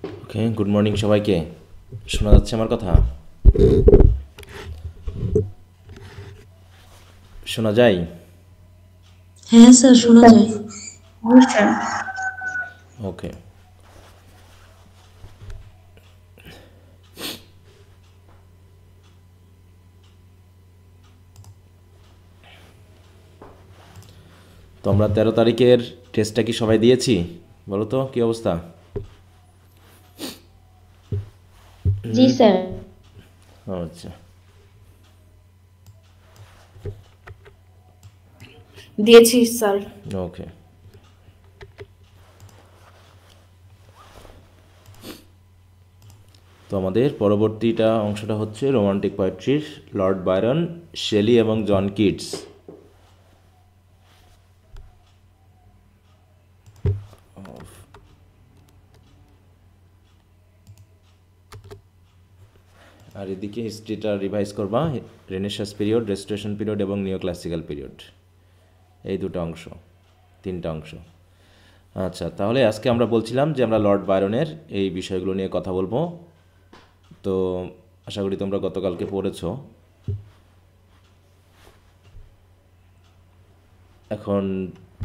ওকে, good morning সবাইকে। শোনা যাচ্ছে আমার কথা? শোনা যায়? হ্যাঁ স্যার, শোনা যায়। অবশ্যই। ওকে। তো আমরা 13 তারিখের টেস্টটা কি সবাই দিয়েছি? বলো তো কি অবস্থা? জি স্যার। আচ্ছা। দিয়েছি স্যার। ওকে। তো আমাদের পরবর্তীটা অংশটা হচ্ছে রোমান্টিক পোয়েট্রির লর্ড বায়রন, শেলি এবং জন কিটস। আর এদিকে হিস্ট্রিটা রিভাইজ করবা, রেনেসাঁস পিরিয়ড, রেস্টোরেশন পিরিয়ড এবং নিও ক্লাসিক্যাল পিরিয়ড, এই দুটো অংশ, তিনটা অংশ। আচ্ছা, তাহলে আজকে আমরা বলছিলাম যে আমরা লর্ড বায়রনের এই বিষয়গুলো নিয়ে কথা বলবো। তো আশা করি তোমরা গতকালকে পড়েছো। এখন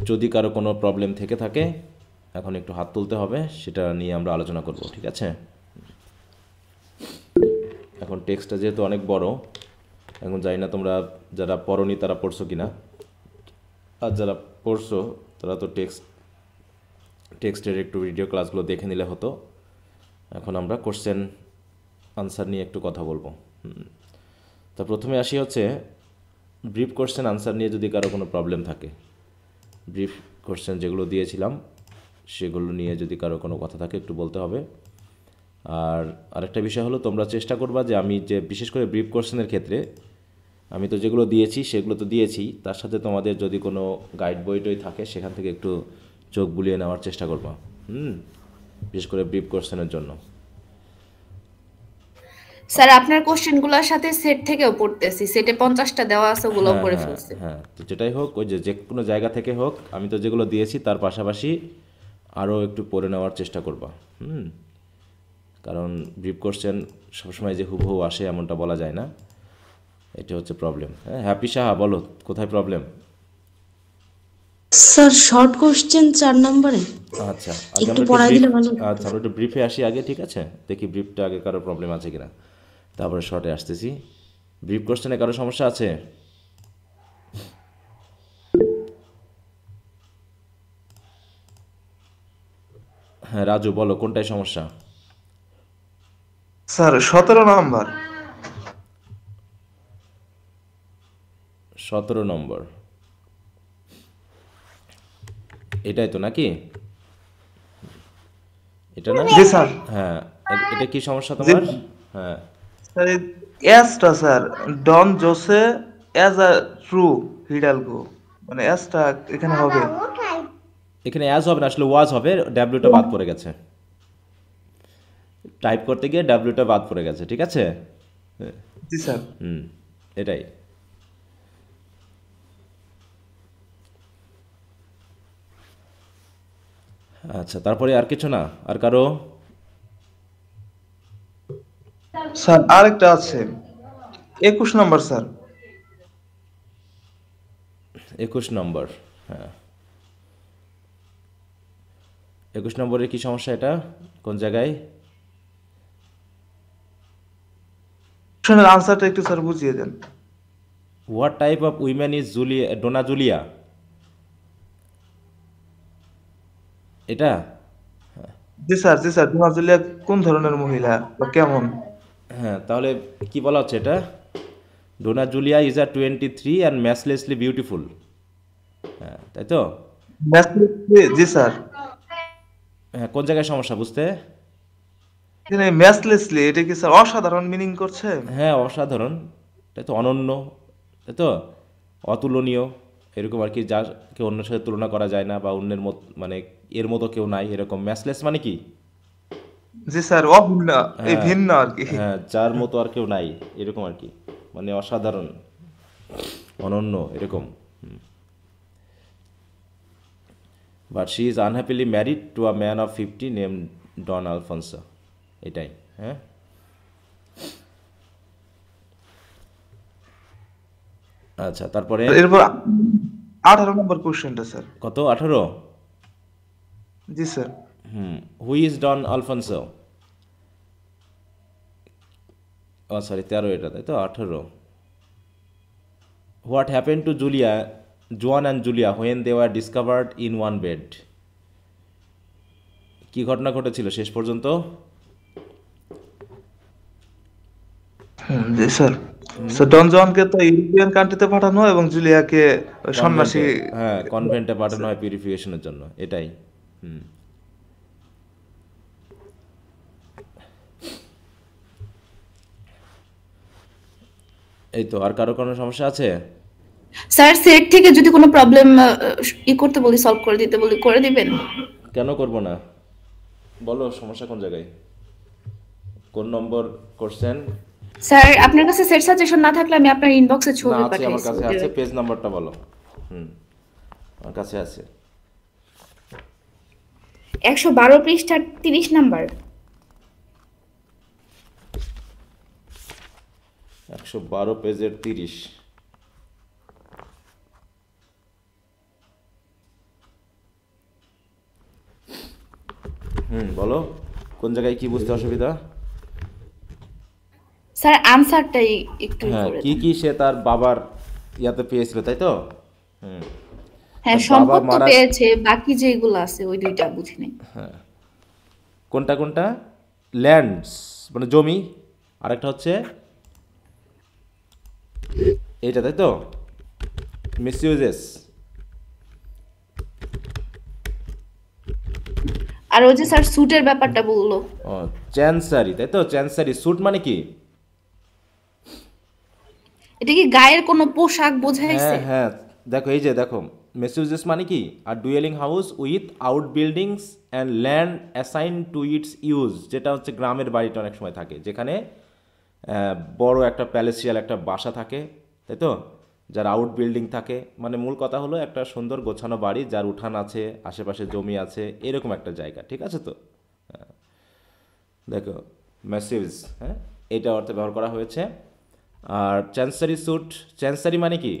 যদি কারো কোনো প্রবলেম থেকে থাকে এখন একটু হাত তুলতে হবে, সেটা নিয়ে আমরা আলোচনা করব, ঠিক আছে? এখন টেক্সটটা যেহেতু অনেক বড়, এখন জানি না তোমরা যারা পড়নি তারা পড়ছো কিনা, আর যারা পড়ছো তারা তো টেক্সটের একটু ভিডিও ক্লাসগুলো দেখে নিলে হতো। এখন আমরা কোশ্চেন আনসার নিয়ে একটু কথা বলবো। তা প্রথমে আসি হচ্ছে ব্রিফ কোশ্চেন আনসার নিয়ে যদি কারো কোনো প্রবলেম থাকে, ব্রিফ কোশ্চেন যেগুলো দিয়েছিলাম সেগুলো নিয়ে যদি কারো কোনো কথা থাকে একটু বলতে হবে। আর আরেকটা বিষয় হলো, তোমরা চেষ্টা করবা যে আমি যে বিশেষ করে ব্রিফ কোশ্চেনের ক্ষেত্রে আমি তো যেগুলো দিয়েছি সেগুলো তো দিয়েছি, তার সাথে তোমাদের যদি কোনো গাইড বই টই থাকে সেখান থেকে একটু চোখ বুলিয়ে নেওয়ার চেষ্টা করবা। বিশেষ করে ব্রিফ কোশ্চেনের জন্য। স্যার আপনার কোশ্চেনগুলোর সাথে সেট থেকেও পড়তেছি, সেটে 50টা দেওয়া আছে, ওগুলোও হ্যাঁ পড়ে হ্যাঁ ফেলছি। হ্যাঁ, তো যেটাই হোক, ওই যে যে কোনো জায়গা থেকে হোক, আমি তো যেগুলো দিয়েছি তার পাশাপাশি আরও একটু পড়ে নেওয়ার চেষ্টা করবা। কারণ ব্রিফ কোশ্চেন সবসময় যে হুবহু আসে এমনটা বলা যায় না, এটা হচ্ছে প্রবলেম। হ্যাঁ, হ্যাপি সাহা বলো কোথায় প্রবলেম? স্যার শর্ট কোশ্চেন 4 নম্বরে আচ্ছা, আগে একটু আমরা একটু পড়াই ব্রিফ, দিলে ভালো হতো। আচ্ছা আমরা একটু ব্রিফে আসি আগে, ঠিক আছে? দেখি ব্রিফটা আগে কারো প্রবলেম আছে কিনা, তারপরে শর্টে আসতেছি। ব্রিফ কোশ্চেনে কারো সমস্যা আছে? হ্যাঁ রাজু বলো কোনটায় সমস্যা? স্যার 17 নম্বর। 17 নম্বর, এটাই তো নাকি? এটা না? জি স্যার। হ্যাঁ, এটা কি সমস্যা জি তোমার? হ্যাঁ, স্যার, এসটা sir, Don Jose as a true hidalgo, মানে এসটা এখানে হবে। এখানে অ্যাজ হবে না, আসলে ওয়াজ হবে, ডাব্লিউটা বাদ পড়ে গেছে। টাইপ করতে গিয়ে ডাব্লিউটা বাদ পড়ে গেছে, ঠিক আছে? জি স্যার। হুম, এটাই। আচ্ছা, তারপরে আর কিছু না? আর কারো? স্যার আরেকটা আছে, 21 নম্বর স্যার। 21 নম্বর, হ্যাঁ। 21 নম্বরে কি সমস্যা এটা? কোন জায়গায়? কোশ্চেনের আনসারটা একটু স্যার বুঝিয়ে দেন। What type of women is Julia, Donna Julia, এটা? জি স্যার, জি স্যার, জুলিয়া কোন ধরনের মহিলা বা কেমন? হ্যাঁ, তাহলে কি বলা হচ্ছে এটা? Donna Julia is a 23 and matchlessly beautiful, হ্যাঁ তাই তো? জি স্যার। হ্যাঁ, কোন জায়গায় সমস্যা বুঝতে? এখানে ম্যাচলেসলি এটা কি স্যার অসাধারণ মিনিং করছে? হ্যাঁ, অসাধারণ, তাই তো, অনন্য, তাই তো, অতুলনীয়, এরকম আর কি, যাকে অন্যের সাথে তুলনা করা যায় না বা অন্যের মত, মানে এর মতো কেউ নাই, এরকম। ম্যাচলেস মানে কি? জি স্যার, অভিন্ন, এই হ্যাঁ ভিন্ন আর কি। হ্যাঁ, যার মতো আর কেউ নাই, এরকম আর কি, মানে অসাধারণ, অনন্য, এরকম। But she is unhappily married to a man of 50 name Don Alfonso, এটাই। হ্যাঁ, আচ্ছা তারপরে এরপর 18 নম্বর কোশ্চেনটা স্যার। কত? 18? জি sir. Who is Don Alfonso? Oh sorry 13 এটা, তাই তো? 18, what happen to Julia, Juan and Julia when they were discovered in one bed? কি ঘটনা ঘটেছিল শেষ পর্যন্ত? জি স্যার। স্যার ডন জনকে তো ইউরোপিয়ান কান্ট্রিতে পাঠানো হয় এবং জুলিয়াকে ওই কনভেন্টে, সন্ন্যাসী। হ্যাঁ কনভেন্টে পাঠানো হয় পিউরিফিকেশনের জন্য, এটাই। হুম, এই তো। আর কারো কোনো সমস্যা আছে? স্যার সেট থেকে যদি কোনো প্রবলেম করতে বলি, সলভ করে দিতে বলি, করে দিবেন? কেন করব না, বলো সমস্যা কোন জায়গায়, কোন নম্বর কোশ্চেন? স্যার আপনার কাছে সেট সাজেশন না থাকলে আমি আপনার ইনবক্সে না ছবি আছে, আমার পাঠাইছি। কাছে আছে, পেজ নাম্বারটা বলো। হুম, আমার কাছে আছে। 112 পৃষ্ঠার 30 নাম্বার। 112 পেজের 30। বলো কোন জায়গায় কি বুঝতে অসুবিধা? স্যার আনসারটাই একটু হ্যাঁ, করে কি দেন। কি সে তার বাবার ইয়াতে পেয়েছিল, তাই তো? হুম, হ্যাঁ তার বাবা সম্পদ তো মারা, পেয়েছে, বাকি যেগুলো আছে ওই দুইটা বুঝি নাই। কোনটা কোনটা? ল্যান্ডস মানে জমি, আরেকটা হচ্ছে এইটা, তাই তো? মিসইউজেস। আর ওই যে স্যার স্যুটের ব্যাপারটা বললো, ও, চ্যান্সারি, তাই তো? চ্যান্সারি স্যুট মানে কি? এটা কি গায়ের কোনো পোশাক হ্যাঁ বোঝাইছে? হ্যাঁ, দেখো এই যে দেখো, মেসিউজেস মানে কি? আর dwelling house with outbuildings and land assign to its use, যেটা হচ্ছে গ্রামের বাড়িটা অনেক সময় থাকে, যেখানে বড় একটা প্যালেসিয়াল একটা বাসা থাকে, তাই তো? যার আউট বিল্ডিং থাকে, মানে মূল কথা হলো একটা সুন্দর গোছানো বাড়ি যার উঠান আছে, আশেপাশে জমি আছে, এরকম একটা জায়গা, ঠিক আছে তো? দেখো ম্যাসিভস, হ্যাঁ, এটা অর্থে ব্যবহার করা হয়েছে। আর চ্যান্সারি স্যুট, চ্যান্সারি মানে কি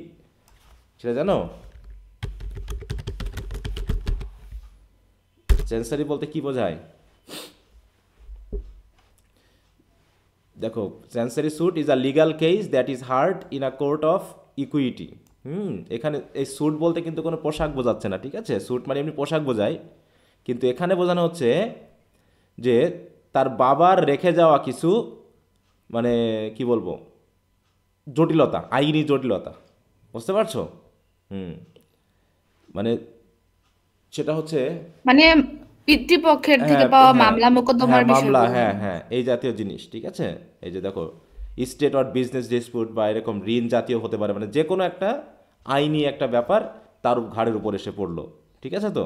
সেটা জানো? চ্যান্সারি বলতে কি বোঝায়? দেখো, chancery suit is a legal case that is heard in a court of equity. এখানে এই স্যুট বলতে কিন্তু কোনো পোশাক বোঝাচ্ছে না, ঠিক আছে? স্যুট মানে এমনি পোশাক বোঝায়, কিন্তু এখানে বোঝানো হচ্ছে যে তার বাবার রেখে যাওয়া কিছু, মানে কি বলবো, জটিলতা, আইনি জটিলতা, বুঝতে পারছো? হুম, মানে সেটা হচ্ছে, মানে পিতৃপক্ষের থেকে হ্যাঁ পাওয়া হ্যাঁ মামলা হ্যাঁ, মোকদ্দমার মামলা, বিষয়গুলো। হ্যাঁ হ্যাঁ, এই জাতীয় জিনিস, ঠিক আছে? এই যে দেখো, স্টেট অর বিজনেস ডিসপিউট বা এরকম ঋণ জাতীয় হতে পারে, মানে যে কোনো একটা আইনি একটা ব্যাপার তার ঘাড়ের উপর এসে পড়লো, ঠিক আছে তো?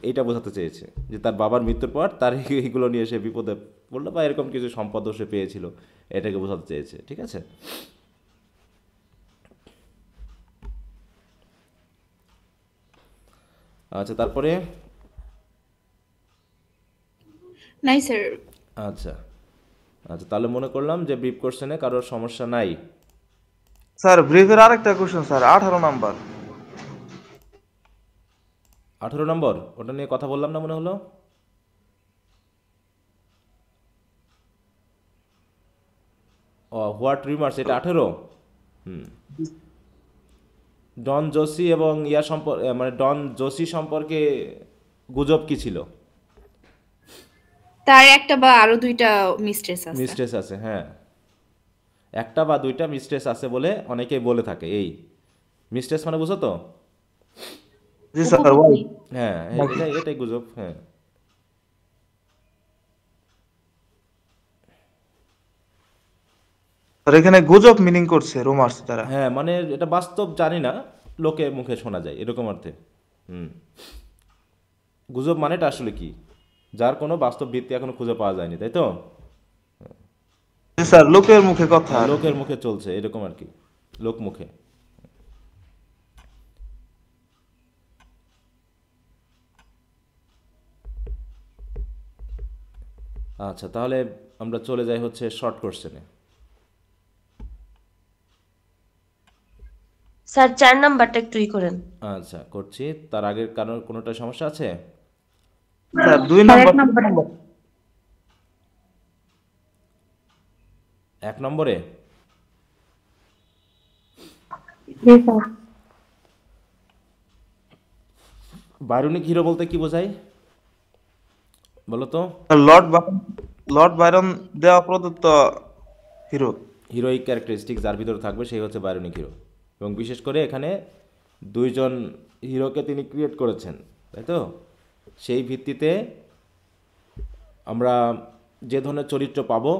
এইটা বোঝাতে চেয়েছে যে তার বাবার মৃত্যুর পর তার এইগুলো নিয়ে সে বিপদে পড়লো, বা এরকম কিছু সম্পদও সে পেয়েছিল, এটাকে বোঝাতে চেয়েছে, ঠিক আছে? আচ্ছা তারপরে, নাই স্যার। আচ্ছা আচ্ছা, তাহলে মনে করলাম যে ব্রিফ কোশ্চেনে কারোর সমস্যা নাই। স্যার ব্রিফের আরেকটা কোশ্চেন স্যার, 18 নাম্বার। 18 নম্বর, ওটা নিয়ে কথা বললাম না মনে হলো? ও, হোয়াট রিমার্স, এটা 18। ডন জোসি এবং ইয়া সম্পর্কে, মানে ডন জোসি সম্পর্কে গুজব কি ছিল? তার একটা বা আরো দুইটা মিস্ট্রেস আছে। মিস্ট্রেস আছে, হ্যাঁ, একটা বা দুইটা মিস্ট্রেস আছে বলে অনেকেই বলে থাকে। এই মিস্ট্রেস মানে বুঝো তো? জি স্যার, উপপত্নী। হ্যাঁ, এটাই গুজব, হ্যাঁ। স্যার এখানে গুজব মিনিং করছে রোমার্স দ্বারা। হ্যাঁ, মানে এটা বাস্তব জানি না, লোকে মুখে শোনা যায় এরকম অর্থে। হুম, গুজব মানেটা আসলে কি, যার কোনো বাস্তব ভিত্তি এখনো খুঁজে পাওয়া যায়নি, তাই তো? জি স্যার, লোকের মুখে কথা। হ্যাঁ, লোকের মুখে চলছে এরকম আর কি, লোক মুখে। আচ্ছা, তাহলে আমরা চলে যাই হচ্ছে শর্ট কোশ্চেনে। স্যার 4 নাম্বারটা একটু করেন। আচ্ছা, করছি। তার আগের কারণ কোনোটা সমস্যা আছে? স্যার 2 স্যার এক নাম্বার। নম্বরে। 1 নম্বরে জি স্যার। বায়রনিক হিরো বলতে কি বোঝায় বলো তো? লর্ড বাইরন দেওয়া প্রদত্ত হিরো। হিরোইক ক্যারেক্টারিস্টিক যার ভিতরে থাকবে সেই হচ্ছে বায়রনিক হিরো। এবং বিশেষ করে এখানে 2 জন হিরোকে তিনি ক্রিয়েট করেছেন, তাই তো? সেই ভিত্তিতে আমরা যে ধরনের চরিত্র পাবো,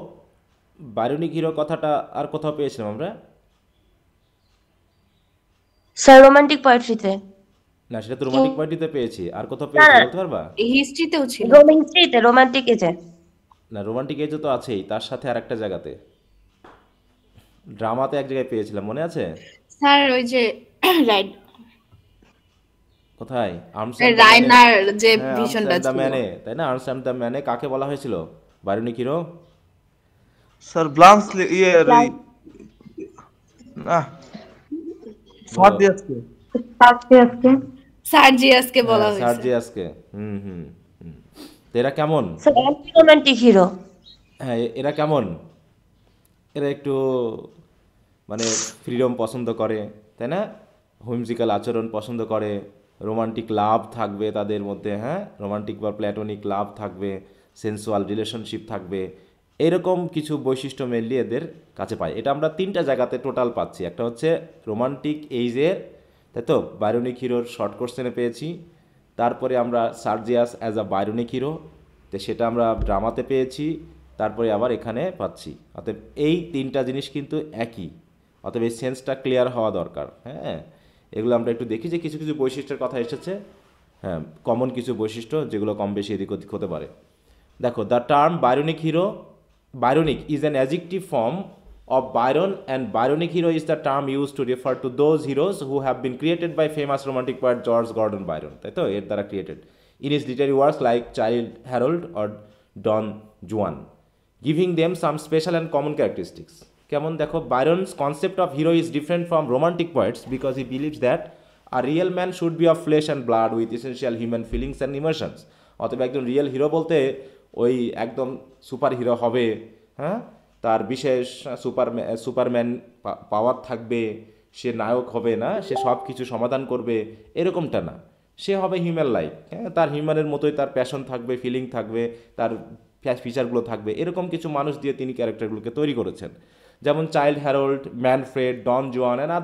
বায়রনিক হিরো কথাটা আর কোথাও পেয়েছিলাম আমরা? স্যার রোমান্টিক পোয়েট্রিতে, না, সেটা তো রোমান্টিক পার্টিতে পেয়েছি। আর কোথাও পেয়েছি বলতে পারবা? হিস্ট্রিতেও ছিল। রোমান্টিকতে, রোমান্টিক এজে। না, রোমান্টিক এজে তো আছেই, তার সাথে আর একটা জায়গাতে ড্রামাতে এক জায়গায় পেয়েছিলাম, মনে আছে? স্যার ওই যে রাইট কোথায়? আর্মস অ্যান্ড দ্য ম্যানে। রাইনার যে হ্যাঁ, আর্মস ভিশনটা অ্যান্ড দ্য ছিল। ম্যানে, তাই না? আর্মস অ্যান্ড দ্য ম্যানে কাকে বলা হয়েছিল বায়রনিক হিরো? স্যার ব্লান্সলি না ফাদিয়াসকে। সার্জিয়াসকে বলা হ্যাঁ, হয়েছে। সার্জিয়াসকে। হুম হুম হুম। তো এরা কেমন? Sir anti romantic hero. হ্যাঁ, এরা কেমন? এরা একটু মানে ফ্রিডম পছন্দ করে, তাই না? হুইমজিক্যাল আচরণ পছন্দ করে, রোমান্টিক লাভ থাকবে তাদের মধ্যে, হ্যাঁ, রোমান্টিক বা প্ল্যাটোনিক লাভ থাকবে, সেন্সুয়াল রিলেশনশিপ থাকবে, এরকম কিছু বৈশিষ্ট্য মেনলি এদের কাছে পাই। এটা আমরা 3টা জায়গাতে টোটাল পাচ্ছি। একটা হচ্ছে রোমান্টিক এইজের, তাই তো, বায়রনিক হিরোর শর্ট কোশ্চেনে পেয়েছি। তারপরে আমরা সার্জিয়াস অ্যাজ আ বায়রনিক হিরো, তো সেটা আমরা ড্রামাতে পেয়েছি। তারপরে আবার এখানে পাচ্ছি। অতএব এই 3টা জিনিস কিন্তু একই, অতএব এই সেন্সটা ক্লিয়ার হওয়া দরকার। হ্যাঁ, এগুলো আমরা একটু দেখি যে কিছু কিছু বৈশিষ্ট্যের কথা এসেছে। হ্যাঁ, কমন কিছু বৈশিষ্ট্য যেগুলো কম বেশি এদিক ওদিক হতে পারে। দেখো, the term Byronic hero, Byronic is an adjective form of Byron, and Byronic hero is the term used to refer to those heroes who have been created by famous romantic poet George Gordon Byron, তাই তো, এর দ্বারা created in his literary works like Childe Harold or Don Juan, giving them some special and common characteristics. কেমন দেখো, Byron's concept of hero is different from romantic poets because he believes that a real man should be of flesh and blood with essential human feelings and emotions. অতএব একজন real hero বলতে ওই একদম super hero হবে, হ্যাঁ, তার বিশেষ Superman পাওয়ার থাকবে, সে নায়ক হবে না, সে সব কিছু সমাধান করবে, এরকমটা না। সে হবে হিউম্যান লাইক, হ্যাঁ, তার হিউম্যানের মতোই তার প্যাশন থাকবে, ফিলিং থাকবে, তার ফিচারগুলো থাকবে। এরকম কিছু মানুষ দিয়ে তিনি ক্যারেক্টারগুলোকে তৈরি করেছেন। যেমন Childe Harold, Manfred, Don Juan and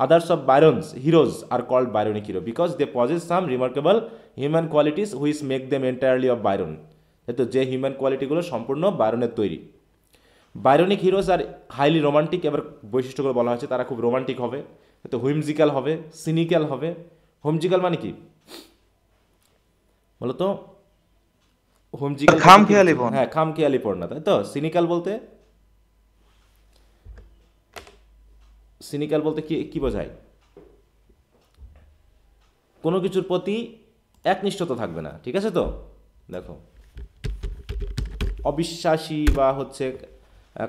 others of Byron's heroes are called Byronic hero because they possess some remarkable human qualities which make them entirely of Byron. তো যে হিউম্যান কোয়ালিটিগুলো সম্পূর্ণ বায়রনের তৈরি। বায়রনিক হিরোজ আর হাইলি রোমান্টিক, এবার বৈশিষ্ট্যগুলো বলা হয়েছে, তারা খুব রোমান্টিক হবে, তো হুইমজিক্যাল হবে, সিনিক্যাল হবে। হুইমজিক্যাল মানে কি বলো তো? হুইমজিক্যাল খামখেয়ালিপন। হ্যাঁ, খামখেয়ালিপন না, তাই তো। সিনিক্যাল বলতে, সিনিক্যাল বলতে কি কি বোঝায়? কোনো কিছুর প্রতি একনিষ্ঠতা থাকবে না, ঠিক আছে তো? দেখো, অবিশ্বাসী বা হচ্ছে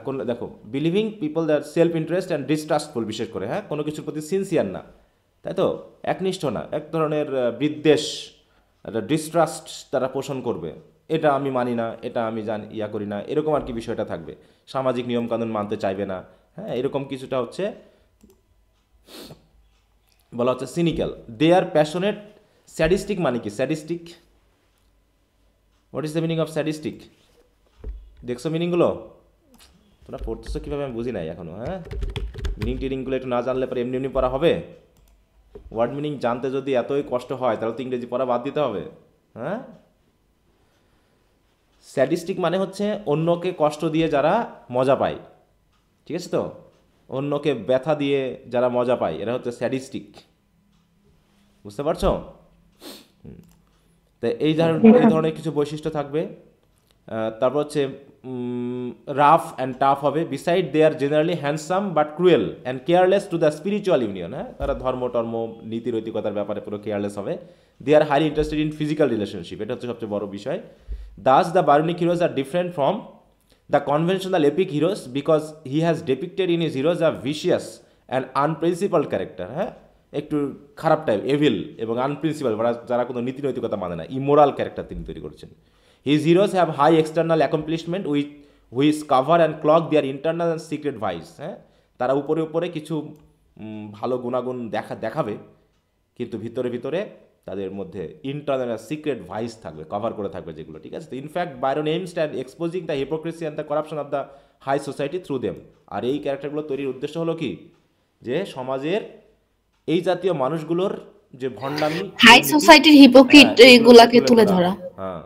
কোন, দেখো, believing people that self interest and distrustful, বিশেষ করে, হ্যাঁ, কোনো কিছুর প্রতি সিনসিয়ার না, তাই তো, একনিষ্ঠ না, এক ধরনের বিদ্বেষ, একটা ডিস্ট্রাস্ট তারা পোষণ করবে, এটা আমি মানি না, এটা আমি ইয়া করি না, এরকম আর কি বিষয়টা থাকবে। সামাজিক নিয়মকানুন মানতে চাইবে না, হ্যাঁ, এরকম কিছুটা হচ্ছে বলা হচ্ছে সিনিক্যাল। দে আর প্যাশনেট। স্যাডিস্টিক মানে কি? Sadistic, what is the meaning of sadistic? দেখছো মিনিংগুলো? তোমরা পড়তেছো কীভাবে আমি বুঝি নাই এখনো। হ্যাঁ, মিনিং টিনিংগুলো একটু না জানলে পরে এমনি এমনি পড়া হবে? ওয়ার্ড মিনিং জানতে যদি এতই কষ্ট হয় তাহলে তো ইংরেজি পড়া বাদ দিতে হবে। হ্যাঁ, স্যাডিস্টিক মানে হচ্ছে অন্যকে কষ্ট দিয়ে যারা মজা পায়, ঠিক আছে তো, অন্যকে ব্যথা দিয়ে যারা মজা পায়, এরা হচ্ছে স্যাডিস্টিক, বুঝতে পারছো? তো এই ধরনের কিছু বৈশিষ্ট্য থাকবে। তারপর হচ্ছে রাফ অ্যান্ড টাফ হবে। Beside they are generally handsome but cruel and careless to the spiritual union. হ্যাঁ, তারা ধর্ম টর্ম নীতি নৈতিকতার ব্যাপারে পুরো কেয়ারলেস হবে। They are highly interested in physical relationship, এটা হচ্ছে সবচেয়ে বড় বিষয়। Thus, the Byronic heroes are different from the conventional epic heroes because he has depicted in his heroes a vicious and unprincipled character. হ্যাঁ, একটু খারাপ type, evil এবং আনপ্রিন্সিপাল, যারা কোনো নীতি নৈতিকতা মানে না, ইমোরাল ক্যারেক্টার তিনি তৈরি করেছেন। His heroes have high external accomplishment which cover and cloak their internal and secret vice. হ্যাঁ, তারা উপরে উপরে কিছু ভালো গুণাগুণ দেখাবে, কিন্তু ভিতরে ভিতরে তাদের মধ্যে ইন্টারনাল সিক্রেট ভাইস থাকবে, কভার করে থাকবে যেগুলো, ঠিক আছে। তো in fact Byron aims at exposing the hypocrisy and the corruption of the high society through them. আর এই ক্যারেক্টারগুলো তৈরির উদ্দেশ্য হলো কি, যে সমাজের এই জাতীয় মানুষগুলোর যে ভণ্ডামি, হাই সোসাইটির হিপোক্রিট এগুলাকে তুলে ধরা। হ্যাঁ,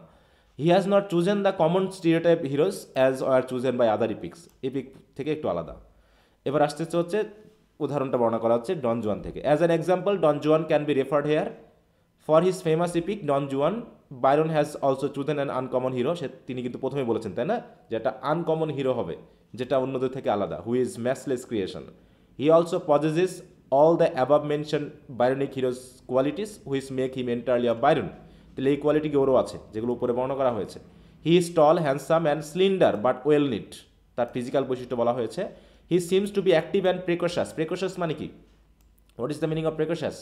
he has not chosen the common stereotype heroes as are chosen by other epics, epic থেকে একটু আলাদা। এবার আসতে হচ্ছে উদাহরণটা বর্ণনা করা হচ্ছে ডন জুয়ান থেকে। As an example, Don Juan can be referred here. For his famous epic Don Juan, Byron has also chosen an uncommon hero. তিনি কিন্তু প্রথমে বলেছেন, তাই না, যে একটা আনকমন হিরো হবে যেটা অন্যদের থেকে আলাদা, who is matchless creation. He also possesses all the above mentioned Byronic heroes qualities which make him entirely of Byron. তাহলে এই কোয়ালিটি ওরও আছে যেগুলো উপরে বর্ণনা করা হয়েছে। He is tall, handsome and slender but well knit, তার ফিজিক্যাল বৈশিষ্ট্য বলা হয়েছে। He seems to be active and precocious. Precocious মানে কি? What is the meaning of precocious?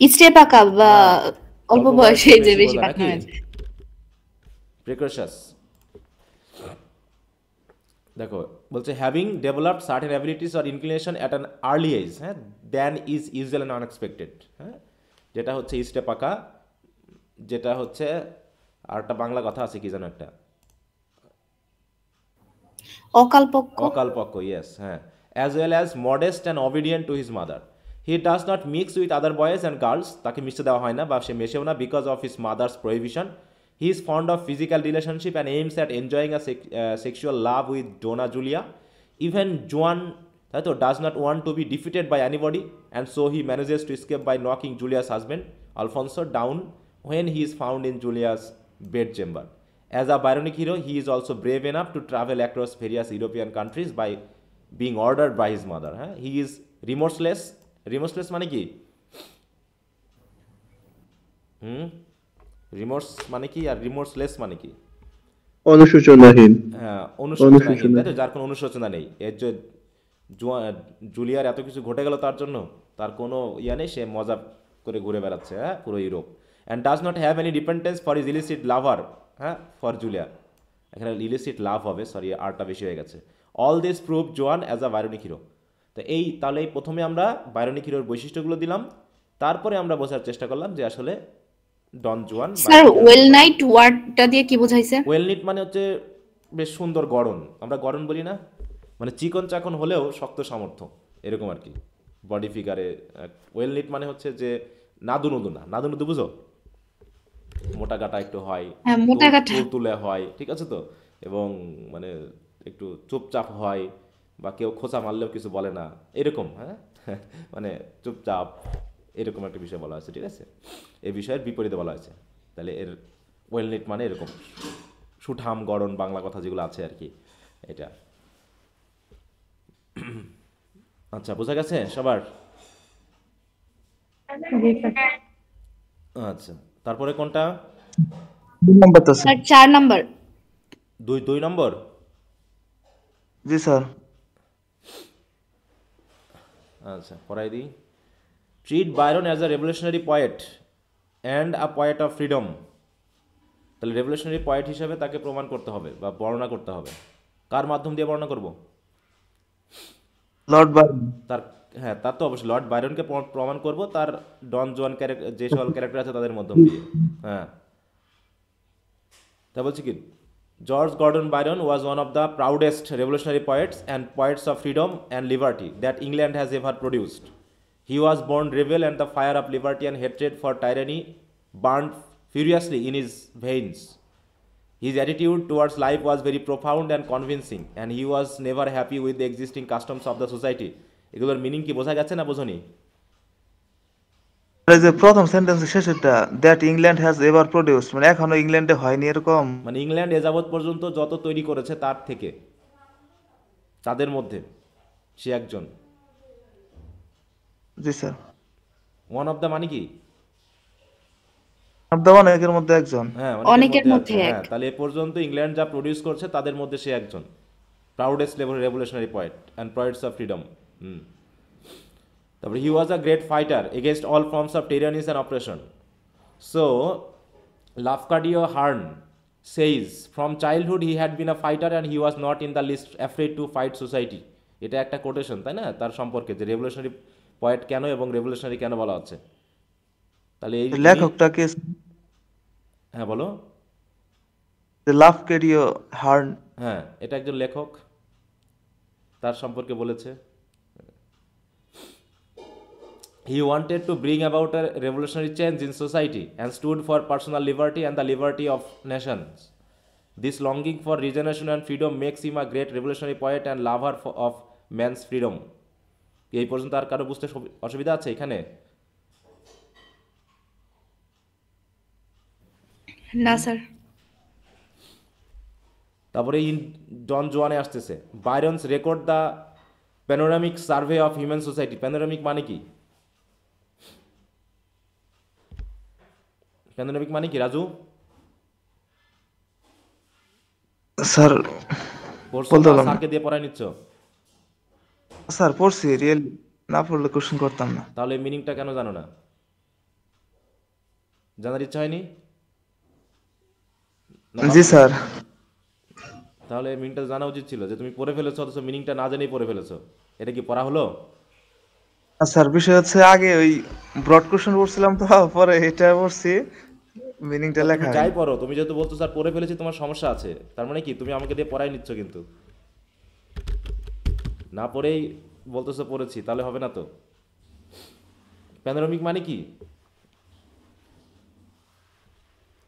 ইস্টে পাকা বা অল্প বয়সে যে বেশি পাকা হয়। প্রিকশাস দেখো বলছে having developed certain abilities or inclination at an early age, হ্যাঁ, than is usual and unexpected. হ্যাঁ, যেটা হচ্ছে ইস্টে পাকা, যেটা হচ্ছে আর একটা বাংলা কথা আছে কি যেন একটা, অকালপক্ষ। অকালপক্ষ, ইয়েস, হ্যাঁ। As well as modest and obedient to his mother. He does not mix with other boys and girls, তাকে মিশতে দেওয়া হয় না বা সে মেশেও না, because of his mother's prohibition. He is fond of physical relationship and aims at enjoying a sexual love with Donna Julia. Even Juan does not want to be defeated by anybody, and so he manages to escape by knocking Julia's husband, Alfonso, down when he is found in Julia's bedchamber. As a Byronic hero, he is also brave enough to travel across various European countries by being ordered by his mother. He is remorseless. Remorseless মানে কি? Remorse মানে কি আর রিমোর্সলেস মানে কি? অনুশোচনাহীন। হ্যাঁ, অনুশোচনাহীন, তাই তো, যার কোনো অনুশোচনা নেই। এর যে জুলিয়ার এত কিছু ঘটে গেল তার জন্য, তার কোনো ইয়া নেই, সে মজা করে ঘুরে বেড়াচ্ছে, হ্যাঁ, পুরো Europe. And does not have any dependence for is illicit lover, হ্যাঁ, ফর জুলিয়া। এখানে ইলিসিট লাভ হবে, সরি আরটা বেশি হয়ে গেছে। All this prove Juan as a Byronic hero. তো এই তাহলে এই প্রথমে আমরা বাইরনিক হিরোর বৈশিষ্ট্যগুলো দিলাম, তারপরে আমরা বোঝার চেষ্টা করলাম যে আসলে ডন জুয়ান। স্যার ওয়েল নাইট ওয়ার্ডটা দিয়ে কি বোঝাইছে? ওয়েল নিট মানে হচ্ছে বেশ সুন্দর গড়ন, আমরা গড়ন বলি না, মানে চিকন চাকন হলেও শক্ত সামর্থ্য, এরকম আর কি বডি ফিগারে। ওয়েল নিট মানে হচ্ছে যে নাদু নদু না, নাদু নদু বুঝো, মোটা কাটা একটু হয়, মোটা কাটা তুলে হয়, ঠিক আছে তো, এবং মানে একটু চুপচাপ হয়, বা কেউ খোঁচা মারলেও কিছু বলে না, এরকম, হ্যাঁ, মানে চুপচাপ, এরকম একটা বিষয় বলা হয়েছে, ঠিক আছে। এই বিষয়ের বিপরীতে বলা হয়েছে। তাহলে এর ওয়েল নিট মানে এরকম সুঠাম গড়ন, বাংলা কথা যেগুলো আছে আর কি, এটা। আচ্ছা, বোঝা গেছে সবার? আচ্ছা, তারপরে কোনটা? 4 নাম্বার। 2 নম্বর। জি স্যার। আচ্ছা, পড়াই দিই। Treat Byron as a revolutionary poet and a poet of freedom. তাহলে রেভলিউশনারি পয়েট হিসাবে তাকে প্রমাণ করতে হবে বা বর্ণনা করতে হবে। কার মাধ্যম দিয়ে বর্ণনা করব? Lord Byron. তার, হ্যাঁ, তার তো অবশ্যই লর্ড বাইরনকে প্রমাণ করব তার ডন জুয়ান ক্যারেক্টার, যে সকল ক্যারেক্টার আছে তাদের মাধ্যম দিয়ে। হ্যাঁ, তা বলছি কি, George Gordon Byron was one of the proudest revolutionary poets and poets of freedom and liberty that England has ever produced. He was born rebel, and the fire of liberty and hatred for tyranny burned furiously in his veins. His attitude towards life was very profound and convincing, and he was never happy with the existing customs of the society. এগুলোর meaning কি বোঝা গেছে না বোঝনি? এই যে প্রথম সেন্টেন্সের শেষেরটা, that England has ever produced, মানে এখনো ইংল্যান্ডে হয়নি এরকম, মানে ইংল্যান্ড এযাবৎ পর্যন্ত যত তৈরি করেছে তার থেকে, তাদের মধ্যে সে একজন। জি স্যার। ওয়ান অফ দ্য মানে কি? অনেকের মধ্যে একজন। হ্যাঁ, অনেকের মধ্যে মধ্যে একজন। এক। হ্যাঁ, তাহলে এ পর্যন্ত ইংল্যান্ড যা প্রডিউস করছে তাদের মধ্যে সে একজন। Proudest revolutionary point and points of freedom. তারপরে he was a great fighter against all forms of tyrannies and oppression. So Lafcadio Hearn says from childhood he had been a fighter and he was not in the least afraid to fight society. এটা একটা quotation, তাই না, তার সম্পর্কে যে revolutionary point কেন এবং revolutionary কেন বলা হচ্ছে। তাহলে এই তুমি, লেখকটাকে হ্যাঁ বলো। লাফকেডিও হার্ন। হ্যাঁ, এটা একজন লেখক, তার সম্পর্কে বলেছে। He wanted to bring about a revolutionary change in society and stood for personal liberty and the liberty of nations. This longing for regeneration and freedom makes him a great revolutionary poet and lover of man's freedom. এই পর্যন্ত আর কারো বুঝতে অসুবিধা আছে এখানে? না sir. তারপরে Don জোয়ানে আসতেছে। Byron's record the panoramic survey of human society. Panoramic মানে কি? প্যানোরামিক মানে কি রাজু? স্যার পড়ছো বলতে না পারলাম না। স্যারকে দিয়ে পড়ায় নিচ্ছ? স্যার পড়ছি, রিয়েলি না পড়লে কোশ্চেন করতাম না। তাহলে মিনিংটা কেন জানো না? জানার ইচ্ছা হয়নি? না জি ভাবছো? স্যার। তাহলে মিনিংটা জানা উচিত ছিল যে তুমি পড়ে ফেলেছো, অথচ মিনিংটা না জেনেই পড়ে ফেলেছো। এটা কি পড়া হলো? স্যার বিষয় হচ্ছে আগে ওই ব্রড কোশ্চেন পড়ছিলাম, তো পরে এটা পড়ছি, মিনিংটা তা লেখা তুমি যাই হয়নি। পড়ো, তুমি যেহেতু বলছো স্যার পড়ে ফেলেছি, তোমার সমস্যা আছে, তার মানে কি তুমি আমাকে দিয়ে পড়াই নিচ্ছ, কিন্তু না পড়েই বলতেছো পড়েছি, তাহলে হবে না তো। প্যানোরামিক মানে কি?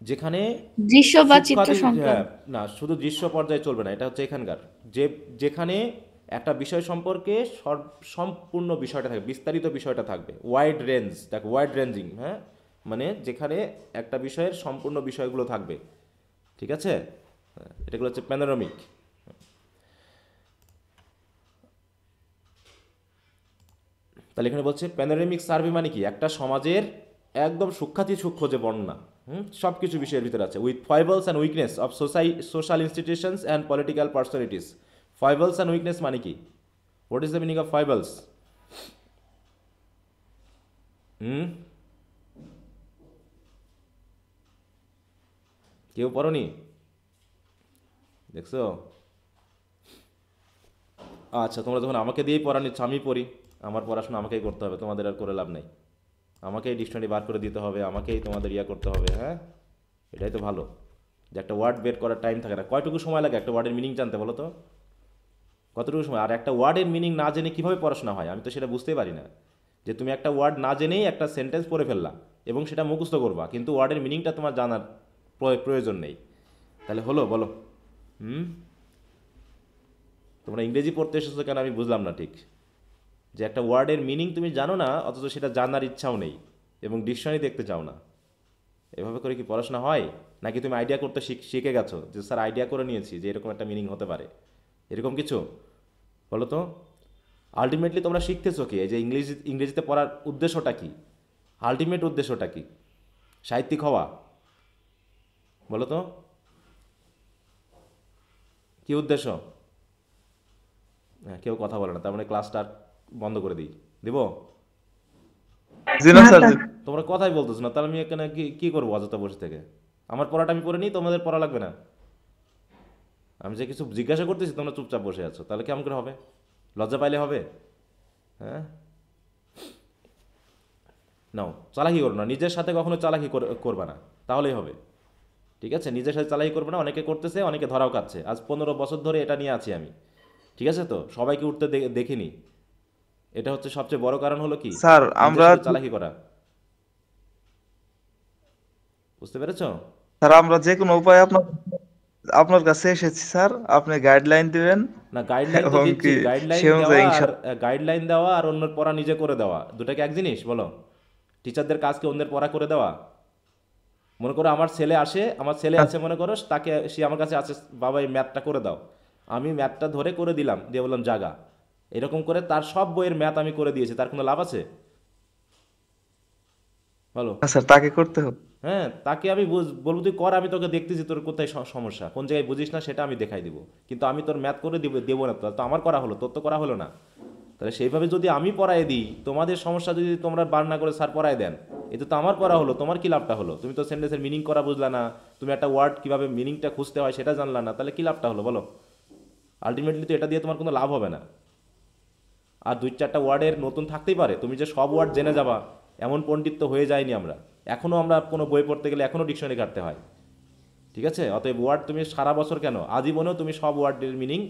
যেখানে দৃশ্য বা চিত্র সূক্ষ্মাতি, সংক্রান্ত। হ্যাঁ, না শুধু দৃশ্য পর্যায়ে চলবে না, এটা হচ্ছে এখানকার যেখানে একটা বিষয় সম্পর্কে সম্পূর্ণ বিষয়টা থাকবে, বিস্তারিত বিষয়টা থাকবে, ওয়াইড রেঞ্জ, দেখ ওয়াইড রেঞ্জিং, হ্যাঁ, মানে যেখানে একটা বিষয়ের সম্পূর্ণ বিষয়গুলো থাকবে, ঠিক আছে, এটাগুলো হচ্ছে প্যানোরামিক। তাহলে এখানে বলছে প্যানোরামিক সার্ভে মানে কি? একটা সমাজের একদম সূক্ষ্মাতি সূক্ষ্ম যে বর্ণনা, সব কিছু বিষয়ের ভিতরে আছে, with foibles and weakness of social institutions and political personalities. Foibles and weakness মানে কি? What is the meaning of foibles? কেউ পড়নি? দেখছো? আচ্ছা, তোমরা যখন আমাকে দিয়েই পড়া নিচ্ছ, আমি পড়ি, আমার পড়াশোনা আমাকেই করতে হবে, তোমাদের আর করে লাভ নেই। আমাকেই ডিকশনারি বার করে দিতে হবে, আমাকেই তোমাদের ইয়া করতে হবে, হ্যাঁ, এটাই তো ভালো যে একটা ওয়ার্ড বের করার টাইম থাকে না। কয়টুকু সময় লাগে একটা ওয়ার্ডের মিনিং জানতে, বলো তো? কতটুকু সময়? আর একটা ওয়ার্ডের মিনিং না জেনে কীভাবে পড়াশোনা হয়, আমি তো সেটা বুঝতেই পারি না। যে তুমি একটা ওয়ার্ড না জেনেই একটা সেন্টেন্স পড়ে ফেললা এবং সেটা মুখস্থ করবা, কিন্তু ওয়ার্ডের মিনিংটা তোমার জানার প্রয়োজন নেই, তাহলে হলো বলো? তোমরা ইংরেজি পড়তে এসেছো কেন আমি বুঝলাম না ঠিক, যে একটা ওয়ার্ডের মিনিং তুমি জানো না, অথচ সেটা জানার ইচ্ছাও নেই এবং ডিকশনারি দেখতে চাও না। এভাবে করে কি পড়াশোনা হয়? নাকি তুমি আইডিয়া করতে শিখে গেছো যে স্যার আইডিয়া করে নিয়েছি যে এরকম একটা মিনিং হতে পারে, এরকম কিছু? বলো তো, আলটিমেটলি তোমরা শিখতেছো কি? এই যে ইংরেজিতে পড়ার উদ্দেশ্যটা কি? আলটিমেট উদ্দেশ্যটা কি? সাহিত্যিক হওয়া? বলো তো কি উদ্দেশ্য? হ্যাঁ, কেউ কথা বলে না, তার মানে ক্লাসটা বন্ধ করে দিই, দিব? জি না স্যার। তোমরা কথাই বলতেছো না, তাহলে আমি এখানে কি করবো অযথা বসে থেকে? আমার পড়াটা আমি করে নিই, তোমাদের পড়া লাগবে না? আমি যে কিছু জিজ্ঞাসা করতেছি তোমরা চুপচাপ বসে আছো, তাহলে কেমন করে হবে? লজ্জা পাইলে হবে? হ্যাঁ, নাও, চালাকি করো না, নিজের সাথে কখনো চালাকি করবা না, তাহলেই হবে, ঠিক আছে? নিজের সাথে চালাকি করবে না, অনেকে করতেছে, অনেকে ধরাও খাচ্ছে, আজ 15 বছর ধরে এটা নিয়ে আছি আমি, ঠিক আছে? তো সবাইকে উঠতে দেখিনি, এটা হচ্ছে সবচেয়ে বড় কারণ হলো কি স্যার নিজের আমরা সাথে চালাকি করা, বুঝতে পেরেছো? স্যার আমরা যে কোনো উপায়ে আপনার কাছে এসেছি স্যার, আপনি গাইডলাইন দিবেন না, গাইডলাইন তো এবং দিচ্ছি, কি গাইডলাইন সে দেওয়া অনুযায়ী আর গাইডলাইন দেওয়া আর অন্যের পড়া নিজে করে দেওয়া দুটা কি এক জিনিস? বলো, টিচারদের কাজকে অন্যের পড়া করে দেওয়া। মনে করো আমার ছেলে আসে, আমার ছেলে আছে, মনে করো তাকে, সে আমার কাছে আছে, বাবা এই ম্যাথটা করে দাও, আমি ম্যাথটা ধরে করে দিলাম, দিয়ে বললাম জাগা, এরকম করে তার সব বইয়ের ম্যাথ আমি করে দিয়েছি, তার কোনো লাভ আছে? বলো। না স্যার, তাকে করতে হবে। হ্যাঁ, তাকে আমি বলবো তুই কর, আমি তোকে দেখতেছি তোর কোথায় সমস্যা, কোন জায়গায় বুঝিস না সেটা আমি দেখাই দিব, কিন্তু আমি তোর ম্যাথ করে দেবো না, তো আমার করা হলো, তোর তো করা হলো না। তাহলে সেইভাবে যদি আমি পড়াই দিই, তোমাদের সমস্যা যদি তোমরা বার না করে স্যার পড়াই দেন, এতে তো আমার পড়া হলো, তোমার কি লাভটা হলো? তুমি তো সেন্টেন্সের মিনিং করা বুঝলা না, তুমি একটা ওয়ার্ড কীভাবে মিনিংটা খুঁজতে হয় সেটা জানলা না, তাহলে কি লাভটা হলো বলো? আলটিমেটলি তো এটা দিয়ে তোমার কোনো লাভ হবে না। আর 2-4টা ওয়ার্ডের নতুন থাকতেই পারে, তুমি যে সব ওয়ার্ড জেনে যাবা এমন পণ্ডিত হয়ে যায়নি আমরা, এখনও আমরা কোনো বই পড়তে গেলে এখনও ডিকশনারি কাটতে হয়, ঠিক আছে? অতএব ওয়ার্ড তুমি সারা বছর কেন আজীবনেও তুমি সব ওয়ার্ডের মিনিং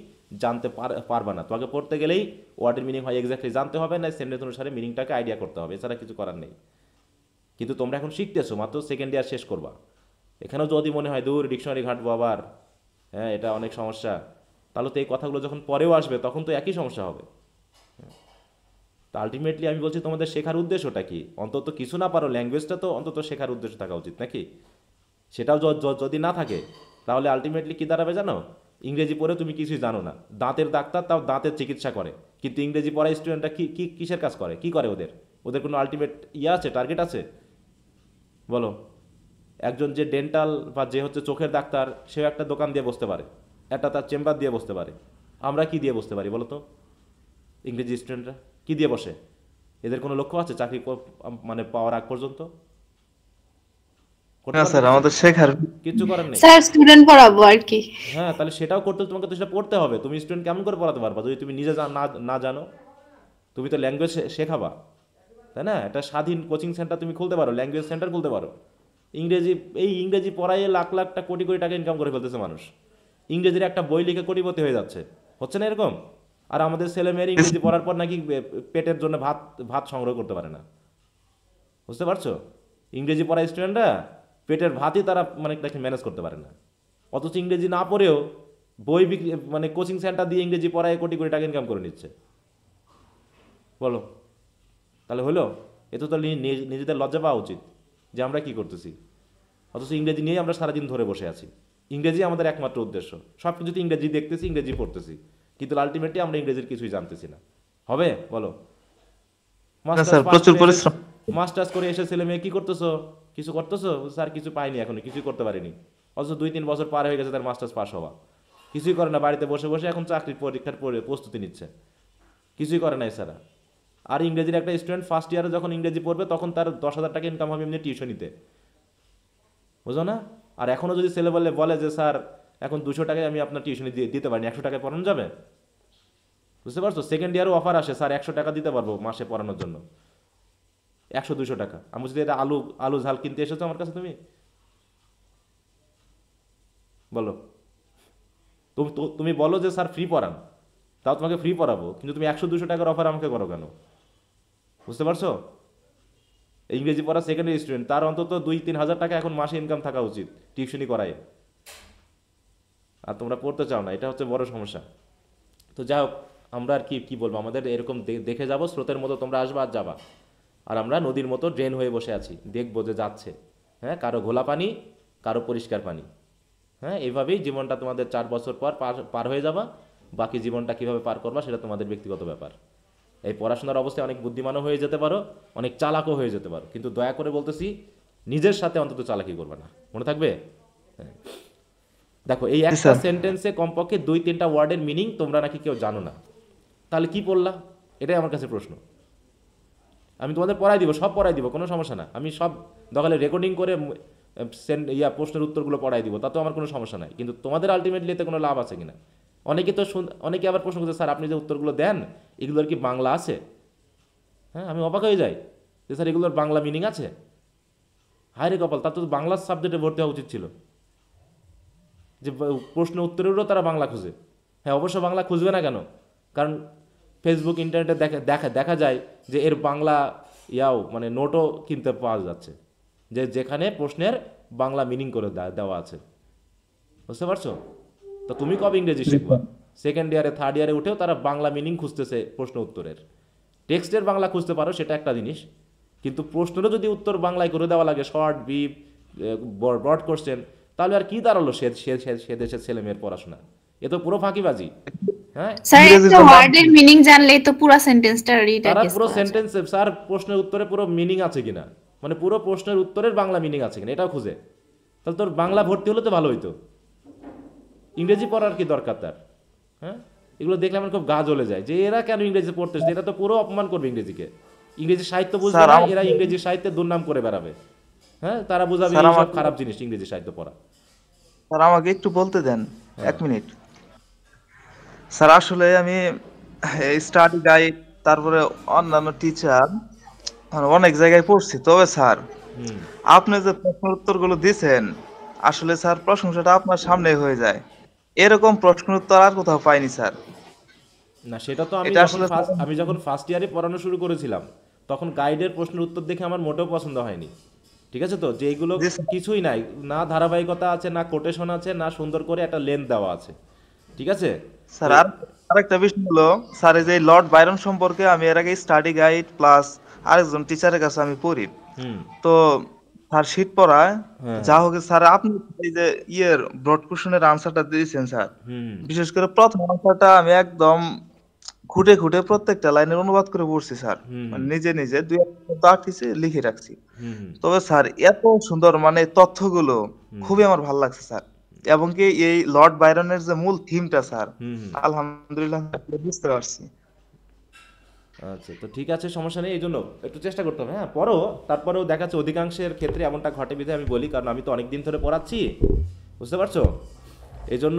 জানতে পারবা না। তোমাকে পড়তে গেলেই ওয়ার্ডের মিনিং হয় এক্স্যাক্টলি জানতে হবে, না সেন্টেন্স অনুসারে মিনিংটাকে আইডিয়া করতে হবে, এছাড়া কিছু করার নেই। কিন্তু তোমরা এখন শিখতেছো, মাত্র সেকেন্ড ইয়ার শেষ করবা, এখানেও যদি মনে হয় দূর ডিকশনারি ঘাঁটবো আবার, হ্যাঁ এটা অনেক সমস্যা, তাহলে তো এই কথাগুলো যখন পরেও আসবে তখন তো একই সমস্যা হবে। তো আলটিমেটলি আমি বলছি তোমাদের শেখার উদ্দেশ্যটা কি? অন্তত কিছু না পারো, ল্যাঙ্গুয়েজটা তো অন্তত শেখার উদ্দেশ্য থাকা উচিত নাকি? সেটাও যদি না থাকে তাহলে আলটিমেটলি কী দাঁড়াবে জানো? ইংরেজি পড়ে তুমি কিছুই জানো না, দাঁতের ডাক্তার তাও দাঁতের চিকিৎসা করে, কিন্তু ইংরেজি পড়া স্টুডেন্টরা কিসের কাজ করে, কি করে? ওদের কোনো আলটিমেট আছে, টার্গেট আছে বলো? একজন যে ডেন্টাল বা যে হচ্ছে চোখের ডাক্তার, সেও একটা দোকান দিয়ে বসতে পারে, একটা তার চেম্বার দিয়ে বসতে পারে। আমরা কি দিয়ে বসতে পারি বলো তো? ইংরেজি স্টুডেন্টরা কি দিয়ে বসে? এদের কোনো লক্ষ্য আছে চাকরি মানে পাওয়ার আগ পর্যন্ত? না স্যার, আমাদের শেখার কিছু করার নেই স্যার, স্টুডেন্ট পড়াবো আর কি। হ্যাঁ, তাহলে সেটাও করতে তোমাকে তো সেটা পড়তে হবে। তুমি স্টুডেন্ট কেমন করে পড়াতে পারবা যদি তুমি নিজে না জানো? তুমি তো ল্যাঙ্গুয়েজ শেখাবা, তাই না? একটা স্বাধীন কোচিং সেন্টার তুমি খুলতে পারো, ল্যাঙ্গুয়েজ সেন্টার খুলতে পারো। ইংরেজি পড়াইয়ে লাখ লাখ কোটি কোটি টাকা ইনকাম করে ফেলতেছে মানুষ, ইংরেজির একটা বই লিখে কোটিপতি হয়ে যাচ্ছে, হচ্ছে না এরকম? আর আমাদের ছেলেমেয়ের ইংরেজি পড়ার পর নাকি পেটের জন্য ভাত সংগ্রহ করতে পারে না, বুঝতে পারছো? ইংরেজি পড়া স্টুডেন্টরা পেটের ভাতই তারা মানে ম্যানেজ করতে পারে না, অথচ ইংরেজি না পড়েও বই বিক্রি মানে কোচিং সেন্টার দিয়ে ইংরেজি পড়ায় কোটি কোটি টাকা ইনকাম করে নিচ্ছে, বলো? তাহলে হলো? এত তো নিজেদের লজ্জা পাওয়া উচিত যে আমরা কি করতেছি, অথচ ইংরেজি নিয়েই আমরা সারাদিন ধরে বসে আছি। ইংরেজি আমাদের একমাত্র উদ্দেশ্য, সব কিছুতে ইংরেজি দেখতেছি, ইংরেজি পড়তেছি, কিন্তু আলটিমেটলি আমরা ইংরেজির কিছুই জানতেছি না। হবে বলো? মাস্টার্স করে এসে ছেলে মেয়ে কি করতেছো? কিছু করতেছো? স্যার কিছু পাইনি, এখনো কিছুই করতে পারিনি, অথচ 2-3 বছর পার হয়ে গেছে তার মাস্টার্স পাস হওয়া, কিছুই করে না, বাড়িতে বসে বসে এখন চাকরির পরীক্ষার প্রস্তুতি নিচ্ছে, কিছুই করে না এছাড়া। আর ইংরেজির একটা স্টুডেন্ট ফার্স্ট ইয়ারে যখন ইংরেজি পড়বে তখন তার 10,000 টাকা ইনকাম হবে এমনি টিউশনিতে, বুঝো না? আর এখনও যদি ছেলে বলে যে স্যার এখন 200 টাকায় আমি আপনার টিউশনি দিতে পারিনি, 100 টাকায় পড়ানো যাবে? বুঝতে পারছো? সেকেন্ড ইয়ারও অফার আসে, স্যার 100 টাকা দিতে পারবো মাসে পড়ানোর জন্য, 100-200 টাকা। আমি যদি এটা আলু ঝাল কিনতে এসেছো আমার কাছে, তুমি বলো, তুমি বলো যে স্যার ফ্রি পড়ান, তাও তোমাকে ফ্রি পড়াবো, কিন্তু তুমি 100-200 টাকার অফার আমাকে করো কেন? বুঝতে পারছো? ইংরেজি পড়া সেকেন্ডারি স্টুডেন্ট, তার অন্তত 2-3 হাজার টাকা এখন মাসে ইনকাম থাকা উচিত টিউশনি করায়, আর তোমরা পড়তে চাও না, এটা হচ্ছে বড় সমস্যা। তো যাই হোক, আমরা আর কি বলবো, আমাদের এরকম দেখে যাবো, স্রোতের মতো তোমরা আসবা আর যাবা, আর আমরা নদীর মতো ড্রেন হয়ে বসে আছি, দেখবো যে যাচ্ছে, হ্যাঁ, কারো ঘোলা পানি, কারো পরিষ্কার পানি, হ্যাঁ, এইভাবেই জীবনটা তোমাদের 4 বছর পর পার হয়ে যাবা। বাকি জীবনটা কীভাবে পার করবা সেটা তোমাদের ব্যক্তিগত ব্যাপার। এই পড়াশোনার অবস্থায় অনেক বুদ্ধিমানও হয়ে যেতে পারো, অনেক চালাকও হয়ে যেতে পারো, কিন্তু দয়া করে বলতেছি নিজের সাথে অন্তত চালাকি করবে না, মনে থাকবে? হ্যাঁ। দেখো, এই একটা সেন্টেন্সে কমপক্ষে 2-3টা ওয়ার্ডের মিনিং তোমরা নাকি কেউ জানো না, তাহলে কি পড়লা? এটাই আমার কাছে প্রশ্ন। আমি তোমাদের পড়াই দিব, সব পড়াই দিব, কোনো সমস্যা না, আমি সব দগালে রেকর্ডিং করে প্রশ্নের উত্তরগুলো পড়াই দিব, তাতেও আমার কোনো সমস্যা নাই, কিন্তু তোমাদের আলটিমেটলি এতে কোনো লাভ আছে কিনা? অনেকে আবার প্রশ্ন করছে, স্যার আপনি যে উত্তরগুলো দেন এগুলোর কি বাংলা আছে? হ্যাঁ, আমি অবাক হয়ে যাই যে স্যার এগুলোর বাংলা মিনিং আছে। হায় রে কপাল, তার তো বাংলা সাবজেক্টে ভর্তি হওয়া উচিত ছিল, যে প্রশ্ন উত্তরেরও তারা বাংলা খুঁজে। হ্যাঁ, অবশ্য বাংলা খুঁজবে না কেন? কারণ ফেসবুক ইন্টারনেটে দেখা যায় যে এর বাংলা মানে নোটও কিনতে পাওয়া যাচ্ছে, যেখানে প্রশ্নের বাংলা মিনিং করে দেওয়া আছে, বুঝতে পারছো? তো তুমি কবে ইংরেজি শিখবা? সেকেন্ড ইয়ারে, থার্ড ইয়ারে উঠেও তারা বাংলা মিনিং খুঁজতেছে প্রশ্ন উত্তরের। টেক্সটের বাংলা খুঁজতে পারো, সেটা একটা জিনিস, কিন্তু প্রশ্নেরও যদি উত্তর বাংলায় করে দেওয়া লাগে, শর্ট, ব্রিফ, ব্রড কোশ্চেন, তাহলে আর কি দাঁড়ালো সে দেশের ছেলে মেয়ের পড়াশোনা? এ তো পুরো ফাঁকিবাজি। হ্যাঁ, স্যার একটা ওয়ার্ডের মিনিং জানলেই তো পুরো সেন্টেন্সটা রিড তারা পুরো সেন্টেন্স, স্যার প্রশ্নের উত্তরে পুরো মিনিং আছে কিনা মানে পুরো প্রশ্নের উত্তরের বাংলা মিনিং আছে কিনা এটাও খুঁজে। তাহলে তোর বাংলা ভর্তি হলে তো ভালো হইতো, ইংরেজি পড়ার কি দরকার তার? হ্যাঁ, এগুলো দেখলে আমার খুব গা জ্বলে যায় যে এরা কেন ইংরেজি পড়তেছে, এরা তো পুরো অপমান করবে ইংরেজিকে। ইংরেজি সাহিত্য বুঝবে স্যার, না, আমার- এরা ইংরেজি সাহিত্যের দুর্নাম করে বেড়াবে। হ্যাঁ, তারা বুঝাবে স্যার, এইসব আমার- খারাপ জিনিস ইংরেজি সাহিত্য পড়া। স্যার আমাকে একটু বলতে দেন 1 মিনিট। স্যার আসলে আমি স্টাডি গাইড তারপরে অন্যান্য টিচার অনেক জায়গায় পড়ছি, তবে স্যার হুম, আপনি যে প্রশ্ন উত্তরগুলো দিছেন আসলে স্যার প্রশংসাটা আপনার সামনে হয়ে যায়। এরকম প্রশ্ন উত্তর আর কোথাও পাইনি স্যার। না সেটা তো এটা আসলে আমি যখন ফার্স্ট ইয়ারে পড়ানো শুরু করেছিলাম তখন গাইডের প্রশ্নের উত্তর দেখে আমার মোটেও পছন্দ হয়নি। ঠিক আছে তো, যে এইগুলো জি, স্যার। কিছুই নাই, না ধারাবাহিকতা আছে, না কোটেশন আছে, না সুন্দর করে একটা লেন্থ দেওয়া আছে। ঠিক আছে, স্যার আর আরেকটা বিষয় হলো স্যার, এই যে লর্ড বাইরন সম্পর্কে আমি এর আগে স্টাডি গাইড প্লাস আরেকজন টিচারের কাছে আমি পড়ি। হুম, তো স্যার শীট পড়ায় হ্যাঁ, যা হোক স্যার, আপনি এই যে ব্রড কোশ্চেনের আনসারটা দিয়েছেন স্যার, হুম, বিশেষ করে প্রথম আনসারটা আমি একদম খুঁটে খুঁটে প্রত্যেকটা লাইনের অনুবাদ করে পড়ছি স্যার। হুম, মানে নিজে নিজে দুই একটা আর্টিসে লিখে রাখছি। হুম, হুম, তবে স্যার এত সুন্দর মানে তথ্যগুলো খুবই আমার ভালো লাগছে স্যার। এবং কি এই লর্ড বাইরনের যে মূল থিমটা স্যার, হুম, হুম। আলহামদুলিল্লাহ বুঝতে পারছি। আচ্ছা, তো ঠিক আছে, সমস্যা নেই, এই জন্য একটু চেষ্টা করতে হবে। হ্যাঁ, পড়ো, তারপরেও দেখাচ্ছে অধিকাংশের ক্ষেত্রে এমনটা ঘটে বিধায় আমি বলি, কারণ আমি তো অনেক দিন ধরে পড়াচ্ছি, বুঝতে পারছো? এই জন্য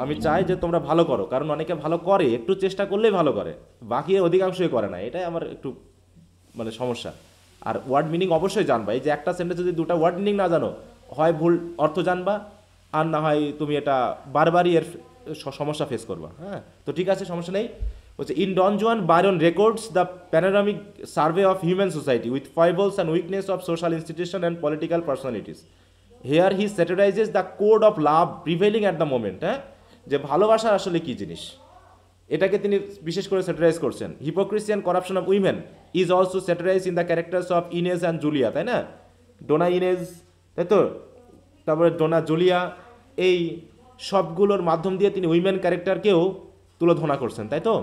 আমি চাই যে তোমরা ভালো করো, কারণ অনেকে ভালো করে, একটু চেষ্টা করলেই ভালো করে, বাকি অধিকাংশই করে না, এটাই আমার একটু মানে সমস্যা। আর ওয়ার্ড মিনিং অবশ্যই জানবা, এই যে একটা সেন্টেন্সে যদি দুটো ওয়ার্ড মিনিং না জানো, হয় ভুল অর্থ জানবা, আর না হয় তুমি এটা বারবারই এর সমস্যা ফেস করবা। হ্যাঁ, তো ঠিক আছে, সমস্যা নেই। হচ্ছে in Don Juan Byron records the panoramic survey of human society with foibles and weakness of social institution and political personalities. Here he satirises the code of love prevailing at the moment. হ্যাঁ, যে ভালোবাসা আসলে কি জিনিস এটাকে তিনি বিশেষ করে স্যাটারাইজ করছেন। Hypocrisy and corruption of women is also satirise in the characters of Inez and Julia, তাই না? ডোনা ইনেজ, তাই তো, তারপরে ডোনা জুলিয়া, এই সবগুলোর মাধ্যম দিয়ে তিনি উইমেন ক্যারেক্টারকেও তুলোধনা করছেন, তাই তো?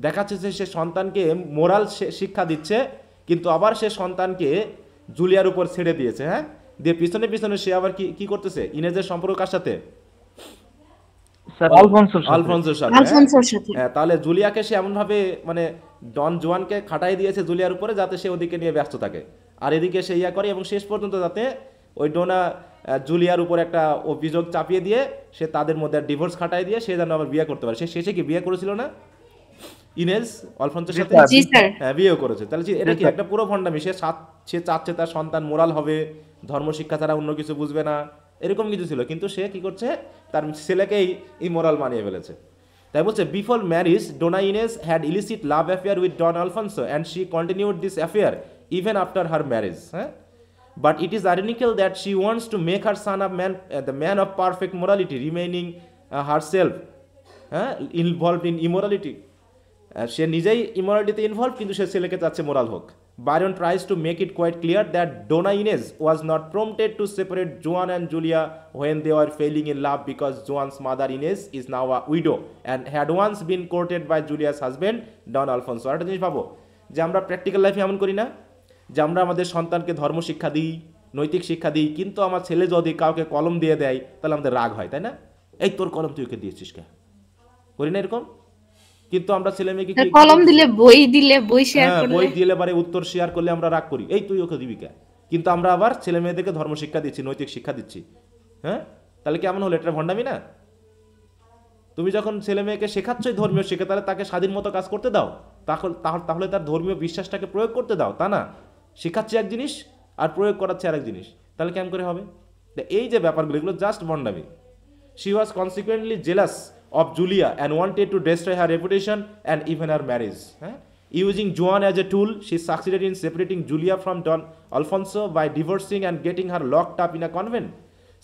দেখাচ্ছে যে সে সন্তানকে মোরাল শিক্ষা দিচ্ছে, কিন্তু আবার সে সন্তানকে জুলিয়ার উপর ছেড়ে দিয়েছে। হ্যাঁ, দিয়ে পিছনে পিছনে সে আবার কি কি করতেছে, ইনেজের সম্পর্ক কার সাথে? স্যার আলফোন্সোর সাথে। আলফোন্সোর সাথে। হ্যাঁ? আলফোন্সোর সাথে। হ্যাঁ, তাহলে জুলিয়াকে সে এমনভাবে মানে ডন জুয়ানকে খাটাই দিয়েছে জুলিয়ার উপরে, যাতে সে ওদিকে নিয়ে ব্যস্ত থাকে, আর এদিকে সে ইয়া করে, এবং শেষ পর্যন্ত যাতে ওই ডোনা জুলিয়ার উপর একটা অভিযোগ চাপিয়ে দিয়ে সে তাদের মধ্যে ডিভোর্স খাটাই দিয়ে সে যেন আবার বিয়ে করতে পারে। সে শেষে কি বিয়ে করেছিল না ইনেজ আলফোন্সোর সাথে? স্যার। জি স্যার। হ্যাঁ, বিয়েও করেছে। তাহলে এটা কি একটা পুরো ভণ্ডামি? সে চাচ্ছে তার সন্তান মোরাল হবে, ধর্মশিক্ষা ছাড়া অন্য কিছু বুঝবে না, এরকম কিছু ছিল, কিন্তু সে কি করছে, তার ছেলেকেই ইমোরাল মানিয়ে ফেলেছে। তাই বলছে before marriage Donna Inez had illicit love affair with Don Alfonso and she continued this affair even after her marriage. হ্যাঁ, but it is ironical that she wants to make her son the man of perfect morality, remaining herself involved in immorality. সে নিজেই ইমোরালিটিতে involve, কিন্তু সে ছেলেকে চাচ্ছে moral হোক। Byron tries to make it quite clear that Donna Inez was not prompted to separate Joan and Julia when they were failing in love, because Joan's mother Inez is now a widow and had once been courted by Julia's husband Don Alfonso. একটা জিনিস ভাবো, যে আমরা practical লাইফে এমন করি না, যে আমরা আমাদের সন্তানকে ধর্ম শিক্ষা দিই, নৈতিক শিক্ষা দিই, কিন্তু আমার ছেলে যদি কাউকে কলম দিয়ে দেয় তাহলে আমাদের রাগ হয়, তাই না? এই তোর কলম তুই ওকে দিয়েছিস কে? করি না এরকম? কিন্তু আমরা ছেলে মেয়েকে কি কলম দিলে বই শেয়ার হ্যাঁ, করলে, বই দিলে পারে উত্তর শেয়ার করলে আমরা রাগ করি, এই তুই ওকে দিবি কে? কিন্তু আমরা আবার ছেলে মেয়েদেরকে ধর্ম শিক্ষা দিচ্ছি, নৈতিক শিক্ষা দিচ্ছি। হ্যাঁ, তাহলে কেমন হলো? এটা ভণ্ডামি না? তুমি যখন ছেলে মেয়েকে শেখাচ্ছই ধর্মীয় শিক্ষা, তাহলে তাকে স্বাধীন মতো কাজ করতে দাও, তাহলে তার ধর্মীয় বিশ্বাসটাকে প্রয়োগ করতে দাও, তা না শেখাচ্ছে এক জিনিস আর প্রয়োগ করাচ্ছে আরেক জিনিস, তাহলে কেমন করে হবে? এই যে ব্যাপারগুলো, এগুলো জাস্ট ভণ্ডামি। She was consequently jealous of Julia and wanted to destroy her reputation and even her marriage. Using Joan as a tool, she succeeded in separating Julia from Don Alfonso by divorcing and getting her locked up in a convent.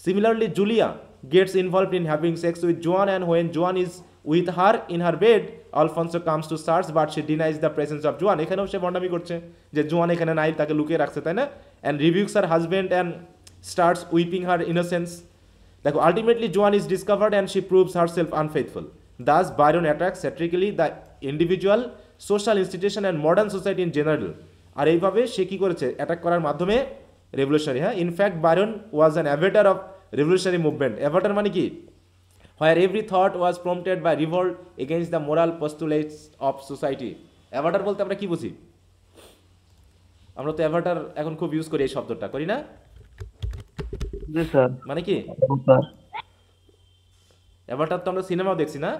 Similarly, Julia gets involved in having sex with Joan, and when Joan is with her in her bed, Alfonso comes to search, but she denies the presence of Joan. এখানেও সে ভণ্ডামি করছে যে জোয়ান এখানে নাই, তাকে লুকিয়ে রাখছে, তাই না? And rebukes her husband and starts weeping her innocence. দেখো, ultimately Joan is discovered and she proves herself unfaithful. Thus Byron attacks satirically the individual, social institution and modern society in general. আর এইভাবে সে কি করেছে, attack করার মাধ্যমে revolutionary, হ্যাঁ। In fact Byron was an avatar of revolutionary movement. Avatar মানে কি? Where every thought was prompted by revolt against the moral postulates of society. Avatar বলতে আমরা কি বুঝি? আমরা তো অ্যাভেটার এখন খুব ইউজ করি এই শব্দটা, করি না? জি স্যার। মানে কি স্যার অ্যাভাটার তো আমরা সিনেমাও দেখছি না?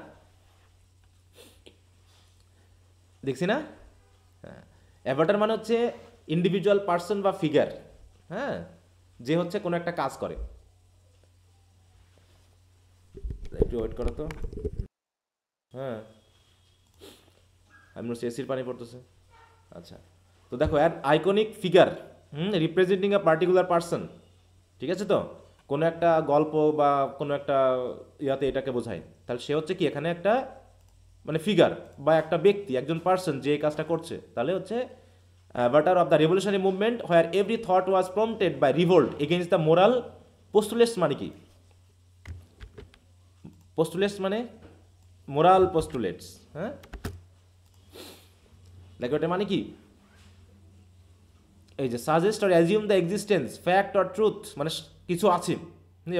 দেখছি না? হ্যাঁ। অ্যাভাটার মানে হচ্ছে ইন্ডিভিজুয়াল পার্সন বা ফিগার, হ্যাঁ, যে হচ্ছে কোনো একটা কাজ করে। একটু ওয়েট করো তো। হ্যাঁ, আমি এসির পানি পড়তেছে। আচ্ছা, তো দেখো an iconic figure representing a particular person, ঠিক আছে? তো কোনো একটা গল্প বা কোনো একটা ইয়াতে এটাকে বোঝায়, তাহলে সে হচ্ছে কি এখানে একটা মানে ফিগার বা একটা ব্যক্তি, একজন পার্সন যে এই কাজটা করছে, তাহলে হচ্ছে avatar of the revolutionary movement where every thought was prompted by revolt against the moral postulates. মানে কি পোস্টুলেটস? মানে মোরাল পোস্টুলেটস, হ্যাঁ। দেখো এটা মানে কি, এই যে suggest or assume the existence fact or truth, মানে কিছু আছে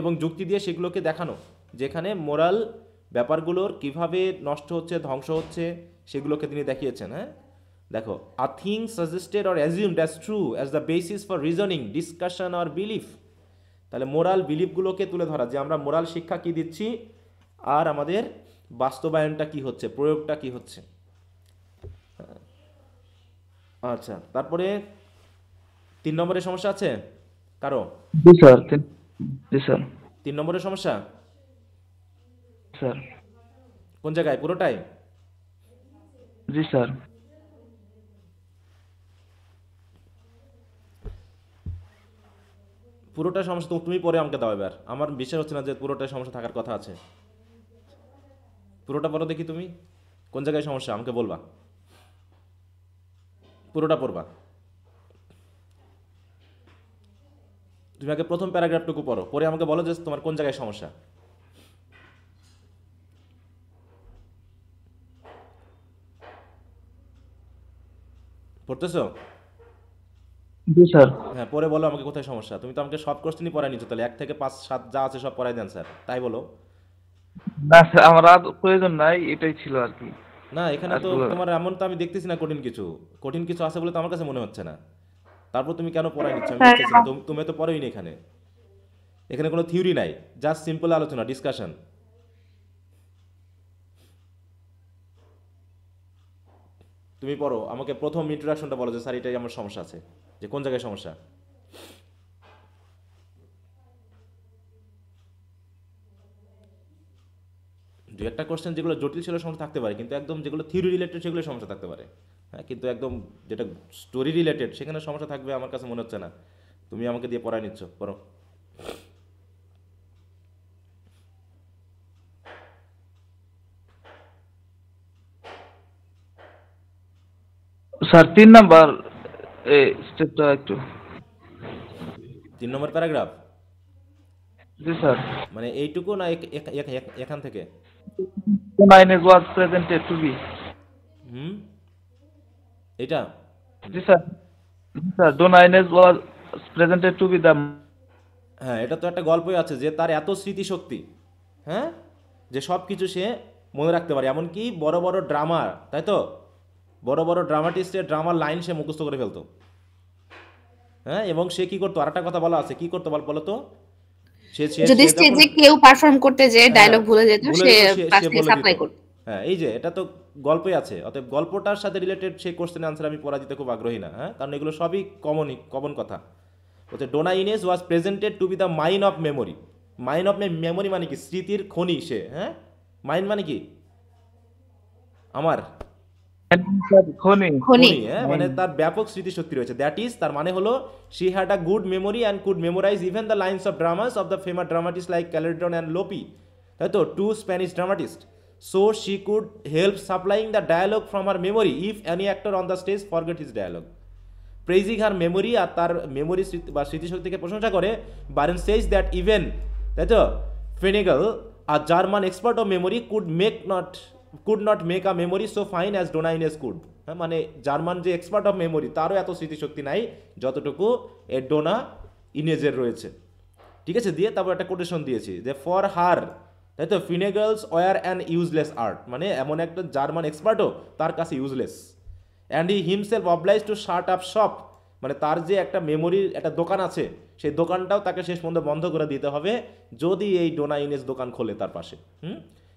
এবং যুক্তি দিয়ে সেগুলোকে দেখানো, যেখানে মোরাল ব্যাপারগুলোর কিভাবে নষ্ট হচ্ছে, ধ্বংস হচ্ছে, সেগুলোকে তিনি দেখিয়েছেন, হ্যাঁ। দেখো, a thing suggested or assumed as true as the basis for reasoning, discussion or belief. তাহলে মোরাল বিলিফগুলোকে তুলে ধরা, যে আমরা মোরাল শিক্ষা কি দিচ্ছি আর আমাদের বাস্তবায়নটা কি হচ্ছে, প্রয়োগটা কি হচ্ছে। আচ্ছা, তারপরে 3 নম্বরের সমস্যা আছে কারো? জি স্যার। জি স্যার। 3 নম্বরের সমস্যা স্যার। কোন জায়গায়? পুরোটাই? জি স্যার। পুরোটা সমস্যা তো তুমি পরে আমাকে দাও এবার, আমার বিশ্বাস হচ্ছে না যে পুরোটাই সমস্যা থাকার কথা আছে। পুরোটা পড়ো দেখি, তুমি কোন জায়গায় সমস্যা আমাকে বলবা, পুরোটা পড়বা। তুমি আগে প্রথম প্যারাগ্রাফটুকু পড়ো, পরে আমাকে বলো যে তোমার কোন জায়গায় সমস্যা। পড়তেছো? জি স্যার। হ্যাঁ, পরে বলো আমাকে কোথায় সমস্যা। তুমি তো আমাকে সব কোশ্চেনই পড়াই নিচ্ছ, তাহলে 1 থেকে 5 7 যা আছে সব পড়াই দেন স্যার, তাই বলো। না স্যার, আমার আর প্রয়োজন নাই, এটাই ছিল আর কি। না, এখানে তো আসলে তোমার এমন তো আমি দেখতেছি না কঠিন কিছু আছে বলে তো আমার কাছে মনে হচ্ছে না। তারপর তুমি কেন পড়াই নিচ্ছ আমি বুঝতেছি না। তুমি তো পড়োই নি এখানে, এখানে কোনো থিওরি নাই, জাস্ট সিম্পল আলোচনা, ডিসকাশন। তুমি পড়ো, আমাকে প্রথম ইন্ট্রোডাকশনটা বলো যে স্যার এটাই আমার সমস্যা আছে, যে কোন জায়গায় সমস্যা। দু একটা কোশ্চেন যেগুলো জটিল ছিল সমস্যা থাকতে পারে, কিন্তু একদম যেগুলো থিওরি রিলেটেড সেগুলো সমস্যা থাকতে পারে, হ্যাঁ। কিন্তু একদম যেটা স্টোরি রিলেটেড সেখানে সমস্যা থাকবে আমার কাছে মনে হচ্ছে না। তুমি আমাকে দিয়ে পড়াই নিচ্ছ, পড়ো। স্যার 3 নাম্বার এই স্টেপটা একটু। 3 নম্বর প্যারাগ্রাফ? জি স্যার। মানে এইটুকু না এখান থেকে? Donaines was presented to be. হুম, এটা? জি স্যার। জি sir, Donaines was presented to be the. হ্যাঁ, এটা তো একটা গল্পই আছে যে তার এত স্মৃতিশক্তি, হ্যাঁ, যে সব কিছু সে মনে রাখতে পারে, এমনকি বড় বড় ড্রামা, তাই তো, বড় বড় ড্রামাটিস্টের ড্রামার লাইন সে মুখস্থ করে ফেলতো, হ্যাঁ। এবং সে কি করতো, আরেকটা কথা বলা আছে, কি করতো বলো তো, যদি স্টেজে কেউ পারফর্ম করতে যায় ডায়লগ ভুলে যেত, সে পাশ সে থেকে বলে সাপ্লাই দিত। করত। হ্যাঁ, এই যে এটা তো গল্পই আছে, অতএব গল্পটার সাথে রিলেটেড সেই কোশ্চেনের আনসার আমি পড়া দিতে খুব আগ্রহী না, হ্যাঁ, কারণ এগুলো সবই কমন কথা। বলছে Donna Inez was presented to be the mine of memory. Mine of memory মানে কি? স্মৃতির খনি সে, হ্যাঁ। মাইন মানে কি? আমার খনি। খনি। হ্যাঁ, মানে তার ব্যাপক স্মৃতিশক্তি রয়েছে। দ্যাট ইজ, তার মানে হলো she had a good memory and could memorise even the lines of dramas of the famous dramatist like Calderon and Lope, তাই তো, 2 Spanish dramatist. So she could help supplying the dialogue from her memory if any actor on the stage forget his dialogue. Praising her memory, আর তার memory বা স্মৃতিশক্তিকে প্রশংসা করে, বারেন says that even, তাই তো, Feinaigle a German expert of memory could not make a memory so fine as Donna Inez could. হ্যাঁ, মানে German যে এক্সপার্ট অফ মেমোরি তারও এত স্মৃতিশক্তি নাই যতটুকু এ ইনেজের রয়েছে, ঠিক আছে, দিয়ে তারপর একটা কোটেশন দিয়েছি যে ফর হার, তাই তো, Finagle's were an useless art, মানে এমন একটা জার্মান এক্সপার্টও তার কাছে useless, and he himself oblige to shut up shop, মানে তার যে একটা মেমোরির একটা দোকান আছে সেই দোকানটাও তাকে শেষ পর্যন্ত বন্ধ করে দিতে হবে যদি এই ডোনা ইনেজ দোকান খোলে তার পাশে।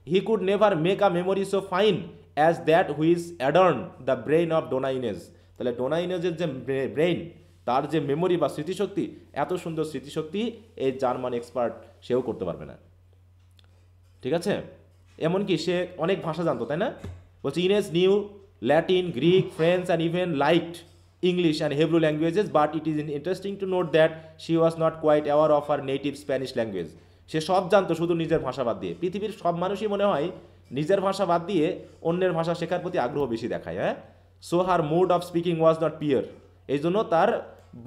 He could never make a memory so fine as that which adorn the brain of Donna Inez, তাহলে ডোনা ইনেজের যে ব্রেইন, তার যে মেমোরি বা স্মৃতিশক্তি, এত সুন্দর স্মৃতিশক্তি এই জার্মান এক্সপার্ট সেও করতে পারবে না, ঠিক আছে। এমনকি সে অনেক ভাষা জানতো, তাই না, বলছে Inez knew Latin, Greek, French and even liked English and Hebrew languages, but it is interesting to note that she was not quite aware of her native Spanish language. সে সব জানতো শুধু নিজের ভাষা বাদ দিয়ে। পৃথিবীর সব মানুষই মনে হয় নিজের ভাষা বাদ দিয়ে অন্যের ভাষা শেখার প্রতি আগ্রহ বেশি দেখায়, হ্যাঁ। So her mode of speaking was not pure, এই জন্য তার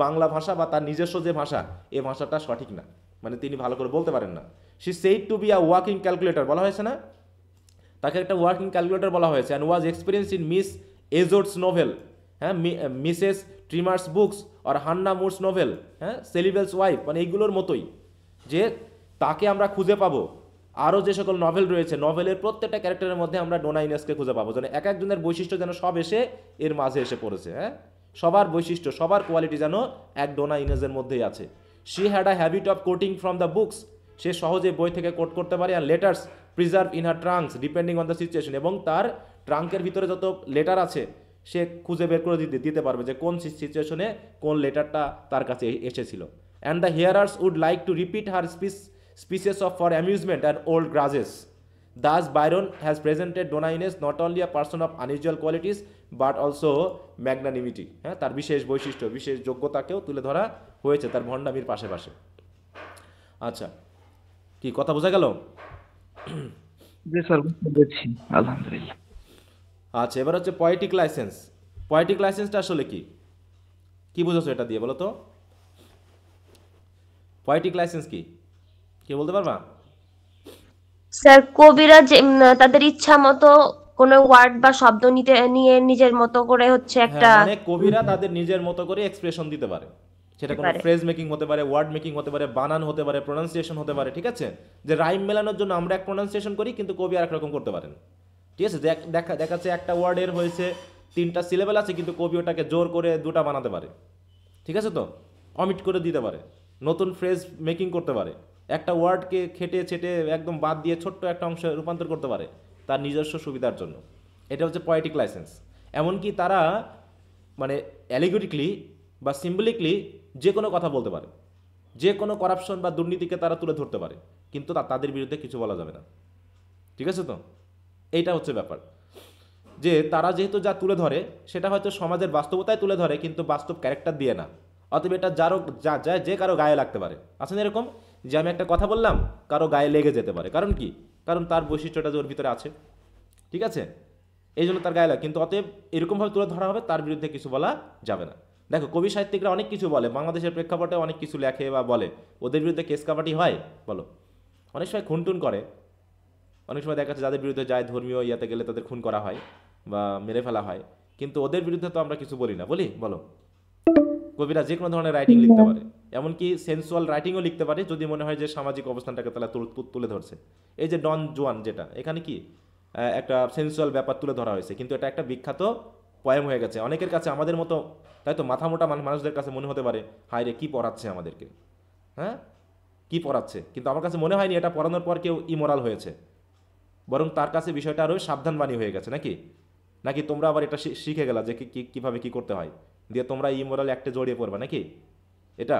বাংলা ভাষা বা তার নিজস্ব যে ভাষা, এই ভাষাটা সঠিক না, মানে তিনি ভালো করে বলতে পারেন না। She said to be a working calculator, বলা হয়েছে না, তাকে একটা ওয়ার্কিং ক্যালকুলেটর বলা হয়েছে, and was experience in Miss Edgeworth's novel, হ্যাঁ, মিসেস ট্রিমার্স বুকস আর হান্না মুরস নোভেল, হ্যাঁ, সেলিবেলস ওয়াইফ, মানে এইগুলোর মতোই যে তাকে আমরা খুঁজে পাবো আরও যে সকল নভেল রয়েছে, নভেলের প্রত্যেকটা ক্যারেক্টারের মধ্যে আমরা ডোনা ইনেজকে খুঁজে পাবো, যেন এক একজনের বৈশিষ্ট্য যেন সব এসে এর মাঝে এসে পড়েছে, হ্যাঁ, সবার বৈশিষ্ট্য সবার কোয়ালিটি যেন এক ডোনা ইনেজের মধ্যেই আছে। She had a habit of quoting from the books, সে সহজে বই থেকে কোট করতে পারে, আর letters preserve in her trunks depending on the situation, এবং তার ট্রাঙ্কের ভিতরে যত লেটার আছে সে খুঁজে বের করে দিতে পারবে যে কোন সিচুয়েশনে কোন লেটারটা তার কাছে এসেছিল। And the hearers would like to repeat her speeches of for amusement and old grudges. Thus, Byron has presented Donna Inez not only a person of unusual qualities but also magnanimity, হ্যাঁ, তার বিশেষ বৈশিষ্ট্য, বিশেষ যোগ্যতাকেও তুলে ধরা হয়েছে তার ভণ্ডামির পাশে পাশে। আচ্ছা, কি কথা বোঝা গেল? জি স্যার, বুঝতে পেরেছি, আলহামদুলিল্লাহ। আচ্ছা, এবার হচ্ছে পয়েটিক লাইসেন্স। পয়েটিক লাইসেন্সটা আসলে কি, কি বুঝেছো এটা দিয়ে বলো তো? পয়েটিক লাইসেন্স কি, কে বলতে পারবা? স্যার কবিরা যে তাদের ইচ্ছা মতো কোনো ওয়ার্ড বা শব্দ নিয়ে নিজের মতো করে হচ্ছে একটা, হ্যাঁ, মানে কবিরা তাদের নিজের মতো করে এক্সপ্রেশন দিতে পারে, সেটা কোনো ফ্রেজ মেকিং হতে পারে, ওয়ার্ড মেকিং হতে পারে, বানান হতে পারে, প্রোনাউন্সিয়েশন হতে পারে, ঠিক আছে। যে রাইম মেলানোর জন্য আমরা এক প্রোনাউন্সিয়েশন করি কিন্তু কবি আরেক রকম করতে পারেন, ঠিক আছে। দেখাচ্ছে একটা ওয়ার্ডের হয়েছে 3টা সিলেবেল আছে কিন্তু কবি ওটাকে জোর করে 2টা বানাতে পারে, ঠিক আছে, তো অমিট করে দিতে পারে, নতুন ফ্রেজ মেকিং করতে পারে, একটা ওয়ার্ডকে খেটে ছেটে একদম বাদ দিয়ে ছোট্ট একটা অংশে রূপান্তর করতে পারে তার নিজস্ব সুবিধার জন্য। এটা হচ্ছে পয়েটিক লাইসেন্স। এমনকি তারা মানে অ্যালিগোরিকলি বা সিম্বলিকলি যে কোনো কথা বলতে পারে, যে কোনো করাপশন বা দুর্নীতিকে তারা তুলে ধরতে পারে, কিন্তু তাদের বিরুদ্ধে কিছু বলা যাবে না, ঠিক আছে। তো এইটা হচ্ছে ব্যাপার, যে তারা যেহেতু যা তুলে ধরে সেটা হয়তো সমাজের বাস্তবতায় তুলে ধরে কিন্তু বাস্তব ক্যারেক্টার দিয়ে না, অতএব এটা যে কারো গায়ে লাগতে পারে। আছে না এরকম যে আমি একটা কথা বললাম কারো গায়ে লেগে যেতে পারে, কারণ কি, কারণ তার বৈশিষ্ট্যটা যে ওর ভিতরে আছে, ঠিক আছে, এই জন্য তার গায়ে লাগে, কিন্তু অতএব এরকমভাবে তুলে ধরা হবে, তার বিরুদ্ধে কিছু বলা যাবে না। দেখো কবি সাহিত্যিকরা অনেক কিছু বলে, বাংলাদেশের প্রেক্ষাপটে অনেক কিছু লেখে বা বলে, ওদের বিরুদ্ধে কেস কাবাটি হয় বলো, অনেক সময় খুনটুন করে, অনেক সময় দেখা যাচ্ছে যাদের বিরুদ্ধে যায় ধর্মীয় ইয়াতে গেলে তাদের খুন করা হয় বা মেরে ফেলা হয়, কিন্তু ওদের বিরুদ্ধে তো আমরা কিছু বলি না, বলি বলো? কবিরা যে কোনো ধরনের রাইটিং লিখতে পারে, এমনকি সেন্সুয়াল রাইটিংও লিখতে পারে যদি মনে হয় যে সামাজিক অবস্থানটাকে তারা তুলে ধরছে। এই যে ডন জুয়ান, যেটা এখানে কি একটা সেন্সুয়াল ব্যাপার তুলে ধরা হয়েছে, কিন্তু এটা একটা বিখ্যাত পয়েম হয়ে গেছে অনেকের কাছে। আমাদের মতো তাই তো মাথা মোটা মানুষদের কাছে মনে হতে পারে হায় রে কি পড়াচ্ছে আমাদেরকে, হ্যাঁ কি পড়াচ্ছে, কিন্তু আমার কাছে মনে হয়নি এটা পড়ানোর পর কেউ ইমোরাল হয়েছে, বরং তার কাছে বিষয়টা আরও সাবধানবাণী হয়ে গেছে। নাকি তোমরা আবার এটা শিখে গেলা যে কীভাবে কী করতে হয়, দিয়ে তোমরা ইমোরাল অ্যাক্টে জড়িয়ে পড়বে নাকি? এটা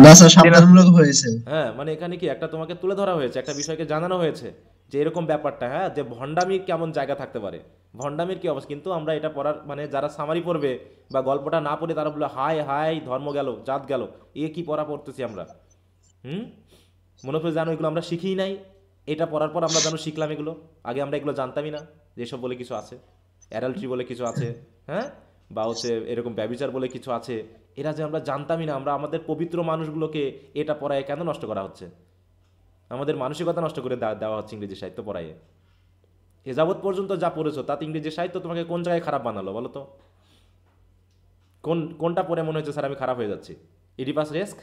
না স্যার, সাবধানমূলক হয়েছে। হ্যাঁ, মানে এখানে কি একটা তোমাকে তুলে ধরা হয়েছে, একটা বিষয়কে জানানো হয়েছে যে এরকম ব্যাপারটা, হ্যাঁ, যে ভণ্ডামির কেমন জায়গা থাকতে পারে, ভণ্ডামির কি অবস্থা। কিন্তু আমরা এটা পড়ার মানে যারা সামারি পড়বে বা গল্পটা না পড়ে তারা বললো হায় হায় ধর্ম গেল, জাত গেল, কি পড়তেছি আমরা, মনে হচ্ছে জানো এগুলো আমরা শিখিই নাই, এটা পড়ার পর আমরা জানো শিখলাম এগুলো, আগে আমরা এগুলো জানতামই না যেসব বলে কিছু আছে, অ্যাডাল্ট্রি বলে কিছু আছে, হ্যাঁ, বা হচ্ছে এরকম ব্যভিচার বলে কিছু আছে, এরা যে আমরা জানতামই না। আমরা আমাদের পবিত্র মানুষগুলোকে এটা পড়ায় কেন নষ্ট করা হচ্ছে, আমাদের মানসিকতা নষ্ট করে দেওয়া হচ্ছে ইংরেজি সাহিত্য পড়ায়। এ যাবৎ পর্যন্ত যা পড়েছো তাতে ইংরেজি সাহিত্য তোমাকে কোন জায়গায় খারাপ বানালো বলো তো? কোনটা পড়ে মনে হচ্ছে স্যার আমি খারাপ হয়ে যাচ্ছি? ইডিপাস রেস্ক,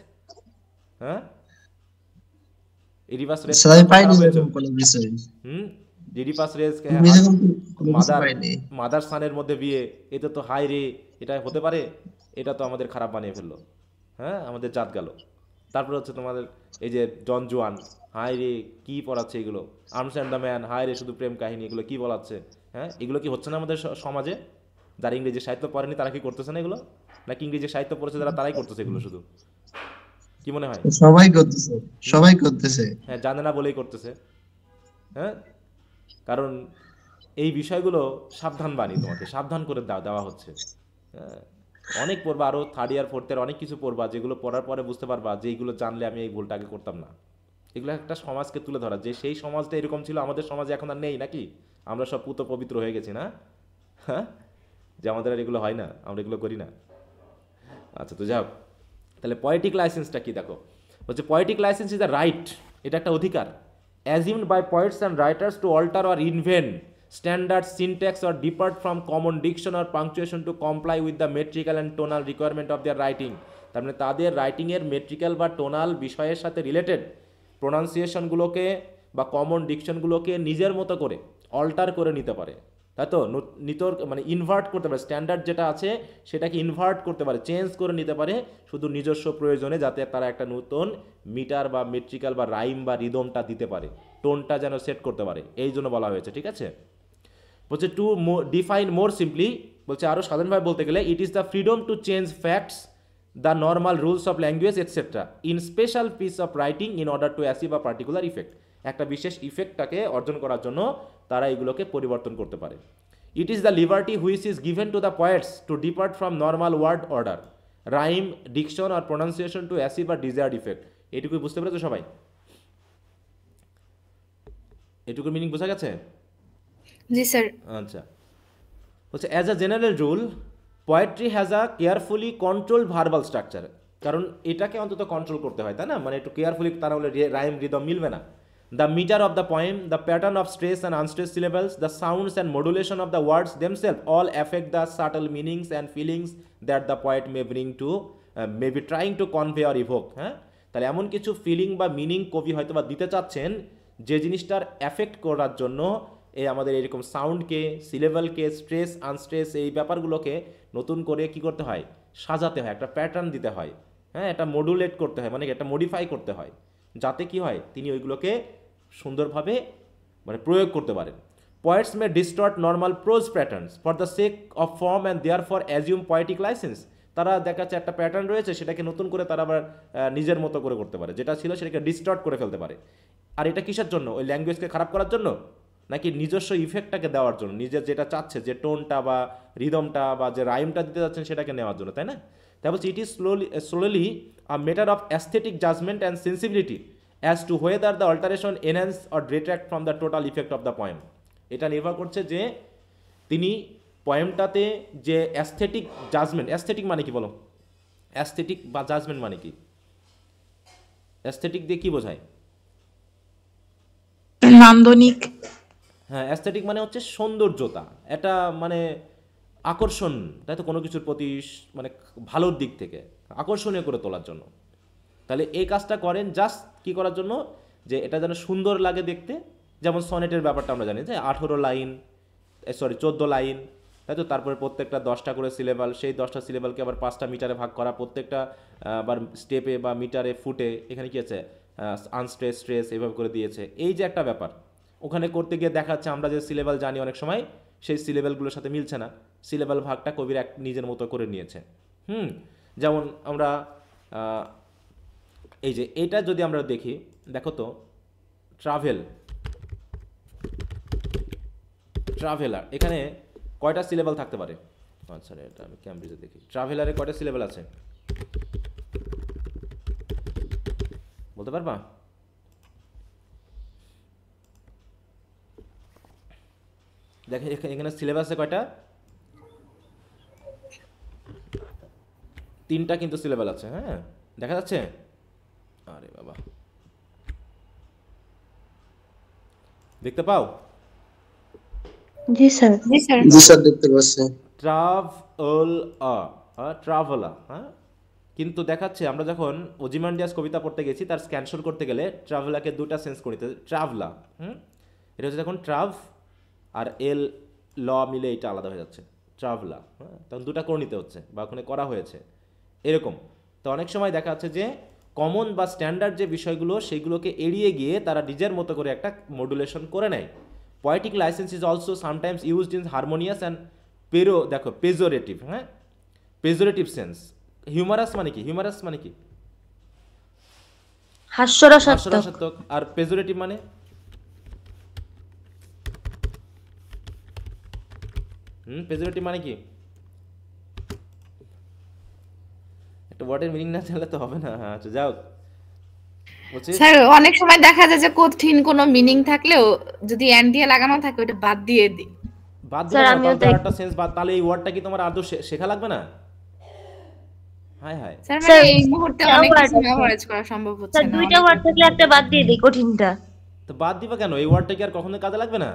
হ্যাঁ ইডিপাস রেস্ক স্যার আমি পাইনি খারাপ হয়েছে। এরকম কোনো বিষয়। ইডিপাস রেস্ক আমি এরকম কোনো কিছু মাদার পাইনি। মাদার সানের মধ্যে বিয়ে, এটা তো হাই রে, এটা হতে পারে? এটা তো আমাদের খারাপ বানিয়ে ফেললো, হ্যাঁ আমাদের জাত গেল। তারপরে হচ্ছে তোমাদের এই যে জন জুয়ান, হাই রে কি পড়াচ্ছে এগুলো, আর্মস অ্যান্ড দ্য ম্যান, হাই রে শুধু প্রেম কাহিনী, এগুলো কি বলাচ্ছে? হ্যাঁ এগুলো কি হচ্ছে না আমাদের সমাজে? যারা ইংরেজি সাহিত্য পড়েনি তারা কি করতেছে না এগুলো, নাকি ইংরেজি সাহিত্য পড়েছে যারা তারাই করতেছে এগুলো শুধু? কি মনে হয়? সবাই করতেছে, সবাই করতেছে। হ্যাঁ জানে না বলেই করতেছে। হ্যাঁ কারণ এই বিষয়গুলো সাবধান বাণী, তোমাকে সাবধান করে দেওয়া হচ্ছে। হ্যাঁ, অনেক পড়বা, আরও থার্ড ইয়ার ফোর্থ ইয়ার অনেক কিছু পড়বা, যেগুলো পড়ার পরে বুঝতে পারবা যে এইগুলো জানলে আমি এই ভুলটা আগে করতাম না। এগুলো একটা সমাজকে তুলে ধরা, যে সেই সমাজটা এরকম ছিল, আমাদের সমাজে এখন আর নেই নাকি? আমরা সব পুত পবিত্র হয়ে গেছি না? হ্যাঁ যে আমাদের আর এগুলো হয় না, আমরা এগুলো করি না। আচ্ছা তো যাও, তাহলে পয়েটিক লাইসেন্সটা কি দেখো, হচ্ছে poetic licence is the right, এটা একটা অধিকার, assumed by poets and writers to alter or invent standard syntax or depart from common diction or punctuation to comply with the metrical and tonal requirement of their writing. তার মানে তাদের রাইটিংয়ের মেট্রিক্যাল বা tonal বিষয়ের সাথে related প্রোনাউন্সিয়েশনগুলোকে বা common ডিকশনগুলোকে নিজের মতো করে অল্টার করে নিতে পারে, তাই তো? মানে ইনভার্ট করতে পারে, স্ট্যান্ডার্ড যেটা আছে সেটাকে ইনভার্ট করতে পারে, চেঞ্জ করে নিতে পারে শুধু নিজস্ব প্রয়োজনে, যাতে তারা একটা নতুন মিটার বা মেট্রিক্যাল বা রাইম বা রিদমটা দিতে পারে, টোনটা যেন সেট করতে পারে, এই জন্য বলা হয়েছে। ঠিক আছে, বলছে টু ডিফাইন মোর সিম্পলি, বলছে আরও সাধারণভাবে বলতে গেলে, ইট is the freedom to change facts, the normal rules of language etcetera in special piece of writing in order to achieve a particular effect. একটা বিশেষ ইফেক্টটাকে অর্জন করার জন্য তারা এগুলোকে পরিবর্তন করতে পারে। It is the liberty which is given to the poets to depart from normal word order, rhyme, diction আর pronunciation to achieve a desired effect. এটুকুই বুঝতে পেরেছো সবাই? এটুকুর মিনিং বোঝা গেছে? জি স্যার। আচ্ছা, হচ্ছে as a general rule poetry has a carefully controlled verbal structure, কারণ এটাকে অন্তত কন্ট্রোল করতে হয়, তাই না? মানে একটু কেয়ারফুলি, তারা হলে রাইম রিদম মিলবে না। The metre of the poem, the pattern of stress and unstress syllables, the sounds and modulation of the words themselves all affect the subtle meanings and feelings that the poet may be trying to convey or evoke. হ্যাঁ, তাহলে এমন কিছু feeling বা meaning কবি হয়তো বা দিতে চাচ্ছেন যে জিনিসটার এফেক্ট করার জন্য এই আমাদের এরকম সাউন্ডকে, সিলেবলকে, স্ট্রেস আনস্ট্রেস এই ব্যাপারগুলোকে নতুন করে কি করতে হয়, সাজাতে হয়, একটা প্যাটার্ন দিতে হয়। হ্যাঁ, এটা মডুলেট করতে হয়, মানে একটা মডিফাই করতে হয়, যাতে কি হয় তিনি ওইগুলোকে সুন্দরভাবে মানে প্রয়োগ করতে পারেন। Poets may distort normal prose patterns for the sake of form and therefore assume poetic licence. তারা দেখাচ্ছে একটা প্যাটার্ন রয়েছে, সেটাকে নতুন করে তারা আবার নিজের মতো করে করতে পারে, যেটা ছিল সেটাকে ডিস্টর্ট করে ফেলতে পারে। আর এটা কিসের জন্য? ওই ল্যাঙ্গুয়েজকে খারাপ করার জন্য, নাকি নিজস্ব ইফেক্টটাকে দেওয়ার জন্য, নিজের যেটা চাচ্ছে, যে টোনটা বা রিদমটা বা যে রাইমটা দিতে যাচ্ছেন সেটাকে নেওয়ার জন্য, তাই না? তাই বলছি it is slowly a matter of aesthetic judgement and sensibility as to whether the alteration enhance or detract from the total effect of the poem. এটা নির্ভর করছে যে তিনি পয়েমটাতে যে অ্যাস্থেটিক জাজমেন্ট, অ্যাস্থেটিক মানে কি বলো? অ্যাস্থেটিক বা জাজমেন্ট মানে কি? অ্যাস্থেটিক দিয়ে কি বোঝায়? নান্দনিক। হ্যাঁ, অ্যাস্থেটিক মানে হচ্ছে সৌন্দর্যতা, এটা মানে আকর্ষণ, তাই তো? কোনো কিছুর প্রতি মানে ভালোর দিক থেকে আকর্ষণীয় করে তোলার জন্য। তাহলে এই কাজটা করেন জাস্ট কি করার জন্য, যে এটা যেন সুন্দর লাগে দেখতে। যেমন সনেটের ব্যাপারটা আমরা জানি যে 18 লাইন, 14 লাইন, তাই তো? তারপরে প্রত্যেকটা 10টা করে সিলেবাল, সেই 10টা সিলেবালকে আবার 5টা মিটারে ভাগ করা, প্রত্যেকটা আবার স্টেপে বা মিটারে, ফুটে, এখানে কি আছে আনস্ট্রেস, স্ট্রেস এভাবে করে দিয়েছে। এই যে একটা ব্যাপার, ওখানে করতে গিয়ে দেখাচ্ছে আমরা যে সিলেবাল জানি অনেক সময় সেই সিলেবালগুলোর সাথে মিলছে না, সিলেবাল ভাগটা কবির নিজের মতো করে নিয়েছে। যেমন আমরা এই যে এটা যদি আমরা দেখি, দেখো তো, ট্রাভেলার, এখানে কয়টা সিলেবাল থাকতে পারে? আচ্ছা, এটা আমি ক্যামব্রিজে দেখি, ট্রাভেলারে কয়টা সিলেবাল আছে বলতে পারবা? দেখেন এখানে সিলেবাসে কয়টা? 3টা কিন্তু সিলেবাল আছে। হ্যাঁ, দেখা যাচ্ছে? আরে বাবা, দেখতে পাও? জি স্যার। জি স্যার। জি স্যার দেখতে পাচ্ছি। ট্রাভেলার, হ্যাঁ, কিন্তু দেখাচ্ছে আমরা যখন ওজিমান্ডিয়াস কবিতা পড়তে গেছি তার স্ক্যানশন করতে গেলে ট্রাভেলাকে দুটা সেন্স করিতে ট্রাভলা, এটা হচ্ছে যখন ট্রাভ আর এল ল মিলে এটা আলাদা হয়ে যাচ্ছে ট্রাভলা, হ্যাঁ, তখন দুটা করে নিতে হচ্ছে বা ওখানে করা হয়েছে এরকম। তো অনেক সময় দেখা যাচ্ছে যে কমন বা স্ট্যান্ডার্ড যে বিষয়গুলো সেগুলোকে এড়িয়ে গিয়ে তারা নিজের মতো করে একটা মডুলেশন করে নেয়। Poetic licence is also sometimes used in harmonious and দেখো পেজোরেটিভ, হ্যাঁ, পেজোরেটিভ সেন্স। হিউমারাস মানে কি? হিউমারাস মানে কি? হাস্যরসাত্মক। হাস্যরসাত্মক। আর পেজোরেটিভ মানে পেজোরেটিভ মানে কি? একটা ওয়ার্ডের মিনিং না জানলে তো হবে না। আচ্ছা যাও, বলছি স্যার অনেক সময় দেখা যায় যে কঠিন কোনো মিনিং থাকলেও যদি এন্ড দিয়ে লাগানো থাকে ওটা বাদ দিয়ে দিই। বাদ স্যার, দিলে আমিও তাহলে তাই। একটা সেন্স বাদ, তাহলে এই ওয়ার্ডটা কি তোমার আদৌ শেখা লাগবে না? হায় হায়, স্যার স্যার, মানে এই মুহূর্তে দুইটা অনেক word কিছু আছে। মেমোরাইজ করা সম্ভব হচ্ছে স্যার, না। দুইটা ওয়ার্ড থাকলে একটা বাদ দিয়ে দিই, কঠিনটা। তো বাদ দিবা কেন? এই ওয়ার্ডটা কি আর কখনো কাজে লাগবে না?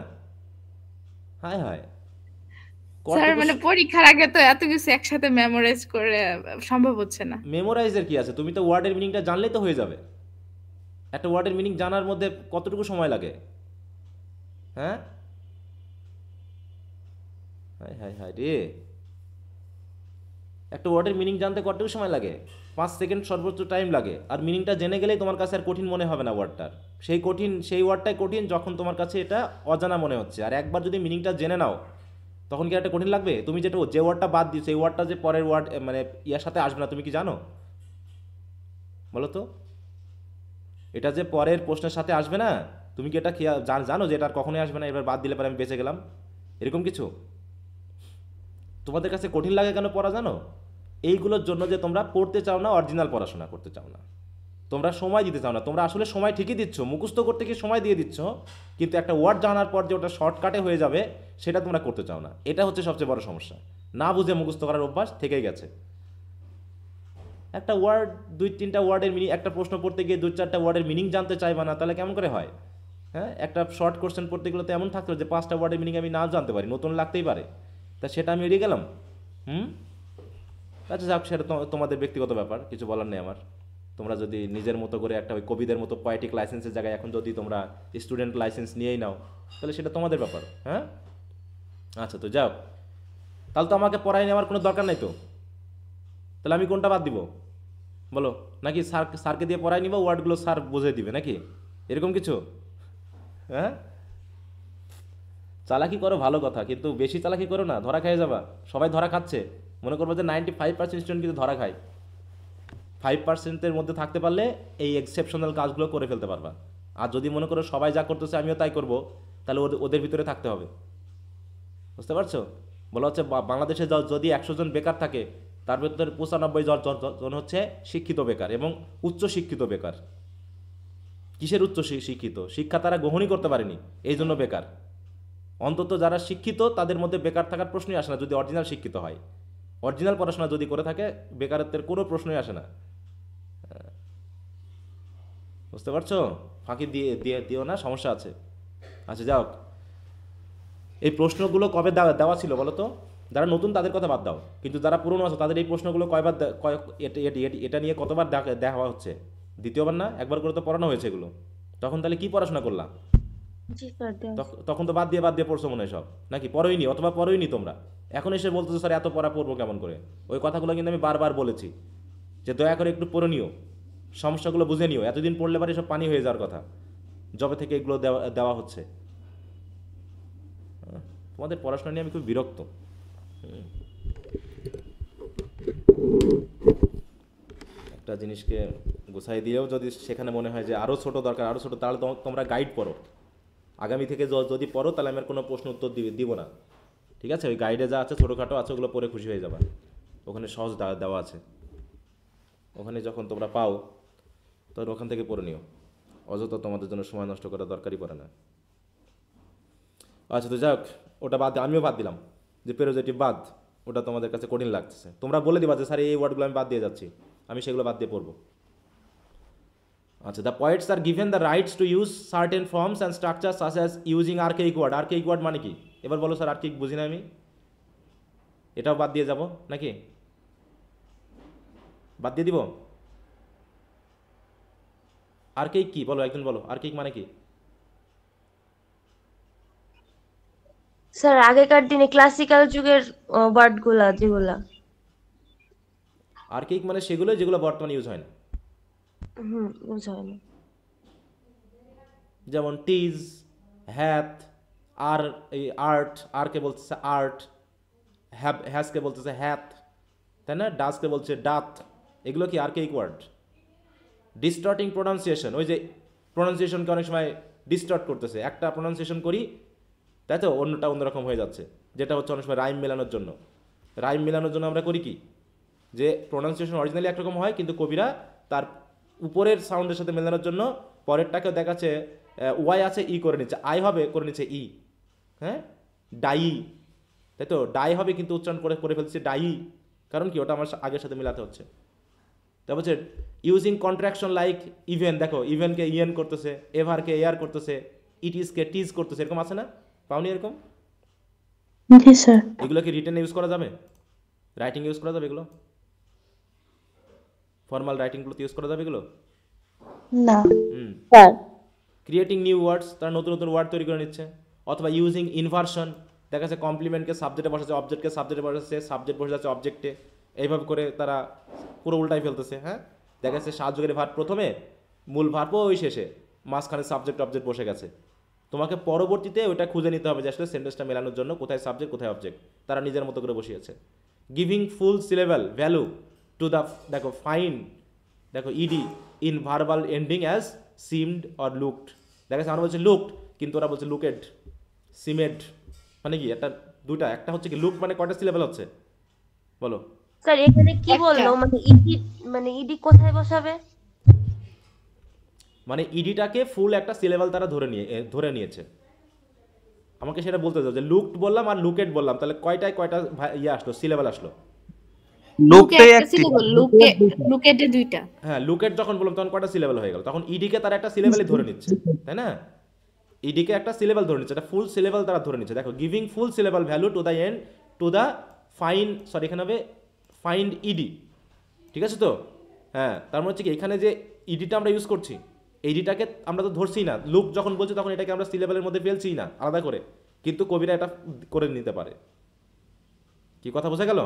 হায় হায়, স্যার কতটুকু মানে পরীক্ষার আগে তো এত কিছু একসাথে মেমোরাইজ করে সম্ভব হচ্ছে না। মেমোরাইজের কি আছে? তুমি তো ওয়ার্ডের মিনিংটা জানলেই তো হয়ে যাবে। একটা ওয়ার্ডের মিনিং জানার মধ্যে কতটুকু সময় লাগে? হ্যাঁ, হায় হায় হায় রে, একটা ওয়ার্ডের মিনিং জানতে কতটুকু সময় লাগে? 5 সেকেন্ড সর্বোচ্চ টাইম লাগে। আর মিনিংটা জেনে গেলেই তোমার কাছে আর কঠিন মনে হবে না ওয়ার্ডটার। সেই ওয়ার্ডটাই কঠিন যখন তোমার কাছে এটা অজানা মনে হচ্ছে। আর একবার যদি মিনিংটা জেনে নাও তখন কি একটা কঠিন লাগবে? তুমি যে ওয়ার্ডটা বাদ দিও সেই ওয়ার্ডটা যে পরের ওয়ার্ড মানে ইয়ার সাথে আসবে না, তুমি কি জানো? বলো তো, এটা যে পরের প্রশ্নের সাথে আসবে না, তুমি কি এটা জানো যে এটা আর কখনোই আসবে না, এবার বাদ দিলে পরে আমি বেঁচে গেলাম, এরকম কিছু? তোমাদের কাছে কঠিন লাগে কেন পড়া জানো? এইগুলোর জন্য যে তোমরা পড়তে চাও না, অরিজিনাল পড়াশোনা করতে চাও না, তোমরা সময় দিতে চাও না। তোমরা আসলে সময় ঠিকই দিচ্ছ, মুখস্থ করতে গিয়ে সময় দিয়ে দিচ্ছ, কিন্তু একটা ওয়ার্ড জানার পর যে ওটা শর্টকাটে হয়ে যাবে সেটা তোমরা করতে চাও না। এটা হচ্ছে সবচেয়ে বড় সমস্যা। না বুঝে মুখস্থ করার অভ্যাস থেকেই গেছে। একটা ওয়ার্ড 2-3টা ওয়ার্ডের মিনিং, একটা প্রশ্ন পড়তে গিয়ে 2-4টা ওয়ার্ডের মিনিং জানতে চাইবা না, তাহলে কেমন করে হয়? হ্যাঁ, একটা শর্ট কোশ্চেন পড়তে গেলে তো এমন থাকতো যে 5টা ওয়ার্ডের মিনিং আমি না জানতে পারি, নতুন লাগতেই পারে, তা সেটা আমি এড়িয়ে গেলাম। আচ্ছা যাক, সেটা তোমাদের ব্যক্তিগত ব্যাপার, কিছু বলার নেই আমার। তোমরা যদি নিজের মতো করে একটা ওই কবিদের মতো পোয়েটিক লাইসেন্সের জায়গায় এখন যদি তোমরা স্টুডেন্ট লাইসেন্স নিয়েই নাও, তাহলে সেটা তোমাদের ব্যাপার। হ্যাঁ, আচ্ছা তো যাও, তাহলে তো আমাকে পড়াই নেওয়ার কোনো দরকার নাই তো। তাহলে আমি কোনটা বাদ দিব বলো? নাকি স্যারকে দিয়ে পড়াই নিব, ওয়ার্ডগুলো স্যার বুঝে দিবে নাকি, এরকম কিছু? হ্যাঁ, চালাকি করো ভালো কথা, কিন্তু বেশি চালাকি করো না, ধরা খেয়ে যাবা। সবাই ধরা খাচ্ছে, মনে করবো যে 95% স্টুডেন্ট কিন্তু ধরা খায়। 5%-এর মধ্যে থাকতে পারলে এই এক্সেপশনাল কাজগুলো করে ফেলতে পারবা। আর যদি মনে করো সবাই যা করতেছে আমিও তাই করব, তাহলে ওদের ভিতরে থাকতে হবে। বুঝতে পারছো? বলা হচ্ছে বাংলাদেশে যদি 100 জন বেকার থাকে, তার ভিতরে 95 জন হচ্ছে শিক্ষিত বেকার এবং উচ্চ শিক্ষিত বেকার। কিসের উচ্চ শিক্ষিত? শিক্ষা তারা গ্রহণই করতে পারেনি, এই জন্য বেকার। অন্তত যারা শিক্ষিত তাদের মধ্যে বেকার থাকার প্রশ্নই আসে না যদি অরিজিনাল শিক্ষিত হয়। অরিজিনাল পড়াশোনা যদি করে থাকে বেকারত্বের কোনো প্রশ্নই আসে না। বুঝতে পারছো? ফাঁকি দিও না, সমস্যা আছে। আচ্ছা যাও, এই প্রশ্নগুলো কবে দেওয়া ছিল বলো তো? যারা নতুন তাদের কথা বাদ দাও, কিন্তু যারা পুরনো আছে তাদের এই প্রশ্নগুলো কয়বার এটা নিয়ে কতবার দেখা হচ্ছে? দ্বিতীয়বার না, একবার করে তো পড়ানো হয়েছে এগুলো। তখন তাহলে কি পড়াশোনা করলাম? জি স্যার, দেন। তখন তো বাদ দিয়ে পড়ছো মনে হয় সব, নাকি পড়োইনি? অথবা পড়োইনি তোমরা, এখন এসে বলতেছো স্যার এত পড়বো কেমন করে? ওই কথাগুলো কিন্তু আমি বারবার বলেছি যে দয়া করে একটু পড়ে নিও, সমস্যাগুলো বুঝে নিও। এতদিন পড়লে পারে সব পানি হয়ে যাওয়ার কথা, যবে থেকে এগুলো দেওয়া হচ্ছে। তোমাদের পড়াশোনা নিয়ে আমি খুব বিরক্ত। একটা জিনিসকে গুছাই দিলেও যদি সেখানে মনে হয় যে আরও ছোট দরকার, আরও ছোট, তাহলে তোমরা গাইড পড়ো। আগামী থেকে যদি পড়ো তাহলে আমি আর কোনো প্রশ্ন উত্তর দিব না, ঠিক আছে? ওই গাইডে যা আছে ছোটোখাটো আছে ওগুলো পড়ে খুশি হয়ে যাবা, ওখানে সহজ দেওয়া আছে। ওখানে যখন তোমরা পাও তখন ওখান থেকে পড়ে নিও, অযথা তোমাদের জন্য সময় নষ্ট করা দরকারই পড়ে না। আচ্ছা তো যাক, ওটা বাদ, আমিও বাদ দিলাম যে পেরোজেটিভ বাদ, ওটা তোমাদের কাছে কঠিন লাগতেছে। তোমরা বলে দিবা যে স্যার এই ওয়ার্ডগুলো আমি বাদ দিয়ে যাচ্ছি, আমি সেগুলো বাদ দিয়ে পড়বো। আচ্ছা, the poets are given the rights to use certain forms and structure such as using archaic word. Archaic word মানে কি এবার বলো স্যার? আর্কেইক বুঝি না আমি, এটাও বাদ দিয়ে যাব নাকি? বাদ দিয়ে দিব? আর্কেইক কি বলো, একজন বলো, আর্কেইক মানে কি? স্যার আগেকার দিনে ক্লাসিক্যাল যুগের ওয়ার্ড গুলা যেগুলা। আর্কেইক মানে সেগুলো যেগুলো বর্তমানে ইউজ হয় না। বুঝা হয় না। যেমন টিজ, হ্যাথ, আর এই আর্ট, আরকে বলতেছে আর্ট, হ্যাজকে বলতেছে হ্যাথ, তাই না? ডাসকে বলছে ডাথ। এগুলো কি আর্কেইক ওয়ার্ড? ডিস্টর্টিং প্রোনাউন্সিয়েশন, ওই যে প্রোনাউন্সিয়েশনকে অনেক সময় ডিস্টর্ট করতেছে, একটা প্রোনাউন্সিয়েশন করি তাই তো অন্যটা অন্যরকম হয়ে যাচ্ছে, যেটা হচ্ছে অনেক সময় রাইম মেলানোর জন্য। রাইম মেলানোর জন্য আমরা করি কি, যে প্রোনাউন্সিয়েশন অরিজিনালি একরকম হয় কিন্তু কবিরা তার উপরের সাউন্ডের সাথে মেলানোর জন্য পরেরটাকেও দেখাচ্ছে ওয়াই আছে ই করে নিচ্ছে, আই হবে করে নিচ্ছে ই, হ্যাঁ, ডাই, তাই তো? ডাই হবে কিন্তু উচ্চারণ করে করে ফেলছে ডাই, কারণ কি ওটা আমার আগের সাথে মেলাতে হচ্ছে। তারপর হচ্ছে ইউজিং কন্ট্রাকশন লাইক ইভেন, দেখো ইভেনকে ইয়েন করতেছে, এভারকে এয়ার করতেছে, ইটিসকে টিজ করতেছে, এরকম আছে না? পাওনি এরকম? জি স্যার। এগুলো কি রিটেন ইউজ করা যাবে? রাইটিং ইউজ করা যাবে এগুলো? ফর্মাল রাইটিংগুলোতে ইউজ করা যাবে এগুলো? না হুম। স্যার। ক্রিয়েটিং নিউ ওয়ার্ডস, তারা নতুন নতুন ওয়ার্ড তৈরি করে নিচ্ছে। অথবা ইউজিং ইনভার্সন, দেখা যাচ্ছে কমপ্লিমেন্টকে সাবজেক্টে বসাচ্ছে, অবজেক্টকে সাবজেক্টে বসাচ্ছে, সাবজেক্ট বসে যাচ্ছে অবজেক্টে, এইভাবে করে তারা পুরো উল্টাই ফেলতেছে। হ্যাঁ, দেখা যাচ্ছে সাহায্যকারী ভার্ব প্রথমে, মূল ভার্বও ওই শেষে, মাঝখানে সাবজেক্ট অবজেক্ট বসে গেছে। তোমাকে পরবর্তীতে ওটা খুঁজে নিতে হবে যে আসলে সেন্টেন্সটা মেলানোর জন্য কোথায় সাবজেক্ট কোথায় অবজেক্ট, তারা নিজের মতো করে বসিয়েছে। Giving full syllable value to the, দেখো ফাইন, দেখো ED in verbal ending as seemed or looked, দেখা যাচ্ছে আমরা বলছি লুকড কিন্তু ওরা বলছে লুকেড, সিমেড, মানে কি একটা দুইটা, একটা হচ্ছে কি লুক মানে কয়টা সিলেবল হচ্ছে বলো? স্যার এখানে কি বললো, মানে ইডি কোথায় বসাবে? মানে ইডিটাকে ফুল একটা সিলেবল তারা ধরে নিয়েছে। আমাকে সেটা বলতে দাও যে লুকড বললাম আর লুকেড বললাম, তাহলে কয়টায় কয়টা ইয়ে আসলো, সিলেবল আসলো? লুকে লুকটাই একটা একটি, সিলেবল, লুকেটে দুইটা। হ্যাঁ, লুকেড যখন বললাম তখন কয়টা সিলেবল হয়ে গেল? তখন ইডিকে তারা একটা সিলেবলই ধরে নিচ্ছে, তাই না? ইডিকে একটা সিলেবল ধরে নিচ্ছে, একটা ফুল সিলেবল তারা ধরে নিচ্ছে। দেখো giving full syllable value to the end to the fine, sorry এখানে হবে ফাইন্ড ইডি, ঠিক আছে তো? হ্যাঁ, তার মানে হচ্ছে কি এখানে যে ইডিটা আমরা ইউজ করছি, ইডিটাকে আমরা তো ধরছি না, লুক যখন বলছি তখন এটাকে আমরা সিলেবলের মধ্যে ফেলছি না আলাদা করে, কিন্তু কবিরা এটা করে নিতে পারে। কি কথা বোঝা গেল?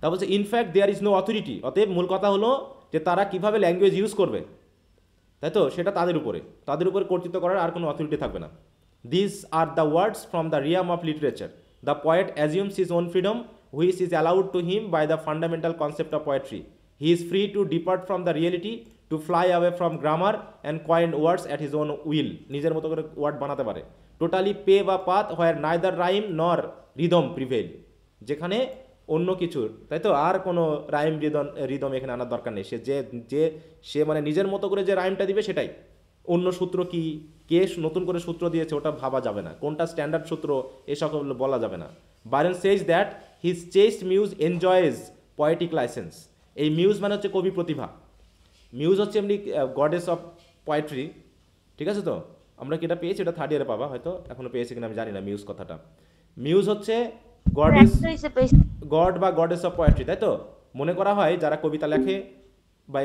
তা বলছে in fact there is no authority, অতএব মূল কথা হলো যে তারা কিভাবে ল্যাঙ্গুয়েজ ইউজ করবে, তাই তো? সেটা তাদের উপরে কর্তৃত্ব করার আর কোনো অথরিটি থাকবে না। This are the words from the realm of literature, the poet assumes his own freedom which is allowed to him by the fundamental concept of poetry. He is free to depart from the reality, to fly away from grammar and coin words at his own will, নিজের মতো করে word বানাতে পারে। Totally পে বা path where neither rhyme nor rhythm prevail, যেখানে অন্য কিছুর, তাই তো, আর কোনো রাইম রিদম এখানে আনার দরকার নেই। সে মানে নিজের মতো করে যে রাইমটা দিবে সেটাই, অন্য সূত্র কি, কে নতুন করে সূত্র দিয়েছে ওটা ভাবা যাবে না, কোনটা স্ট্যান্ডার্ড সূত্র এসব বলা যাবে না। Byron says that his chaste muse enjoys poetic licence. এই মিউজ মানে হচ্ছে কবি প্রতিভা, মিউজ হচ্ছে এমনি গডেস অফ পোয়েট্রি, ঠিক আছে তো? আমরা কি এটা পেয়েছি? এটা থার্ড ইয়ারে পাবা হয়তো, এখনো পেয়েছি কিনা আমি জানি না মিউজ কথাটা। মিউজ হচ্ছে গড বা গডেস অফ পোয়েট্রি, তাই তো? মনে করা হয় যারা কবিতা লেখে বা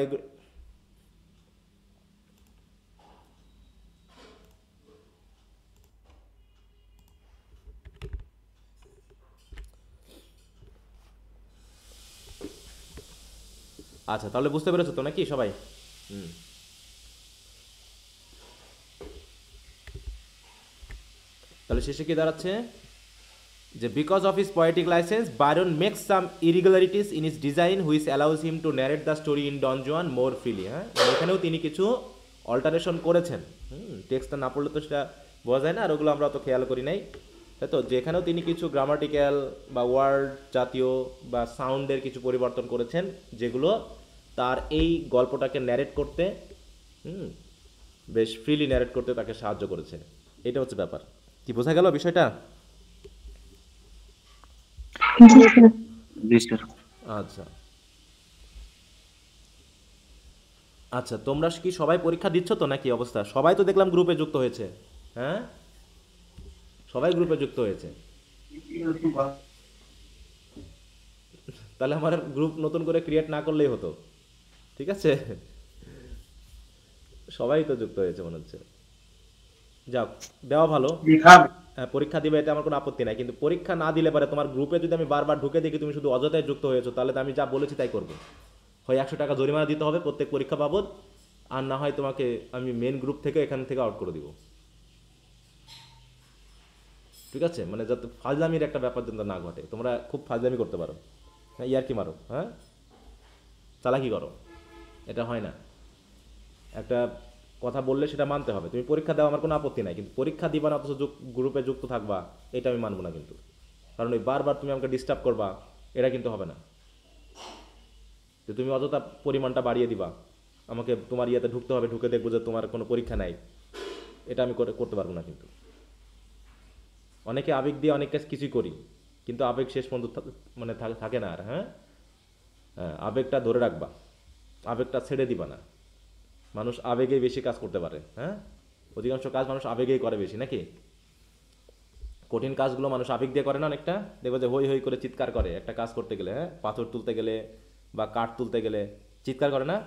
আচ্ছা, তাহলে বুঝতে পেরেছো তো নাকি সবাই? তাহলে শেষে কি দাঁড়াচ্ছে যে because of his poetic licence Byron makes some irregularities in his design which allows him to narrate the story in Don Juan more freely. হ্যাঁ, এখানেও তিনি কিছু অল্টারেশন করেছেন। টেক্সটটা না পড়লে তো সেটা বোঝা যায় না, আর ওগুলো আমরা অত খেয়াল করি নাই, তাই তো? যেখানেও তিনি কিছু গ্রামাটিক্যাল বা ওয়ার্ড জাতীয় বা সাউন্ডের কিছু পরিবর্তন করেছেন, যেগুলো তার এই গল্পটাকে ন্যারেট করতে, বেশ ফ্রিলি ন্যারেট করতে তাকে সাহায্য করেছে। এটা হচ্ছে ব্যাপার। কি বোঝা গেল বিষয়টা? আচ্ছা আচ্ছা, তোমরা কি সবাই পরীক্ষা দিচ্ছ তো নাকি অবস্থা? সবাই তো দেখলাম গ্রুপে যুক্ত হয়েছে। হ্যাঁ, সবাই গ্রুপে যুক্ত হয়েছে। তাহলে আমার গ্রুপ নতুন করে ক্রিয়েট না করলেই হতো, ঠিক আছে? সবাই তো যুক্ত হয়েছে মনে হচ্ছে। যাক, দেওয়া ভালো। হ্যাঁ, পরীক্ষা দিবে এটা আমার কোনো আপত্তি নাই, কিন্তু পরীক্ষা না দিলে পারে তোমার গ্রুপে যদি আমি বারবার ঢুকে দেখি তুমি শুধু অযথায় যুক্ত হয়েছো, তাহলে তো আমি যা বলেছি তাই করবো। হয় 100 টাকা জরিমানা দিতে হবে প্রত্যেক পরীক্ষা বাবদ, আর না হয় তোমাকে আমি মেন গ্রুপ থেকে এখান থেকে আউট করে দিব, ঠিক আছে? মানে যাতে ফাজলামির একটা ব্যাপার যেন না ঘটে। তোমরা খুব ফাজলামি করতে পারো, হ্যাঁ, ইয়ার্কি মারো, হ্যাঁ, চালাকি করো, এটা হয় না। একটা কথা বললে সেটা মানতে হবে। তুমি পরীক্ষা দাও, আমার কোনো আপত্তি নাই, কিন্তু পরীক্ষা দিবা না অথচ গ্রুপে যুক্ত থাকবা, এটা আমি মানবো না কিন্তু। কারণ ওই বারবার তুমি আমাকে ডিস্টার্ব করবা, এটা কিন্তু হবে না। যে তুমি অযথা পরিমাণটা বাড়িয়ে দিবা, আমাকে তোমার ইয়েতে ঢুকতে হবে, ঢুকে দেখবো যে তোমার কোনো পরীক্ষা নাই, এটা আমি করতে পারবো না কিন্তু। অনেকে আবেগ দিয়ে অনেক কাজ কিছুই করি, কিন্তু আবেগ শেষ পর্যন্ত মানে থাকে না আর। হ্যাঁ, আবেগটা ধরে রাখবা, আবেগটা ছেড়ে দিবা না। মানুষ আবেগে বেশি কাজ করতে পারে, হ্যাঁ, অধিকাংশ কাজ মানুষ আবেগেই করে বেশি, নাকি? কঠিন কাজগুলো মানুষ আবেগ দিয়ে করে না, অনেকটা দেখবো যে হই হই করে চিৎকার করে একটা কাজ করতে গেলে, হ্যাঁ, পাথর তুলতে গেলে বা কাঠ তুলতে গেলে চিৎকার করে না?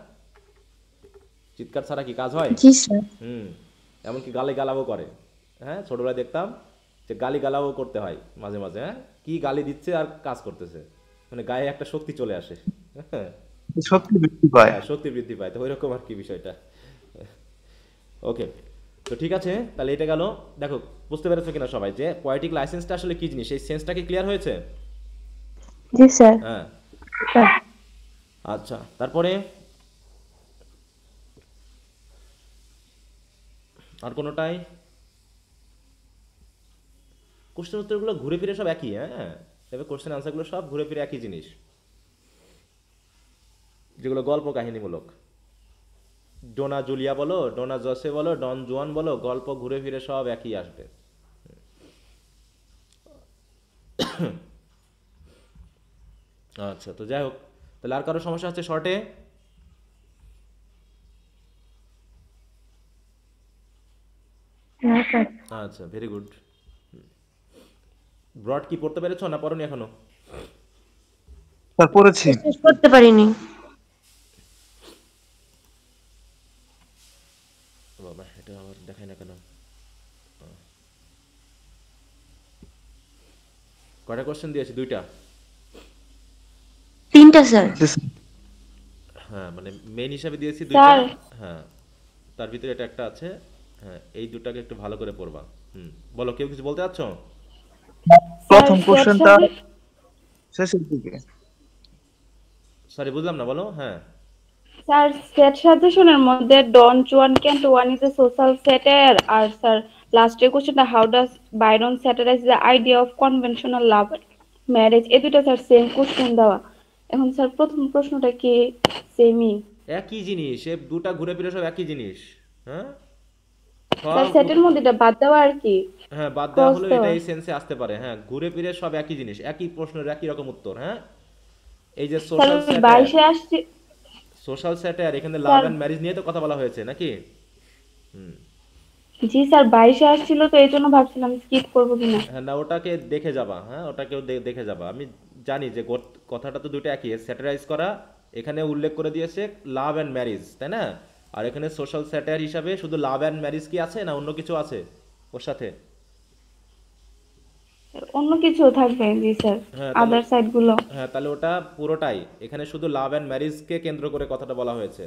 চিৎকার ছাড়া কি কাজ হয়? জি স্যার। এমনকি গালি গালাও করে। হ্যাঁ, ছোটবেলায় দেখতাম যে গালি গালাও করতে হয় মাঝে মাঝে। হ্যাঁ, কি গালি দিচ্ছে আর কাজ করতেছে, মানে গায়ে একটা শক্তি চলে আসে, হ্যাঁ, শক্তি বৃদ্ধি পায়। শক্তি বৃদ্ধি পায়। তো ওই রকম আর কি বিষয়টা। ওকে, তো ঠিক আছে, তাহলে এটা গেল। দেখো, বুঝতে পেরেছো কিনা সবাই যে পোয়েটিক লাইসেন্সটা আসলে কি জিনিস, এই সেন্সটা কি ক্লিয়ার হয়েছে? জি স্যার। হ্যাঁ, স্যার, আচ্ছা, তারপরে আর কোনোটাই কোশ্চেন উত্তরগুলো ঘুরে ফিরে সব একই। হ্যাঁ, তবে কোশ্চেন আনসারগুলো সব ঘুরে ফিরে একই জিনিস, যেগুলো গল্প কাহিনীমূলক। ডোনা জুলিয়া বলো, ডোনা জসে বলো, ডন জুয়ান বলো, গল্প ঘুরে ফিরে সব একই আসবে। আচ্ছা, তো যাই হোক, তাহলে আর কারো সমস্যা আছে শর্টে? না স্যার। আচ্ছা, ভেরি গুড। ব্রড কি পড়তে পেরেছো না পড়নি এখনো? স্যার পড়েছি। শেষ করতে পারিনি। বাবা, এটা আবার দেখাই না কেন? কয়টা কোশ্চেন দিয়েছি? 2টা। 3টা স্যার। হ্যাঁ, মানে মেইন হিসাবে দিয়েছি 2টা। স্যার। হ্যাঁ, তার ভিতরে এটা একটা আছে। হ্যাঁ, এই দুটাকে একটু ভালো করে পড়বা। বলো, কেউ কিছু বলতে চাচ্ছ? প্রথম কোশ্চেনটা শেষের দিকে। সরি, বুঝলাম না, বলো। হ্যাঁ স্যার, সেট সাজেশনের মধ্যে Don Juan canto one is a social satire, আর স্যার লাস্টের কোশ্চেনটা how does Byron satirise the idea of conventional love marriage, এই দুটো স্যার সেম কোশ্চেন দেওয়া। এখন স্যার প্রথম প্রশ্নটা কি সেমই? একই জিনিস, এই দুটা ঘুরে ফিরে সব একই জিনিস। হ্যাঁ, স্যার সব সেটের মধ্যে এটা বাদ দেওয়া আর কি? হ্যাঁ, বাদ দেওয়া ক্রস হলো, এটা দেওয়া। এই সেন্সে আসতে পারে। হ্যাঁ, ঘুরে ফিরে সব একই জিনিস, একই প্রশ্নের একই রকম উত্তর। হ্যাঁ, এই যে স্যার সোশ্যাল ওই স্যাটায়ার, 22-এ আসছে সোশ্যাল স্যাটায়ার, এখানে লাভ স্যার। এন্ড ম্যারেজ নিয়ে তো কথা বলা হয়েছে নাকি? জি স্যার, 22-এ আসছিল তো এই জন্য ভাবছিলাম স্কিপ করবো কিনা। হ্যাঁ, না, ওটাকে দেখে যাবা। হ্যাঁ, ওটাকেও দেখে যাবা। আমি জানি যে কথাটা তো দুটো একই, স্যাটারাইজ করা। এখানে উল্লেখ করে দিয়েছে লাভ অ্যান্ড ম্যারেজ, তাই না? আর এখানে সোশ্যাল স্যাটায়ার হিসাবে শুধু লাভ অ্যান্ড ম্যারেজ কি আছে, না অন্য কিছু আছে ওর সাথে? অন্য কিছু থাকবে জি স্যার, হ্যাঁ, তাহলে আদার সাইড গুলো। হ্যাঁ, তাহলে ওটা পুরোটাই, এখানে শুধু লাভ অ্যান্ড ম্যারেজকে কেন্দ্র করে কথাটা বলা হয়েছে।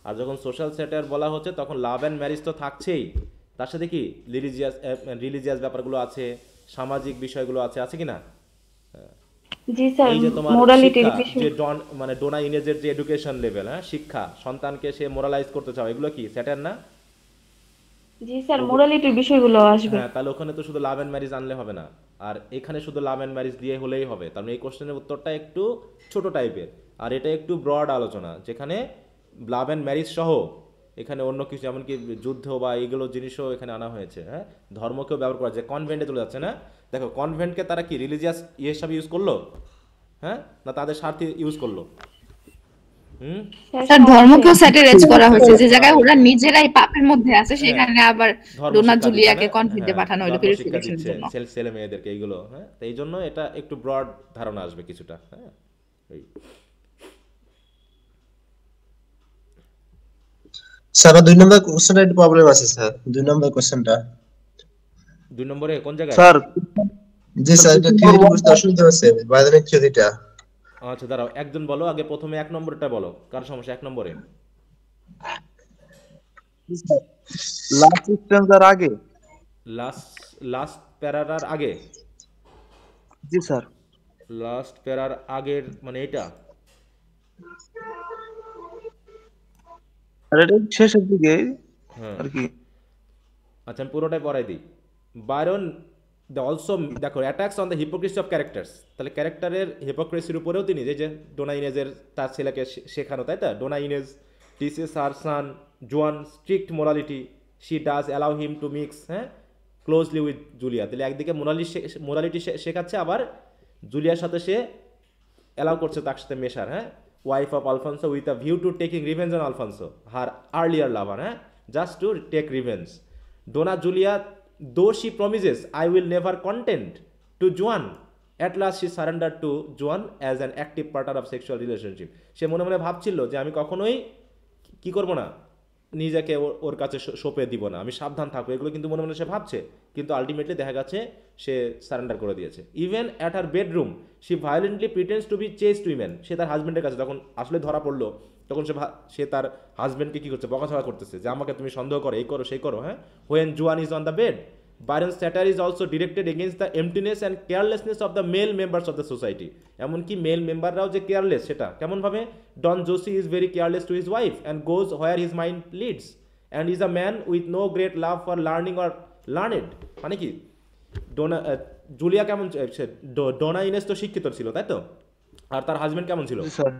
আর যখন সোশ্যাল স্যাটায়ার বলা হচ্ছে তখন লাভ অ্যান্ড ম্যারেজ তো থাকছেই, তার সাথে কি রিলিজিয়াস ব্যাপারগুলো আছে, সামাজিক বিষয়গুলো আছে কি না? জি স্যার, এই যে তোমার মোরালিটির শিক্ষা, বিষয়। যে মানে ডোনা ইনেজের যে এডুকেশন লেভেল, হ্যাঁ, শিক্ষা, সন্তানকে সে মোরালাইজ করতে চাও, এগুলো কি স্যাটায়ার না? জি স্যার, মোরালিটির বিষয়গুলো আসবে। হ্যাঁ, তাহলে ওখানে তো শুধু লাভ অ্যান্ড ম্যারেজ আনলে হবে না, আর এখানে শুধু লাভ অ্যান্ড ম্যারেজ দিয়ে হলেই হবে। তার মানে এই কোশ্চেনের উত্তরটা একটু ছোট টাইপের, আর এটা একটু ব্রড আলোচনা, যেখানে লাভ অ্যান্ড ম্যারেজ সহ এখানে অন্য কিছু, এমনকি যুদ্ধ বা এইগুলো জিনিসও এখানে আনা হয়েছে। হ্যাঁ, ধর্মকেও ব্যবহার করা যায়, কনভেন্টে চলে যাচ্ছে না? দেখো, কনভেন্টকে তারা কি রিলিজিয়াস হিসাবে ইউজ করলো, হ্যাঁ, না তাদের স্বার্থে ইউজ করলো? স্যার, ধর্মকেও স্যাটারাইজ করা হয়েছে, যে জায়গায় ওরা নিজেরাই পাপের মধ্যে আছে সেখানে আবার ধর্ম ডোনা শিক্ষা জুলিয়াকে দিচ্ছে না? কনভেন্টে হ্যাঁ, পাঠানো হলো ধর্ম শিক্ষা পিউরিফিকেশনের দিচ্ছে জন্য। ছেলে মেয়েদেরকে এইগুলো। হ্যাঁ, তো এই জন্য এটা একটু ব্রড ধারণা আসবে কিছুটা। হ্যাঁ, এই স্যার 2 নম্বর কোশ্চেনটা একটু প্রবলেম আছে স্যার 2 নম্বর কোশ্চেনটা 2 নম্বরে কোন জায়গায়? স্যার জি স্যার এটা থিওরি বুঝতে অসুবিধা হচ্ছে বাইরের থিওরিটা আচ্ছা দাঁড়াও, একজন বলো আগে, প্রথমে 1 নম্বরটা বলো, কার সমস্যা 1 নম্বরে? লাস্ট স্টেন্সার আগে। লাস্ট লাস্ট প্যারার আগে? জি স্যার। লাস্ট প্যারার আগের মানে এটা? আর এটা শেষের দিকে হ্যাঁ আর কি। আচ্ছা আমি পুরোটাই পড়াই দিই। বায়রন অলসো দেখো attacks on the hypocrisy of characters, তাহলে ক্যারেক্টারের হিপোক্রেসির উপরেও তিনি যে ডোনা ইনেজের তার ছেলেকে শেখানো, তাই তো? ডোনা ইনেজ টিচেস হার সান জোয়ান strict morality, she does allow him to mix হ্যাঁ ক্লোজলি উইথ জুলিয়া। তাহলে একদিকে মোরালিটি শেখাচ্ছে, আবার জুলিয়ার সাথে সে অ্যালাউ করছে তার সাথে মেশার, হ্যাঁ। Wife of Alfonso with a view to taking revenge on Alfonso her earlier lover, হ্যাঁ, just to take revenge. Donna Julia though she promises I will never consent to Juan, at last she surrender to Juan as an active partner of sexual relationship. সে মনে মনে ভাবছিল যে আমি কখনোই কি করবো না, নিজেকে ওর কাছে সঁপে দিব না, আমি সাবধান থাকবো, এগুলো কিন্তু মনে মনে সে ভাবছে, কিন্তু আলটিমেটলি দেখা গেছে সে সারেন্ডার করে দিয়েছে। Even at her bedroom she violently pretends to be chaste women. সে তার হাজব্যান্ডের কাছে যখন আসলে ধরা পড়লো, তখন সে তার হাজব্যান্ডকে কী করছে, বকাঝকা করতেছে যে আমাকে তুমি সন্দেহ করো, এই করো সেই করো, হ্যাঁ। হোয়েন জোয়ান is on the bed, Byron's satire is also directed against the emptiness and carelessness of the male members of the society. এমনকি মেল মেম্বাররাও যে কেয়ারলেস, সেটা কেমনভাবে? Don Jose is very careless to his wife and goes where his mind leads and is a man with no great love for learning or learned. মানে কি, Julia কেমন, ডোনা ইনেস তো শিক্ষিত ছিল, তাই তো? আর তার হাজবেন্ড কেমন ছিল? জি স্যার।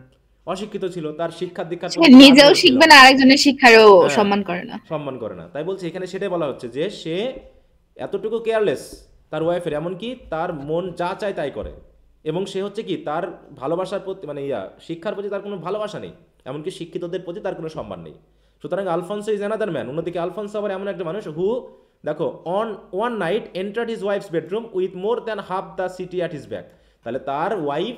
অশিক্ষিত ছিল। তার শিক্ষার দীক্ষার সে নিজেও শিখবে না, আরেকজনের শিক্ষারও সম্মান করে না, সম্মান করে না। তাই বলছে এখানে সেটাই বলা হচ্ছে যে সে এতটুকু কেয়ারলেস তার ওয়াইফের, এমনকি তার মন যা চায় তাই করে, এবং সে হচ্ছে কি তার ভালোবাসার প্রতি মানে শিক্ষার প্রতি তার কোনো ভালোবাসা নেই, এমনকি শিক্ষিতদের প্রতি তার কোনো সম্মান নেই। সুতরাং আলফান্সো ইজ অ্যানাদার ম্যান। অন্যদিকে আলফান্সো আবার এমন একটা মানুষ হু, দেখো, on one night entered his wife's bedroom with more than half the city at his back. তাহলে তার ওয়াইফ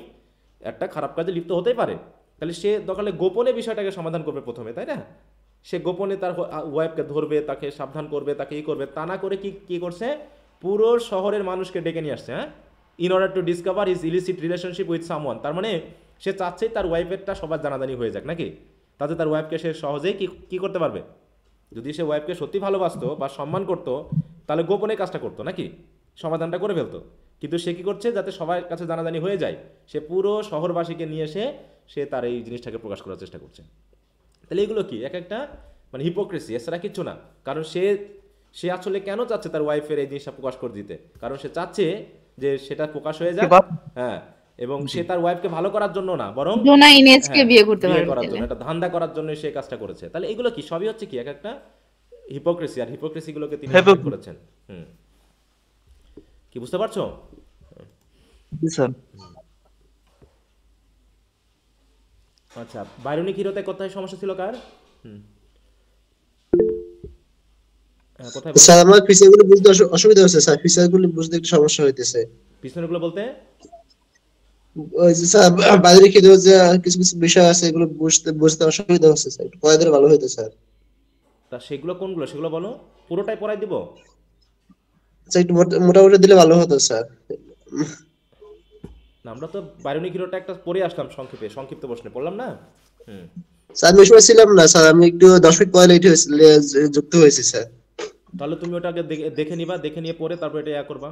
একটা খারাপ কাজে লিপ্ত হতেই পারে, তাহলে সে দোকানে গোপনে বিষয়টাকে সমাধান করবে প্রথমে, তাই না? সে গোপনে তার ওয়াইফকে ধরবে, তাকে সাবধান করবে, তাকে করবে, তা না করে কি করছে, পুরো শহরের মানুষকে ডেকে নিয়ে আসছে, হ্যাঁ, in order to discover his illicit relationship with someone. তার মানে সে চাচ্ছেই তার ওয়াইফেরটা সবার জানাজানি হয়ে যাক, নাকি? তাতে তার ওয়াইফকে সে সহজেই কি করতে পারবে। যদি সে ওয়াইফকে সত্যি ভালোবাসতো বা সম্মান করতো, তাহলে গোপনে কাজটা করতো, নাকি? সমাধানটা করে ফেলতো। কিন্তু সে কি করছে, যাতে সবার কাছে জানাজানি হয়ে যায়, সে পুরো শহরবাসীকে নিয়ে সে তার এই জিনিসটাকে প্রকাশ করার চেষ্টা করছে। তাহলে এগুলো কি এক একটা মানে হিপোক্রেসি, এছাড়া কিচ্ছু না। কারণ সে আসলে কেন চাচ্ছে তার ওয়াইফের এই জিনিসটা প্রকাশ করে দিতে? কারণ সে চাচ্ছে যে সেটা প্রকাশ হয়ে যায়, হ্যাঁ, এবং সে তার ওয়াইফকে ভালো করার জন্য না, বরং ডোনা ইনেজকে বিয়ে করতে পারবে, করার জন্য, এটা ধান্দা করার জন্য সে কাজটা করেছে। তাহলে এগুলো কি সবই হচ্ছে কি এক একটা হিপোক্রেসি, আর হিপোক্রেসিগুলোকে তিনি করেছেন। কি বুঝতে পারছো? জি স্যার। আচ্ছা, বায়রনিক হিরোতে কোথায় সমস্যা ছিল কার? কোথায়? স্যার আমার ফিচারগুলো বুঝতে অসুবিধা হচ্ছে স্যার, ফিচারগুলো বুঝতে একটু সমস্যা হইতেছে। পিছনেরগুলো বলতে ওই যে স্যার বাইরে কি যে কিছু কিছু বিষয় আছে, এগুলো বুঝতে অসুবিধা হচ্ছে স্যার, একটু পড়াই দিলে ভালো হতো স্যার। তা সেগুলো কোনগুলো, সেগুলো বলো, পুরোটাই পড়াই দিব? আচ্ছা একটু মোটামুটি দিলে ভালো হতো স্যার। না, আমরা তো বায়রনিক হিরোটা একটা পড়ে আসলাম সংক্ষিপ্ত প্রশ্নে পড়লাম না। স্যার আমি সময় ছিলাম না স্যার, আমি একটু 10 মিনিট পরে যুক্ত হয়েছি স্যার। তাহলে তুমি ওটাকে দেখে নিবা, দেখে নিয়ে পড়ে তারপর এটা করবা,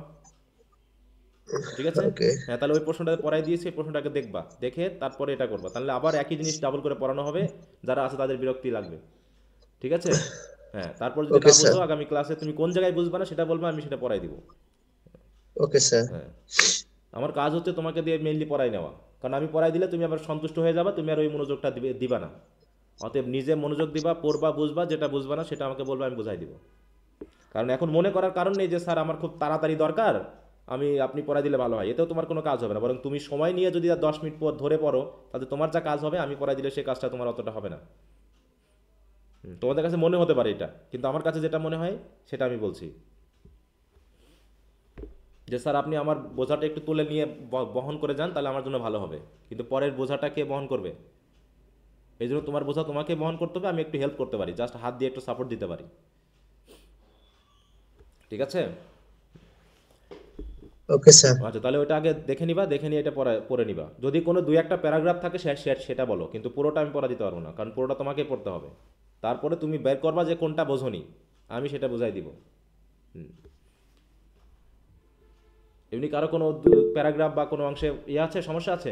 ঠিক আছে? হ্যাঁ, তাহলে ওই প্রশ্নটা পড়াই দিয়েছি, এই প্রশ্নটাকে দেখবা, দেখে তারপরে এটা করবা, তাহলে আবার একই জিনিস ডাবল করে পড়ানো হবে, যারা আছে তাদের বিরক্তি লাগবে, ঠিক আছে? হ্যাঁ, তারপর যদি না বুঝো আগামী ক্লাসে তুমি কোন জায়গায় বুঝবা না সেটা বলবা, আমি সেটা পড়াই দিব। Okay sir. হ্যাঁ, আমার কাজ হচ্ছে তোমাকে দিয়ে মেইনলি পড়াই নেওয়া, কারণ আমি পড়াই দিলে তুমি আবার সন্তুষ্ট হয়ে যাবা, তুমি আর ওই মনোযোগটা দিবা না। অতএব নিজে মনোযোগ দিবা, পড়বা, বুঝবা, যেটা বুঝবা না সেটা আমাকে বলবা, আমি বুঝাই দিব। কারণ এখন মনে করার কারণ নেই যে স্যার আমার খুব তাড়াতাড়ি দরকার, আপনি পড়াই দিলে ভালো হয়, এতেও তোমার কোনো কাজ হবে না, বরং তুমি সময় নিয়ে যদি 10 মিনিট পর ধরে পড়ো, তাতে তোমার যা কাজ হবে, আমি পড়াই দিলে সেই কাজটা তোমার অতটা হবে না। তোমাদের কাছে মনে হতে পারে এটা, কিন্তু আমার কাছে যেটা মনে হয় সেটা আমি বলছি। যে স্যার আপনি আমার বোঝাটা একটু তুলে নিয়ে বহন করে যান, তাহলে আমার জন্য ভালো হবে। কিন্তু পরের বোঝাটা কে বহন করবে? এই জন্য তোমার বোঝা তোমাকে বহন করতে হবে, আমি একটু হেল্প করতে পারি, জাস্ট হাত দিয়ে একটু সাপোর্ট দিতে পারি। ঠিক আছে? Okay sir. আচ্ছা, তাহলে ওটা আগে দেখে নিবা, দেখে নিয়ে এটা পড়ে নিবা। যদি কোনো 2-1টা প্যারাগ্রাফ থাকে সেটা বলো, কিন্তু পুরোটা আমি পড়া দিতে পারবো না, কারণ পুরোটা তোমাকে পড়তে হবে। তারপরে তুমি বের করবা যে কোনটা বোঝনি, আমি সেটা বুঝাই দিব। এমনি কারো কোনো প্যারাগ্রাফ বা কোনো অংশে আছে, সমস্যা আছে?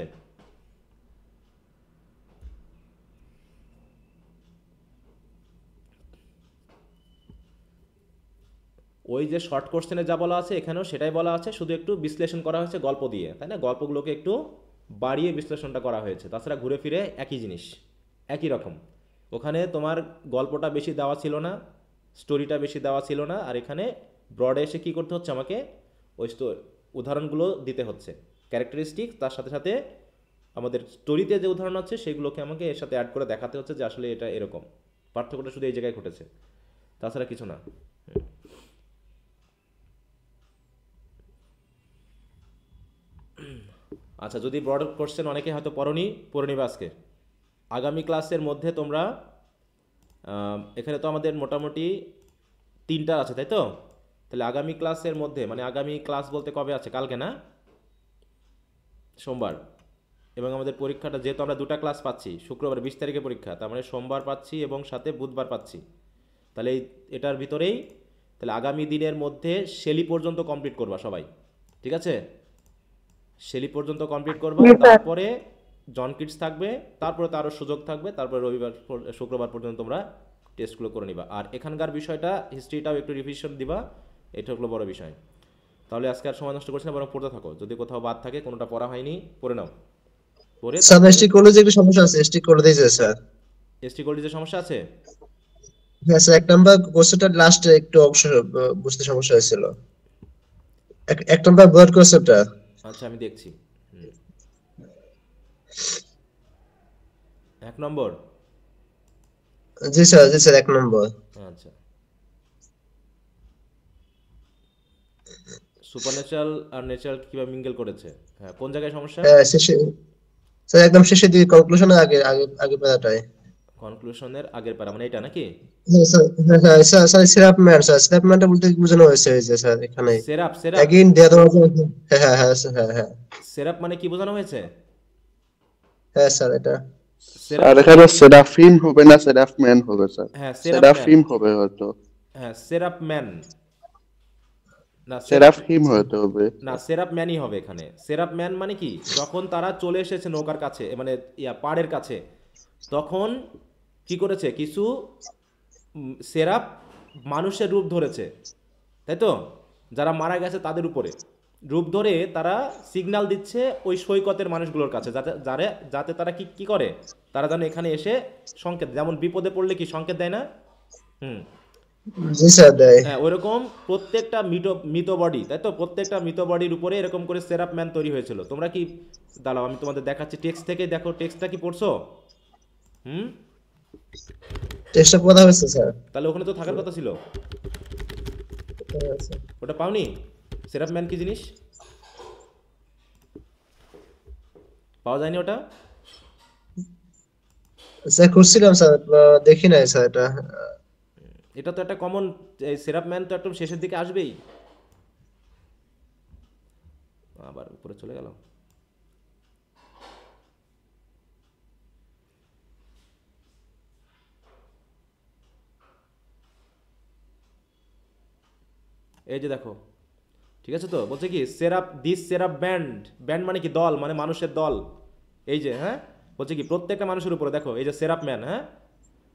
ওই যে শর্ট কোশ্চেনে যা বলা আছে এখানেও সেটাই বলা আছে, শুধু একটু বিশ্লেষণ করা হয়েছে গল্প দিয়ে, তাই না? গল্পগুলোকে একটু বাড়িয়ে বিশ্লেষণটা করা হয়েছে, তাছাড়া ঘুরে ফিরে একই জিনিস, একই রকম। ওখানে তোমার গল্পটা বেশি দেওয়া ছিল না, স্টোরিটা বেশি দেওয়া ছিল না, আর এখানে ব্রডে এসে কী করতে হচ্ছে, আমাকে ওই উদাহরণগুলো দিতে হচ্ছে, ক্যারেক্টারিস্টিক, তার সাথে সাথে আমাদের স্টোরিতে যে উদাহরণ আছে সেগুলোকে আমাকে এর সাথে অ্যাড করে দেখাতে হচ্ছে যে আসলে এটা এরকম। পার্থক্যটা শুধু এই জায়গায় ঘটেছে, তাছাড়া কিছু না। আচ্ছা, যদি ব্রড কোশ্চেন অনেকে হয়তো পড়ে নিবে আজকে। আগামী ক্লাসের মধ্যে তোমরা এখানে তো আমাদের মোটামুটি 3টা আছে, তাই তো? তাহলে আগামী ক্লাসের মধ্যে, মানে আগামী ক্লাস বলতে কবে আছে? কালকে না? সোমবার। এবং আমাদের পরীক্ষাটা যেহেতু আমরা 2টা ক্লাস পাচ্ছি, শুক্রবার 20 তারিখে পরীক্ষা, তার মানে সোমবার পাচ্ছি এবং সাথে বুধবার পাচ্ছি। তাহলে এটার ভিতরেই তাহলে আগামী দিনের মধ্যে শেলি পর্যন্ত কমপ্লিট করবা সবাই, ঠিক আছে? শেলি পর্যন্ত কমপ্লিট করবা, তারপরে জন কিডস থাকবে, তারপরে তো আরও সুযোগ থাকবে, তারপরে শুক্রবার পর্যন্ত তোমরা টেস্টগুলো করে নিবা। আর এখানকার বিষয়টা হিস্ট্রিটাও একটু রিভিশন দিবা, এটা হলো বড় বিষয়। তাহলে আজকে আর সময় নষ্ট করছি না, বরং পড়তে থাকো। যদি কোথাও বাদ থাকে, কোনোটা পড়া হয়নি, পড়ে নাও। পড়ে স্যার এসটি কলেজে একটু সমস্যা আছে, এসটি করে দিয়েছে স্যার। এসটি কলেজে সমস্যা আছে? হ্যাঁ স্যার, 1 নাম্বার কোশ্চেনটা লাস্টে একটু অংশ বুঝতে সমস্যা হয়েছিল। 1 নাম্বার ব্রড কনসেপ্টটা। আচ্ছা, আমি দেখছি। 1 নম্বর? জি স্যার 1 নম্বর। আচ্ছা, সুপারন্যাচারাল আর ন্যাচারাল কিভাবে মিঙ্গেল করেছে, হ্যাঁ, কোন জায়গায় সমস্যা? হ্যাঁ শেষে স্যার, একদম শেষে দিয়ে কনক্লুশনের আগে প্যারাটায়। কনক্লুশনের আগের প্যারা মানে এটা নাকি? হ্যাঁ স্যার সিরাপম্যানটা বলতে কি বোঝানো হয়েছে এই যে স্যার এখানে সেরাপ अगेन দেয়া দেওয়া আছে। হ্যাঁ স্যার, হ্যাঁ সেরাপ মানে কি বোঝানো হয়েছে? হ্যাঁ স্যার এটা আর এখানে সেরাফিম হবে না সেরাফম্যান হবে স্যার? হ্যাঁ, সেরাফিম হবে হয়তো। হ্যাঁ, সেরাপম্যান না, সেরাফিম হয়তো হবে না, সেরাপম্যানই হবে এখানে। সেরাপম্যান মানে কি, যখন তারা চলে এসেছে নৌকার কাছে, মানে পাড়ের কাছে, তখন কি করেছে, কিছু সেরাপ মানুষের রূপ ধরেছে, তাই তো? যারা মারা গেছে তাদের উপরে রূপ ধরে তারা সিগন্যাল দিচ্ছে ওই সৈকতের মানুষগুলোর কাছে, যাতে তারা কি করে, তারা যেন এখানে এসে সংকেত, যেমন বিপদে পড়লে কি সংকেত দেয় না? জি স্যার দেয়। হ্যাঁ, ওইরকম প্রত্যেকটা মৃত বডি, তাই তো? প্রত্যেকটা মৃত বডির উপরে এরকম করে সেরাপম্যান তৈরি হয়েছিল। তোমরা কি, দাঁড়াও আমি তোমাদের দেখাচ্ছি টেক্সট থেকে, দেখো টেক্সটটা কি পড়ছো? টেস্টটা পড়া হয়েছে স্যার। তাহলে ওখানে তো থাকার কথা ছিল, ওটা পাওনি? সেরাপম্যান কি জিনিস পাওয়া যায়নি ওটা? স্যার খুঁজছিলাম স্যার, দেখি নাই স্যার এটা। এটা তো একটা কমন, সেরাপম্যান তো একদম শেষের দিকে আসবেই। আবার উপরে চলে গেল। এই যে দেখো, ঠিক আছে তো? বলছে কি দিস সেরাপ ব্যান্ড মানে কি দল, মানে মানুষের দল। এই যে, হ্যাঁ, বলছে কি প্রত্যেকটা মানুষের উপরে দেখো, এই যে সেরাপ ম্যান, হ্যাঁ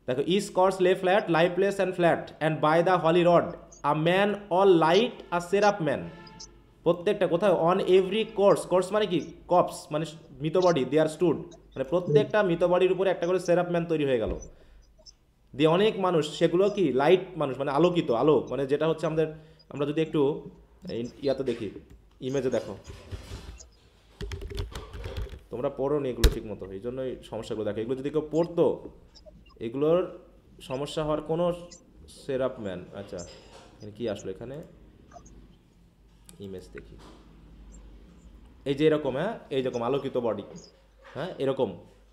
দেখো, each corse lay flat lifeless and flat and by the holy rood a man all light a seraph man. প্রত্যেকটা কোথায়, অন এভরি কোর্স মানে কি, কপস মানে মৃত বডি, দে আর স্টুড, মানে প্রত্যেকটা মৃত বডির উপরে একটা করে সেরাপ ম্যান তৈরি হয়ে গেল। দিয়ে অনেক মানুষ, সেগুলো কি লাইট মানুষ, মানে আলোকিত আলো, মানে যেটা হচ্ছে আমাদের, আমরা যদি একটু ইয়াতে দেখি, ইমেজে দেখো, তোমরা পড়ো নি এগুলো ঠিক মতো, এই জন্যই সমস্যাগুলো দেখো। এগুলো যদি কেউ পড়তো, এগুলোর সমস্যা হওয়ার কোনো সেরাপম্যান। আচ্ছা, কি আসলো এখানে? ইমেজ দেখি, এই যে এরকম, হ্যাঁ এইরকম আলোকিত বডি, হ্যাঁ এরকম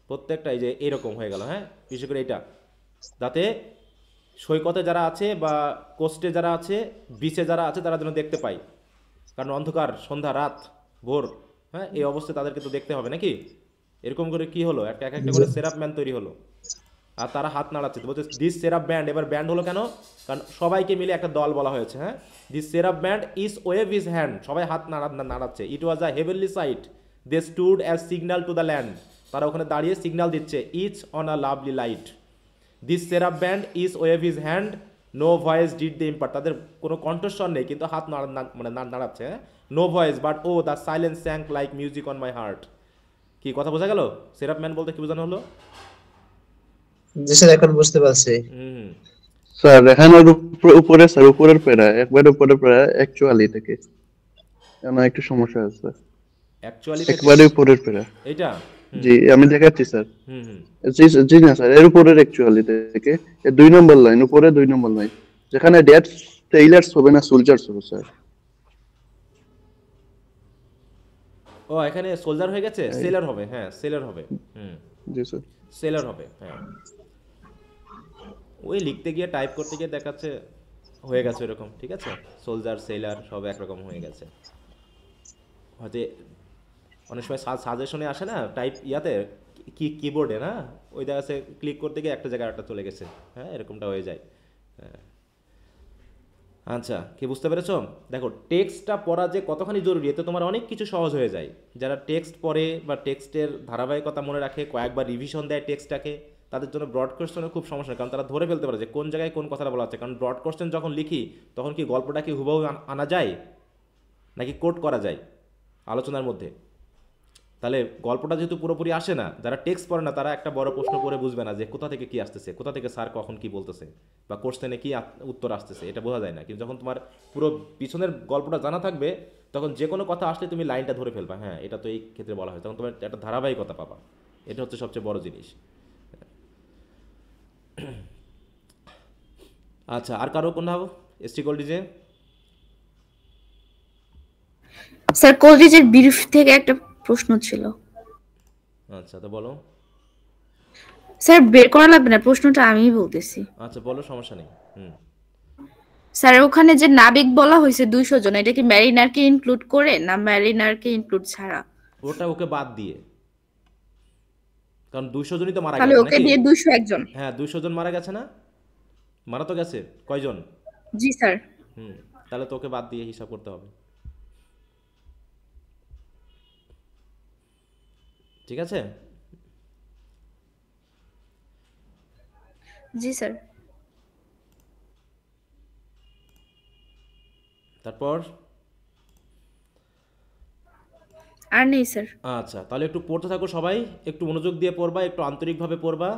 প্রত্যেকটা এই যে এরকম হয়ে গেল, হ্যাঁ বিশেষ করে এইটা, যাতে সৈকতে যারা আছে বা কোস্টে যারা আছে, বিচে যারা আছে তারা যেন দেখতে পায়, কারণ অন্ধকার, সন্ধ্যা, রাত, ভোর, হ্যাঁ এই অবস্থায় তাদেরকে তো দেখতে হবে নাকি। এরকম করে কি হলো, একটা এক একটা করে সেরাপ ম্যান তৈরি হলো, আর তারা হাত নাড়াচ্ছে, বলছে দিস সেরাপ ব্যান্ড। এবার ব্যান্ড হলো কেন, কারণ সবাইকে মিলে একটা দল বলা হয়েছে, হ্যাঁ this seraph band each waved his hand, সবাই হাত নাড়াচ্ছে। It was a heavenly sight, they stood as signals to the land, তারা ওখানে দাঁড়িয়ে সিগন্যাল দিচ্ছে, each one a lovely light. This seraph band each waved his hand, no voice did they impart, তাদের কোনো কণ্ঠস্বর নেই কিন্তু হাত মানে নাড়াচ্ছে, no voice but oh the silence sank like music on my heart. কি কথা বোঝা গেল, সেরাপ ম্যান বলতে কি বোঝানো হলো? জি স্যার, এখন বুঝতে পারছি। হুম, স্যার এখানে উপরে স্যার উপরের প্যারা একবার উপরের প্যারা অ্যাকচুয়ালি থেকে আমার একটু সমস্যা আছে অ্যাকচুয়ালি একবারে উপরের প্যারা এইটা, জি আমি দেখাচ্ছি স্যার। হুম হুম জি জি না স্যার, এর উপরের অ্যাকচুয়ালি থেকে 2 নম্বর লাইন উপরে 2 নম্বর লাইন যেখানে ডেট টেইলার্স হবে না সোলজার্স হবে স্যার। ও এখানে সোলজার হয়ে গেছে, সেলার হবে, হ্যাঁ সেলার হবে, হুম জি স্যার সেলার হবে, হ্যাঁ ওই লিখতে গিয়ে টাইপ করতে গিয়ে দেখাচ্ছে হয়ে গেছে এরকম, ঠিক আছে, সোলজার সেলার সব একরকম হয়ে গেছে। হয়তো অনেক সময় সাজেশনে আসে না টাইপ ইয়াতে কিবোর্ডে না, ওই দেখাচ্ছে ক্লিক করতে গিয়ে একটা জায়গায় একটা চলে গেছে, হ্যাঁ এরকমটা হয়ে যায়, হ্যাঁ। আচ্ছা কি বুঝতে পেরেছো? দেখো টেক্সটটা পড়া যে কতখানি জরুরি এতে তোমার অনেক কিছু সহজ হয়ে যায়। যারা টেক্সট পড়ে বা টেক্সটের ধারাবাহিকতা মনে রাখে, কয়েকবার রিভিশন দেয় টেক্সটটাকে, তাদের জন্য ব্রড কোশ্চেনে খুব সমস্যা, কারণ তারা ধরে ফেলতে পারে যে কোন জায়গায় কোন কথাটা বলা হচ্ছে। কারণ ব্রড কোশ্চেন যখন লিখি তখন কি গল্পটা কি হুবহু আনা যায় নাকি কোট করা যায় আলোচনার মধ্যে? তাহলে গল্পটা যেহেতু পুরোপুরি আসে না, যারা টেক্সট পড়ে না তারা একটা বড় প্রশ্ন করে বুঝবে না যে কোথা থেকে কি আসতেছে, কোথা থেকে স্যার কখন কি বলতেছে বা কোশ্চেনে কি উত্তর আসতেছে, এটা বোঝা যায় না। কিন্তু যখন তোমার পুরো পিছনের গল্পটা জানা থাকবে তখন যে কোনো কথা আসলে তুমি লাইনটা ধরে ফেলবা, হ্যাঁ এটা তো এই ক্ষেত্রে বলা হয়, তখন তোমার একটা ধারাবাহিকতা পাবা, এটা হচ্ছে সবচেয়ে বড় জিনিস। আচ্ছা আর কারো কোন এসটি গোল্ড ডিজে? স্যার কলেজের বিরিফ থেকে একটা প্রশ্ন ছিল। আচ্ছা তো বলো। স্যার বের করা লাগবে না, প্রশ্নটা আমিই বলতেছি। আচ্ছা বলো, সমস্যা নেই। স্যার ওখানে যে নাবিক বলা হয়েছে 200 জন, এটা কি ম্যারিনারকে ইনক্লুড করে না ম্যারিনারকে ইনক্লুড ছাড়া? ওটা ওকে বাদ দিয়ে, কারণ 200 জনই তো মারা তাহলে গেছে ওকে নাকি? দিয়ে 201 জন। হ্যাঁ 200 জন মারা গেছে না? মারা তো গেছে কয়জন? জি স্যার। তাহলে তোকে বাদ দিয়ে হিসাব করতে হবে, ঠিক আছে? জি স্যার। তারপর আর নেই স্যার। আচ্ছা তাহলে একটু পড়তে থাকো সবাই, একটু মনোযোগ দিয়ে পড়বা, একটু আন্তরিকভাবে পড়বা,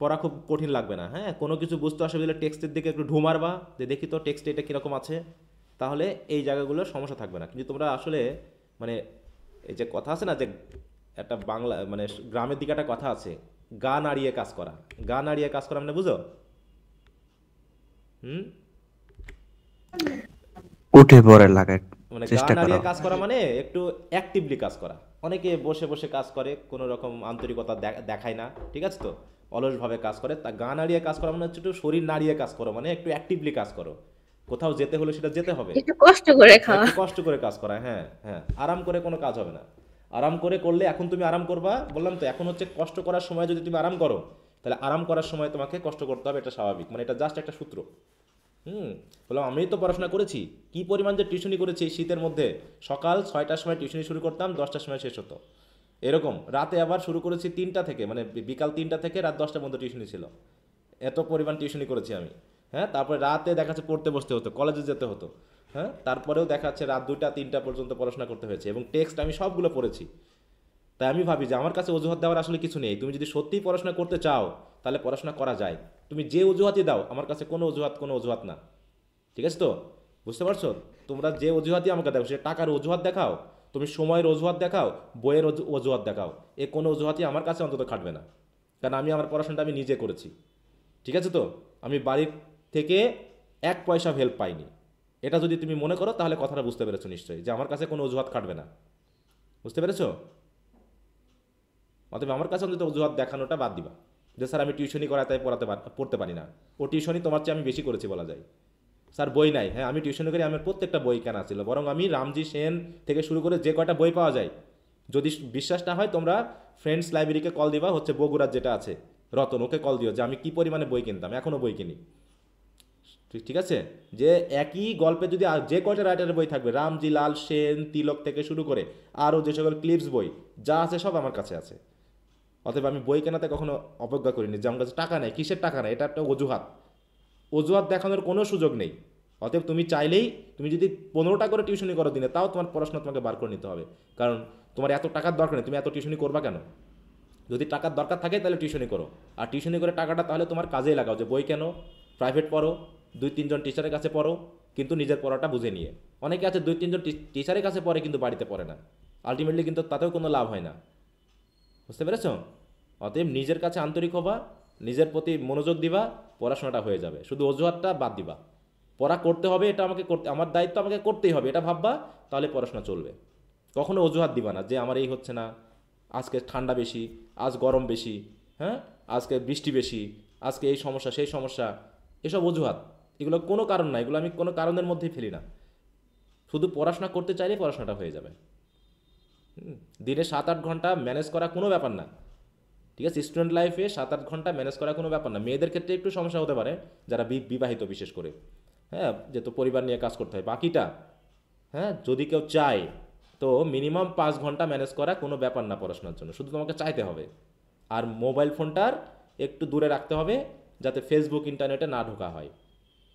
পড়া খুব কঠিন লাগবে না, হ্যাঁ কোনো কিছু বুঝতে অসুবিধা হলে টেক্সটের দিকে একটু ঢু মারবা যে দেখি তো টেক্সটে এটা কীরকম আছে, তাহলে এই জায়গাগুলোর সমস্যা থাকবে না। কিন্তু তোমরা আসলে মানে এই যে কথা আছে না যে একটা বাংলা মানে গ্রামের দিকে একটা কথা আছে, গা নাড়িয়ে কাজ করা, গা নাড়িয়ে কাজ করা মানে বুঝো? উঠে পড়ে লাগা মানে গা চেষ্টা নাড়িয়ে করা। কাজ করা মানে একটু অ্যাক্টিভলি কাজ করা। অনেকে বসে বসে কাজ করে, কোনো রকম আন্তরিকতা দেখায় না, ঠিক আছে তো, অলসভাবে কাজ করে। তা গা নাড়িয়ে কাজ করা মানে হচ্ছে একটু শরীর নাড়িয়ে কাজ করো, মানে একটু অ্যাক্টিভলি কাজ করো, কোথাও যেতে হলে সেটা যেতে হবে, একটু কষ্ট করে খাওয়া, একটু কষ্ট করে কাজ করা, হ্যাঁ হ্যাঁ আরাম করে কোনো কাজ হবে না। আরাম করে করলে এখন তুমি আরাম করবা, বললাম তো এখন হচ্ছে কষ্ট করার সময় যদি তুমি আরাম করো তাহলে আরাম করার সময় তোমাকে কষ্ট করতে হবে, এটা স্বাভাবিক, মানে এটা জাস্ট একটা সূত্র। বললাম আমি তো পড়াশোনা করেছি, কি পরিমাণ যে টিউশনি করেছি শীতের মধ্যে, সকাল 6টার সময় টিউশনি শুরু করতাম, 10টার সময় শেষ হতো, এরকম। রাতে আবার শুরু করেছি 3টা থেকে, মানে বিকাল 3টা থেকে রাত 10টার মধ্যে টিউশনি ছিল, এত পরিমাণ টিউশনি করেছি আমি, হ্যাঁ। তারপরে রাতে দেখাচ্ছে পড়তে বসতে হতো, কলেজে যেতে হতো, হ্যাঁ। তারপরেও দেখাচ্ছে রাত 2টা 3টা পর্যন্ত পড়াশোনা করতে হয়েছে, এবং টেক্সট আমি সবগুলো পড়েছি। তাই আমি ভাবি যে আমার কাছে অজুহাত দেওয়ার আসলে কিছু নেই, তুমি যদি সত্যিই পড়াশোনা করতে চাও তাহলে পড়াশোনা করা যায়, তুমি যে অজুহাতই দাও আমার কাছে কোনো অজুহাত না, ঠিক আছে তো? বুঝতে পারছো? তোমরা যে অজুহাতই আমাকে দেখো, সে টাকার অজুহাত দেখাও, তুমি সময়ের অজুহাত দেখাও, বইয়ের অজুহাত দেখাও, এ কোনো অজুহাতই আমার কাছে অন্তত খাটবে না, কারণ আমি আমার পড়াশোনাটা আমি নিজে করেছি, ঠিক আছে তো? আমি বাড়ির থেকে 1 পয়সা হেল্প পাইনি, এটা যদি তুমি মনে করো তাহলে কথাটা বুঝতে পেরেছো নিশ্চয়ই, যে আমার কাছে কোনো অজুহাত খাটবে না। বুঝতে পেরেছো? অতএব আমার কাছে অন্তত অজুহাত দেখানোটা বাদ দিবা, যে স্যার আমি টিউশনি করায় তাই পড়তে পারি না। ও টিউশনি তোমার চেয়ে আমি বেশি করেছি বলা যায়। স্যার বই নাই, হ্যাঁ আমি টিউশনি করি, আমার প্রত্যেকটা বই কেনা ছিল, বরং আমি রামজি সেন থেকে শুরু করে যে কয়টা বই পাওয়া যায়, যদি বিশ্বাস না হয় তোমরা ফ্রেন্ডস লাইব্রেরিকে কল দিবা, হচ্ছে বগুড়ার যেটা আছে রতন, ওকে কল দিও যে আমি কী পরিমাণে বই কিনতাম, এখনও বই কিনি। ঠিক আছে, যে একই গল্পে যদি যে কয়টা রাইটারের বই থাকবে, রামজি, লাল সেন, তিলক থেকে শুরু করে আরও যে সকল ক্লিপস বই যা আছে সব আমার কাছে আছে। অতএব আমি বই কেনাতে কখনো অবজ্ঞা করিনি যে আমার কাছে টাকা নেই। কিসের টাকা নেই? এটা একটা অজুহাত, অজুহাত দেখানোর কোনো সুযোগ নেই। অতএব তুমি চাইলেই, তুমি যদি 15টা করে টিউশনি করো দিনে, তাও তোমার পড়াশোনা তোমাকে বার করে নিতে হবে, কারণ তোমার এত টাকার দরকার নেই। তুমি এত টিউশনি করবা কেন? যদি টাকার দরকার থাকে তাহলে টিউশনি করো, আর টিউশনি করে টাকাটা তাহলে তোমার কাজেই লাগাও, যে বই কেনো, প্রাইভেট পড়ো, 2-3 জন টিচারের কাছে পড়ো, কিন্তু নিজের পড়াটা বুঝে নিয়ে। অনেকে আছে 2-3 জন টিচারের কাছে পড়ে কিন্তু বাড়িতে পড়ে না, আলটিমেটলি কিন্তু তাতেও কোনো লাভ হয় না। বুঝতে পেরেছ? অতএব নিজের কাছে আন্তরিক হবা, নিজের প্রতি মনোযোগ দিবা, পড়াশোনাটা হয়ে যাবে। শুধু অজুহাতটা বাদ দিবা, পড়া করতে হবে, এটা আমাকে করতে, আমার দায়িত্ব আমাকে করতেই হবে, এটা ভাববা, তাহলে পড়াশোনা চলবে। কখনো অজুহাত দিবা না যে আমার এই হচ্ছে না, আজকে ঠান্ডা বেশি, আজ গরম বেশি, হ্যাঁ আজকে বৃষ্টি বেশি, আজকে এই সমস্যা সেই সমস্যা, এসব অজুহাত, এগুলো কোনো কারণ না, এগুলো আমি কোনো কারণের মধ্যেই ফেলি না। শুধু পড়াশোনা করতে চাইলে পড়াশোনাটা হয়ে যাবে। দিনে 7-8 ঘন্টা ম্যানেজ করা কোনো ব্যাপার না, ঠিক আছে? স্টুডেন্ট লাইফে 7-8 ঘন্টা ম্যানেজ করা কোনো ব্যাপার না। মেয়েদের ক্ষেত্রে একটু সমস্যা হতে পারে, যারা বিবাহিত বিশেষ করে, হ্যাঁ, যেহেতু পরিবার নিয়ে কাজ করতে হয়। বাকিটা, হ্যাঁ, যদি কেউ চায় তো মিনিমাম 5 ঘন্টা ম্যানেজ করা কোনো ব্যাপার না পড়াশোনার জন্য, শুধু তোমাকে চাইতে হবে। আর মোবাইল ফোনটার একটু দূরে রাখতে হবে, যাতে ফেসবুক ইন্টারনেটে না ঢোকা হয়।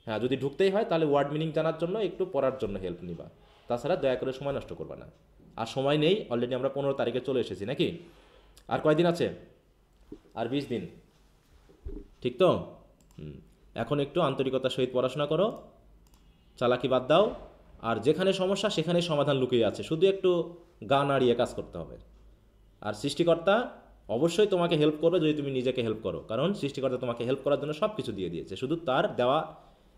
হ্যাঁ, যদি ঢুকতেই হয় তাহলে ওয়ার্ড মিনিং জানার জন্য একটু পড়ার জন্য হেল্প নিবা, তাছাড়া দয়া করে সময় নষ্ট করবা না। আর সময় নেই, অলরেডি আমরা 15 তারিখে চলে এসেছি নাকি? আর কয়দিন আছে? আর 20 দিন, ঠিক তো? এখন একটু আন্তরিকতার সহিত পড়াশোনা করো, চালাকি বাদ দাও, আর যেখানে সমস্যা সেখানে সমাধান লুকিয়ে আছে, শুধু একটু গা নাড়িয়ে কাজ করতে হবে। আর সৃষ্টিকর্তা অবশ্যই তোমাকে হেল্প করবে যদি তুমি নিজেকে হেল্প করো, কারণ সৃষ্টিকর্তা তোমাকে হেল্প করার জন্য সব কিছু দিয়ে দিয়েছে, শুধু তার দেওয়া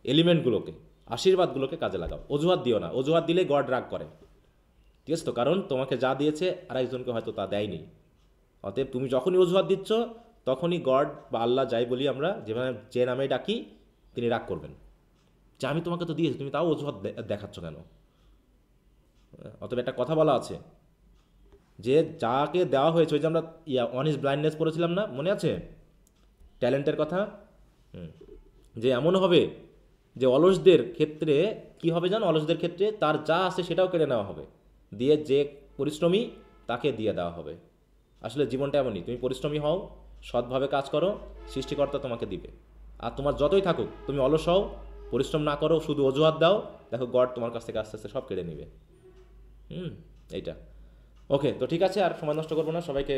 এলিমেন্টগুলোকে, আশীর্বাদগুলোকে কাজে লাগাও। অজুহাত দিও না, অজুহাত দিলে গড রাগ করে, ঠিক আছে তো? কারণ তোমাকে যা দিয়েছে আরেকজনকে হয়তো তা দেয়নি। অতএব তুমি যখনই অজুহাত দিচ্ছ, তখনই গড বা আল্লাহ, যাই বলি আমরা, যে নামে ডাকি, তিনি রাগ করবেন যে আমি তোমাকে তো দিয়েছি, তুমি তাও অজুহাত দেখাচ্ছ কেন? অতএব একটা কথা বলা আছে যে যাকে দেওয়া হয়েছে, ওই যে আমরা অনিস্ট ব্লাইন্ডনেস পড়েছিলাম না, মনে আছে ট্যালেন্টের কথা? যে এমন হবে যে অলসদের ক্ষেত্রে কি হবে জানো? অলসদের ক্ষেত্রে তার যা আছে সেটাও কেড়ে নেওয়া হবে, দিয়ে যে পরিশ্রমী তাকে দিয়ে দেওয়া হবে। আসলে জীবনটা এমনই, তুমি পরিশ্রমী হও, সৎভাবে কাজ করো, সৃষ্টিকর্তা তোমাকে দিবে। আর তোমার যতই থাকুক, তুমি অলস হও, পরিশ্রম না করো, শুধু অজুহাত দাও, দেখো গড তোমার কাছ থেকে আস্তে আস্তে সব কেড়ে নেবে। এইটা ওকে, তো ঠিক আছে, আর সময় নষ্ট করবো না। সবাইকে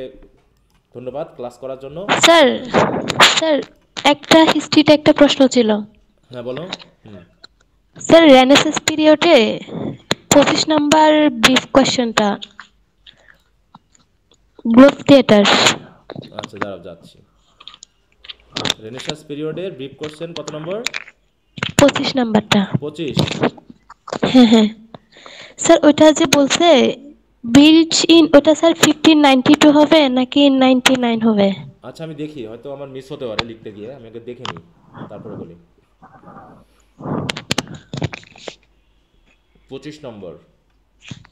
ধন্যবাদ ক্লাস করার জন্য। স্যার, স্যার একটা হিস্ট্রিতে একটা প্রশ্ন ছিল। হ্যাঁ বলো। স্যার রেনেসাঁস পিরিয়ডে 25 নাম্বার ব্রিফ কোশ্চেনটা, গ্লোব থিয়েটার। আচ্ছা দাঁড়াও, যাচ্ছি। রেনেসাঁস পিরিয়ডের ব্রিফ কোশ্চেন কত নম্বর? 25 নাম্বারটা। 25? হ্যাঁ হ্যাঁ স্যার, ওইটা যে বলছে বিল্ট ইন, ওটা স্যার 1592 হবে নাকি 99 হবে? আচ্ছা আমি দেখি, হয়তো আমার মিস হতে পারে লিখতে গিয়ে, আমি আগে দেখে নিই তারপরে বলি। 25 নম্বর?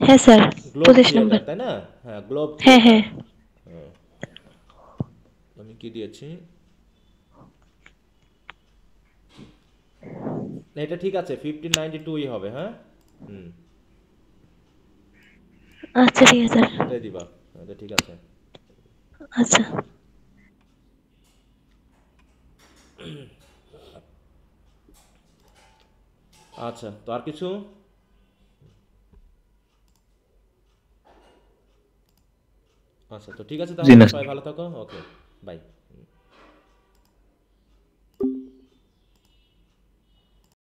হ্যাঁ স্যার, গ্লোব 25 নম্বর, তাই না? হ্যাঁ গ্লোব। হ্যাঁ হ্যাঁ। আমি কি দিয়েছি? এটা ঠিক আছে, 1592ই হবে। হ্যাঁ আচ্ছা ঠিক আছে স্যার, এটাই দিবা, এটা ঠিক আছে। আচ্ছা আচ্ছা, তো আর কিছু? আচ্ছা তো ঠিক আছে, তাহলে সবাই ভালো থাকো। ওকে, বাই।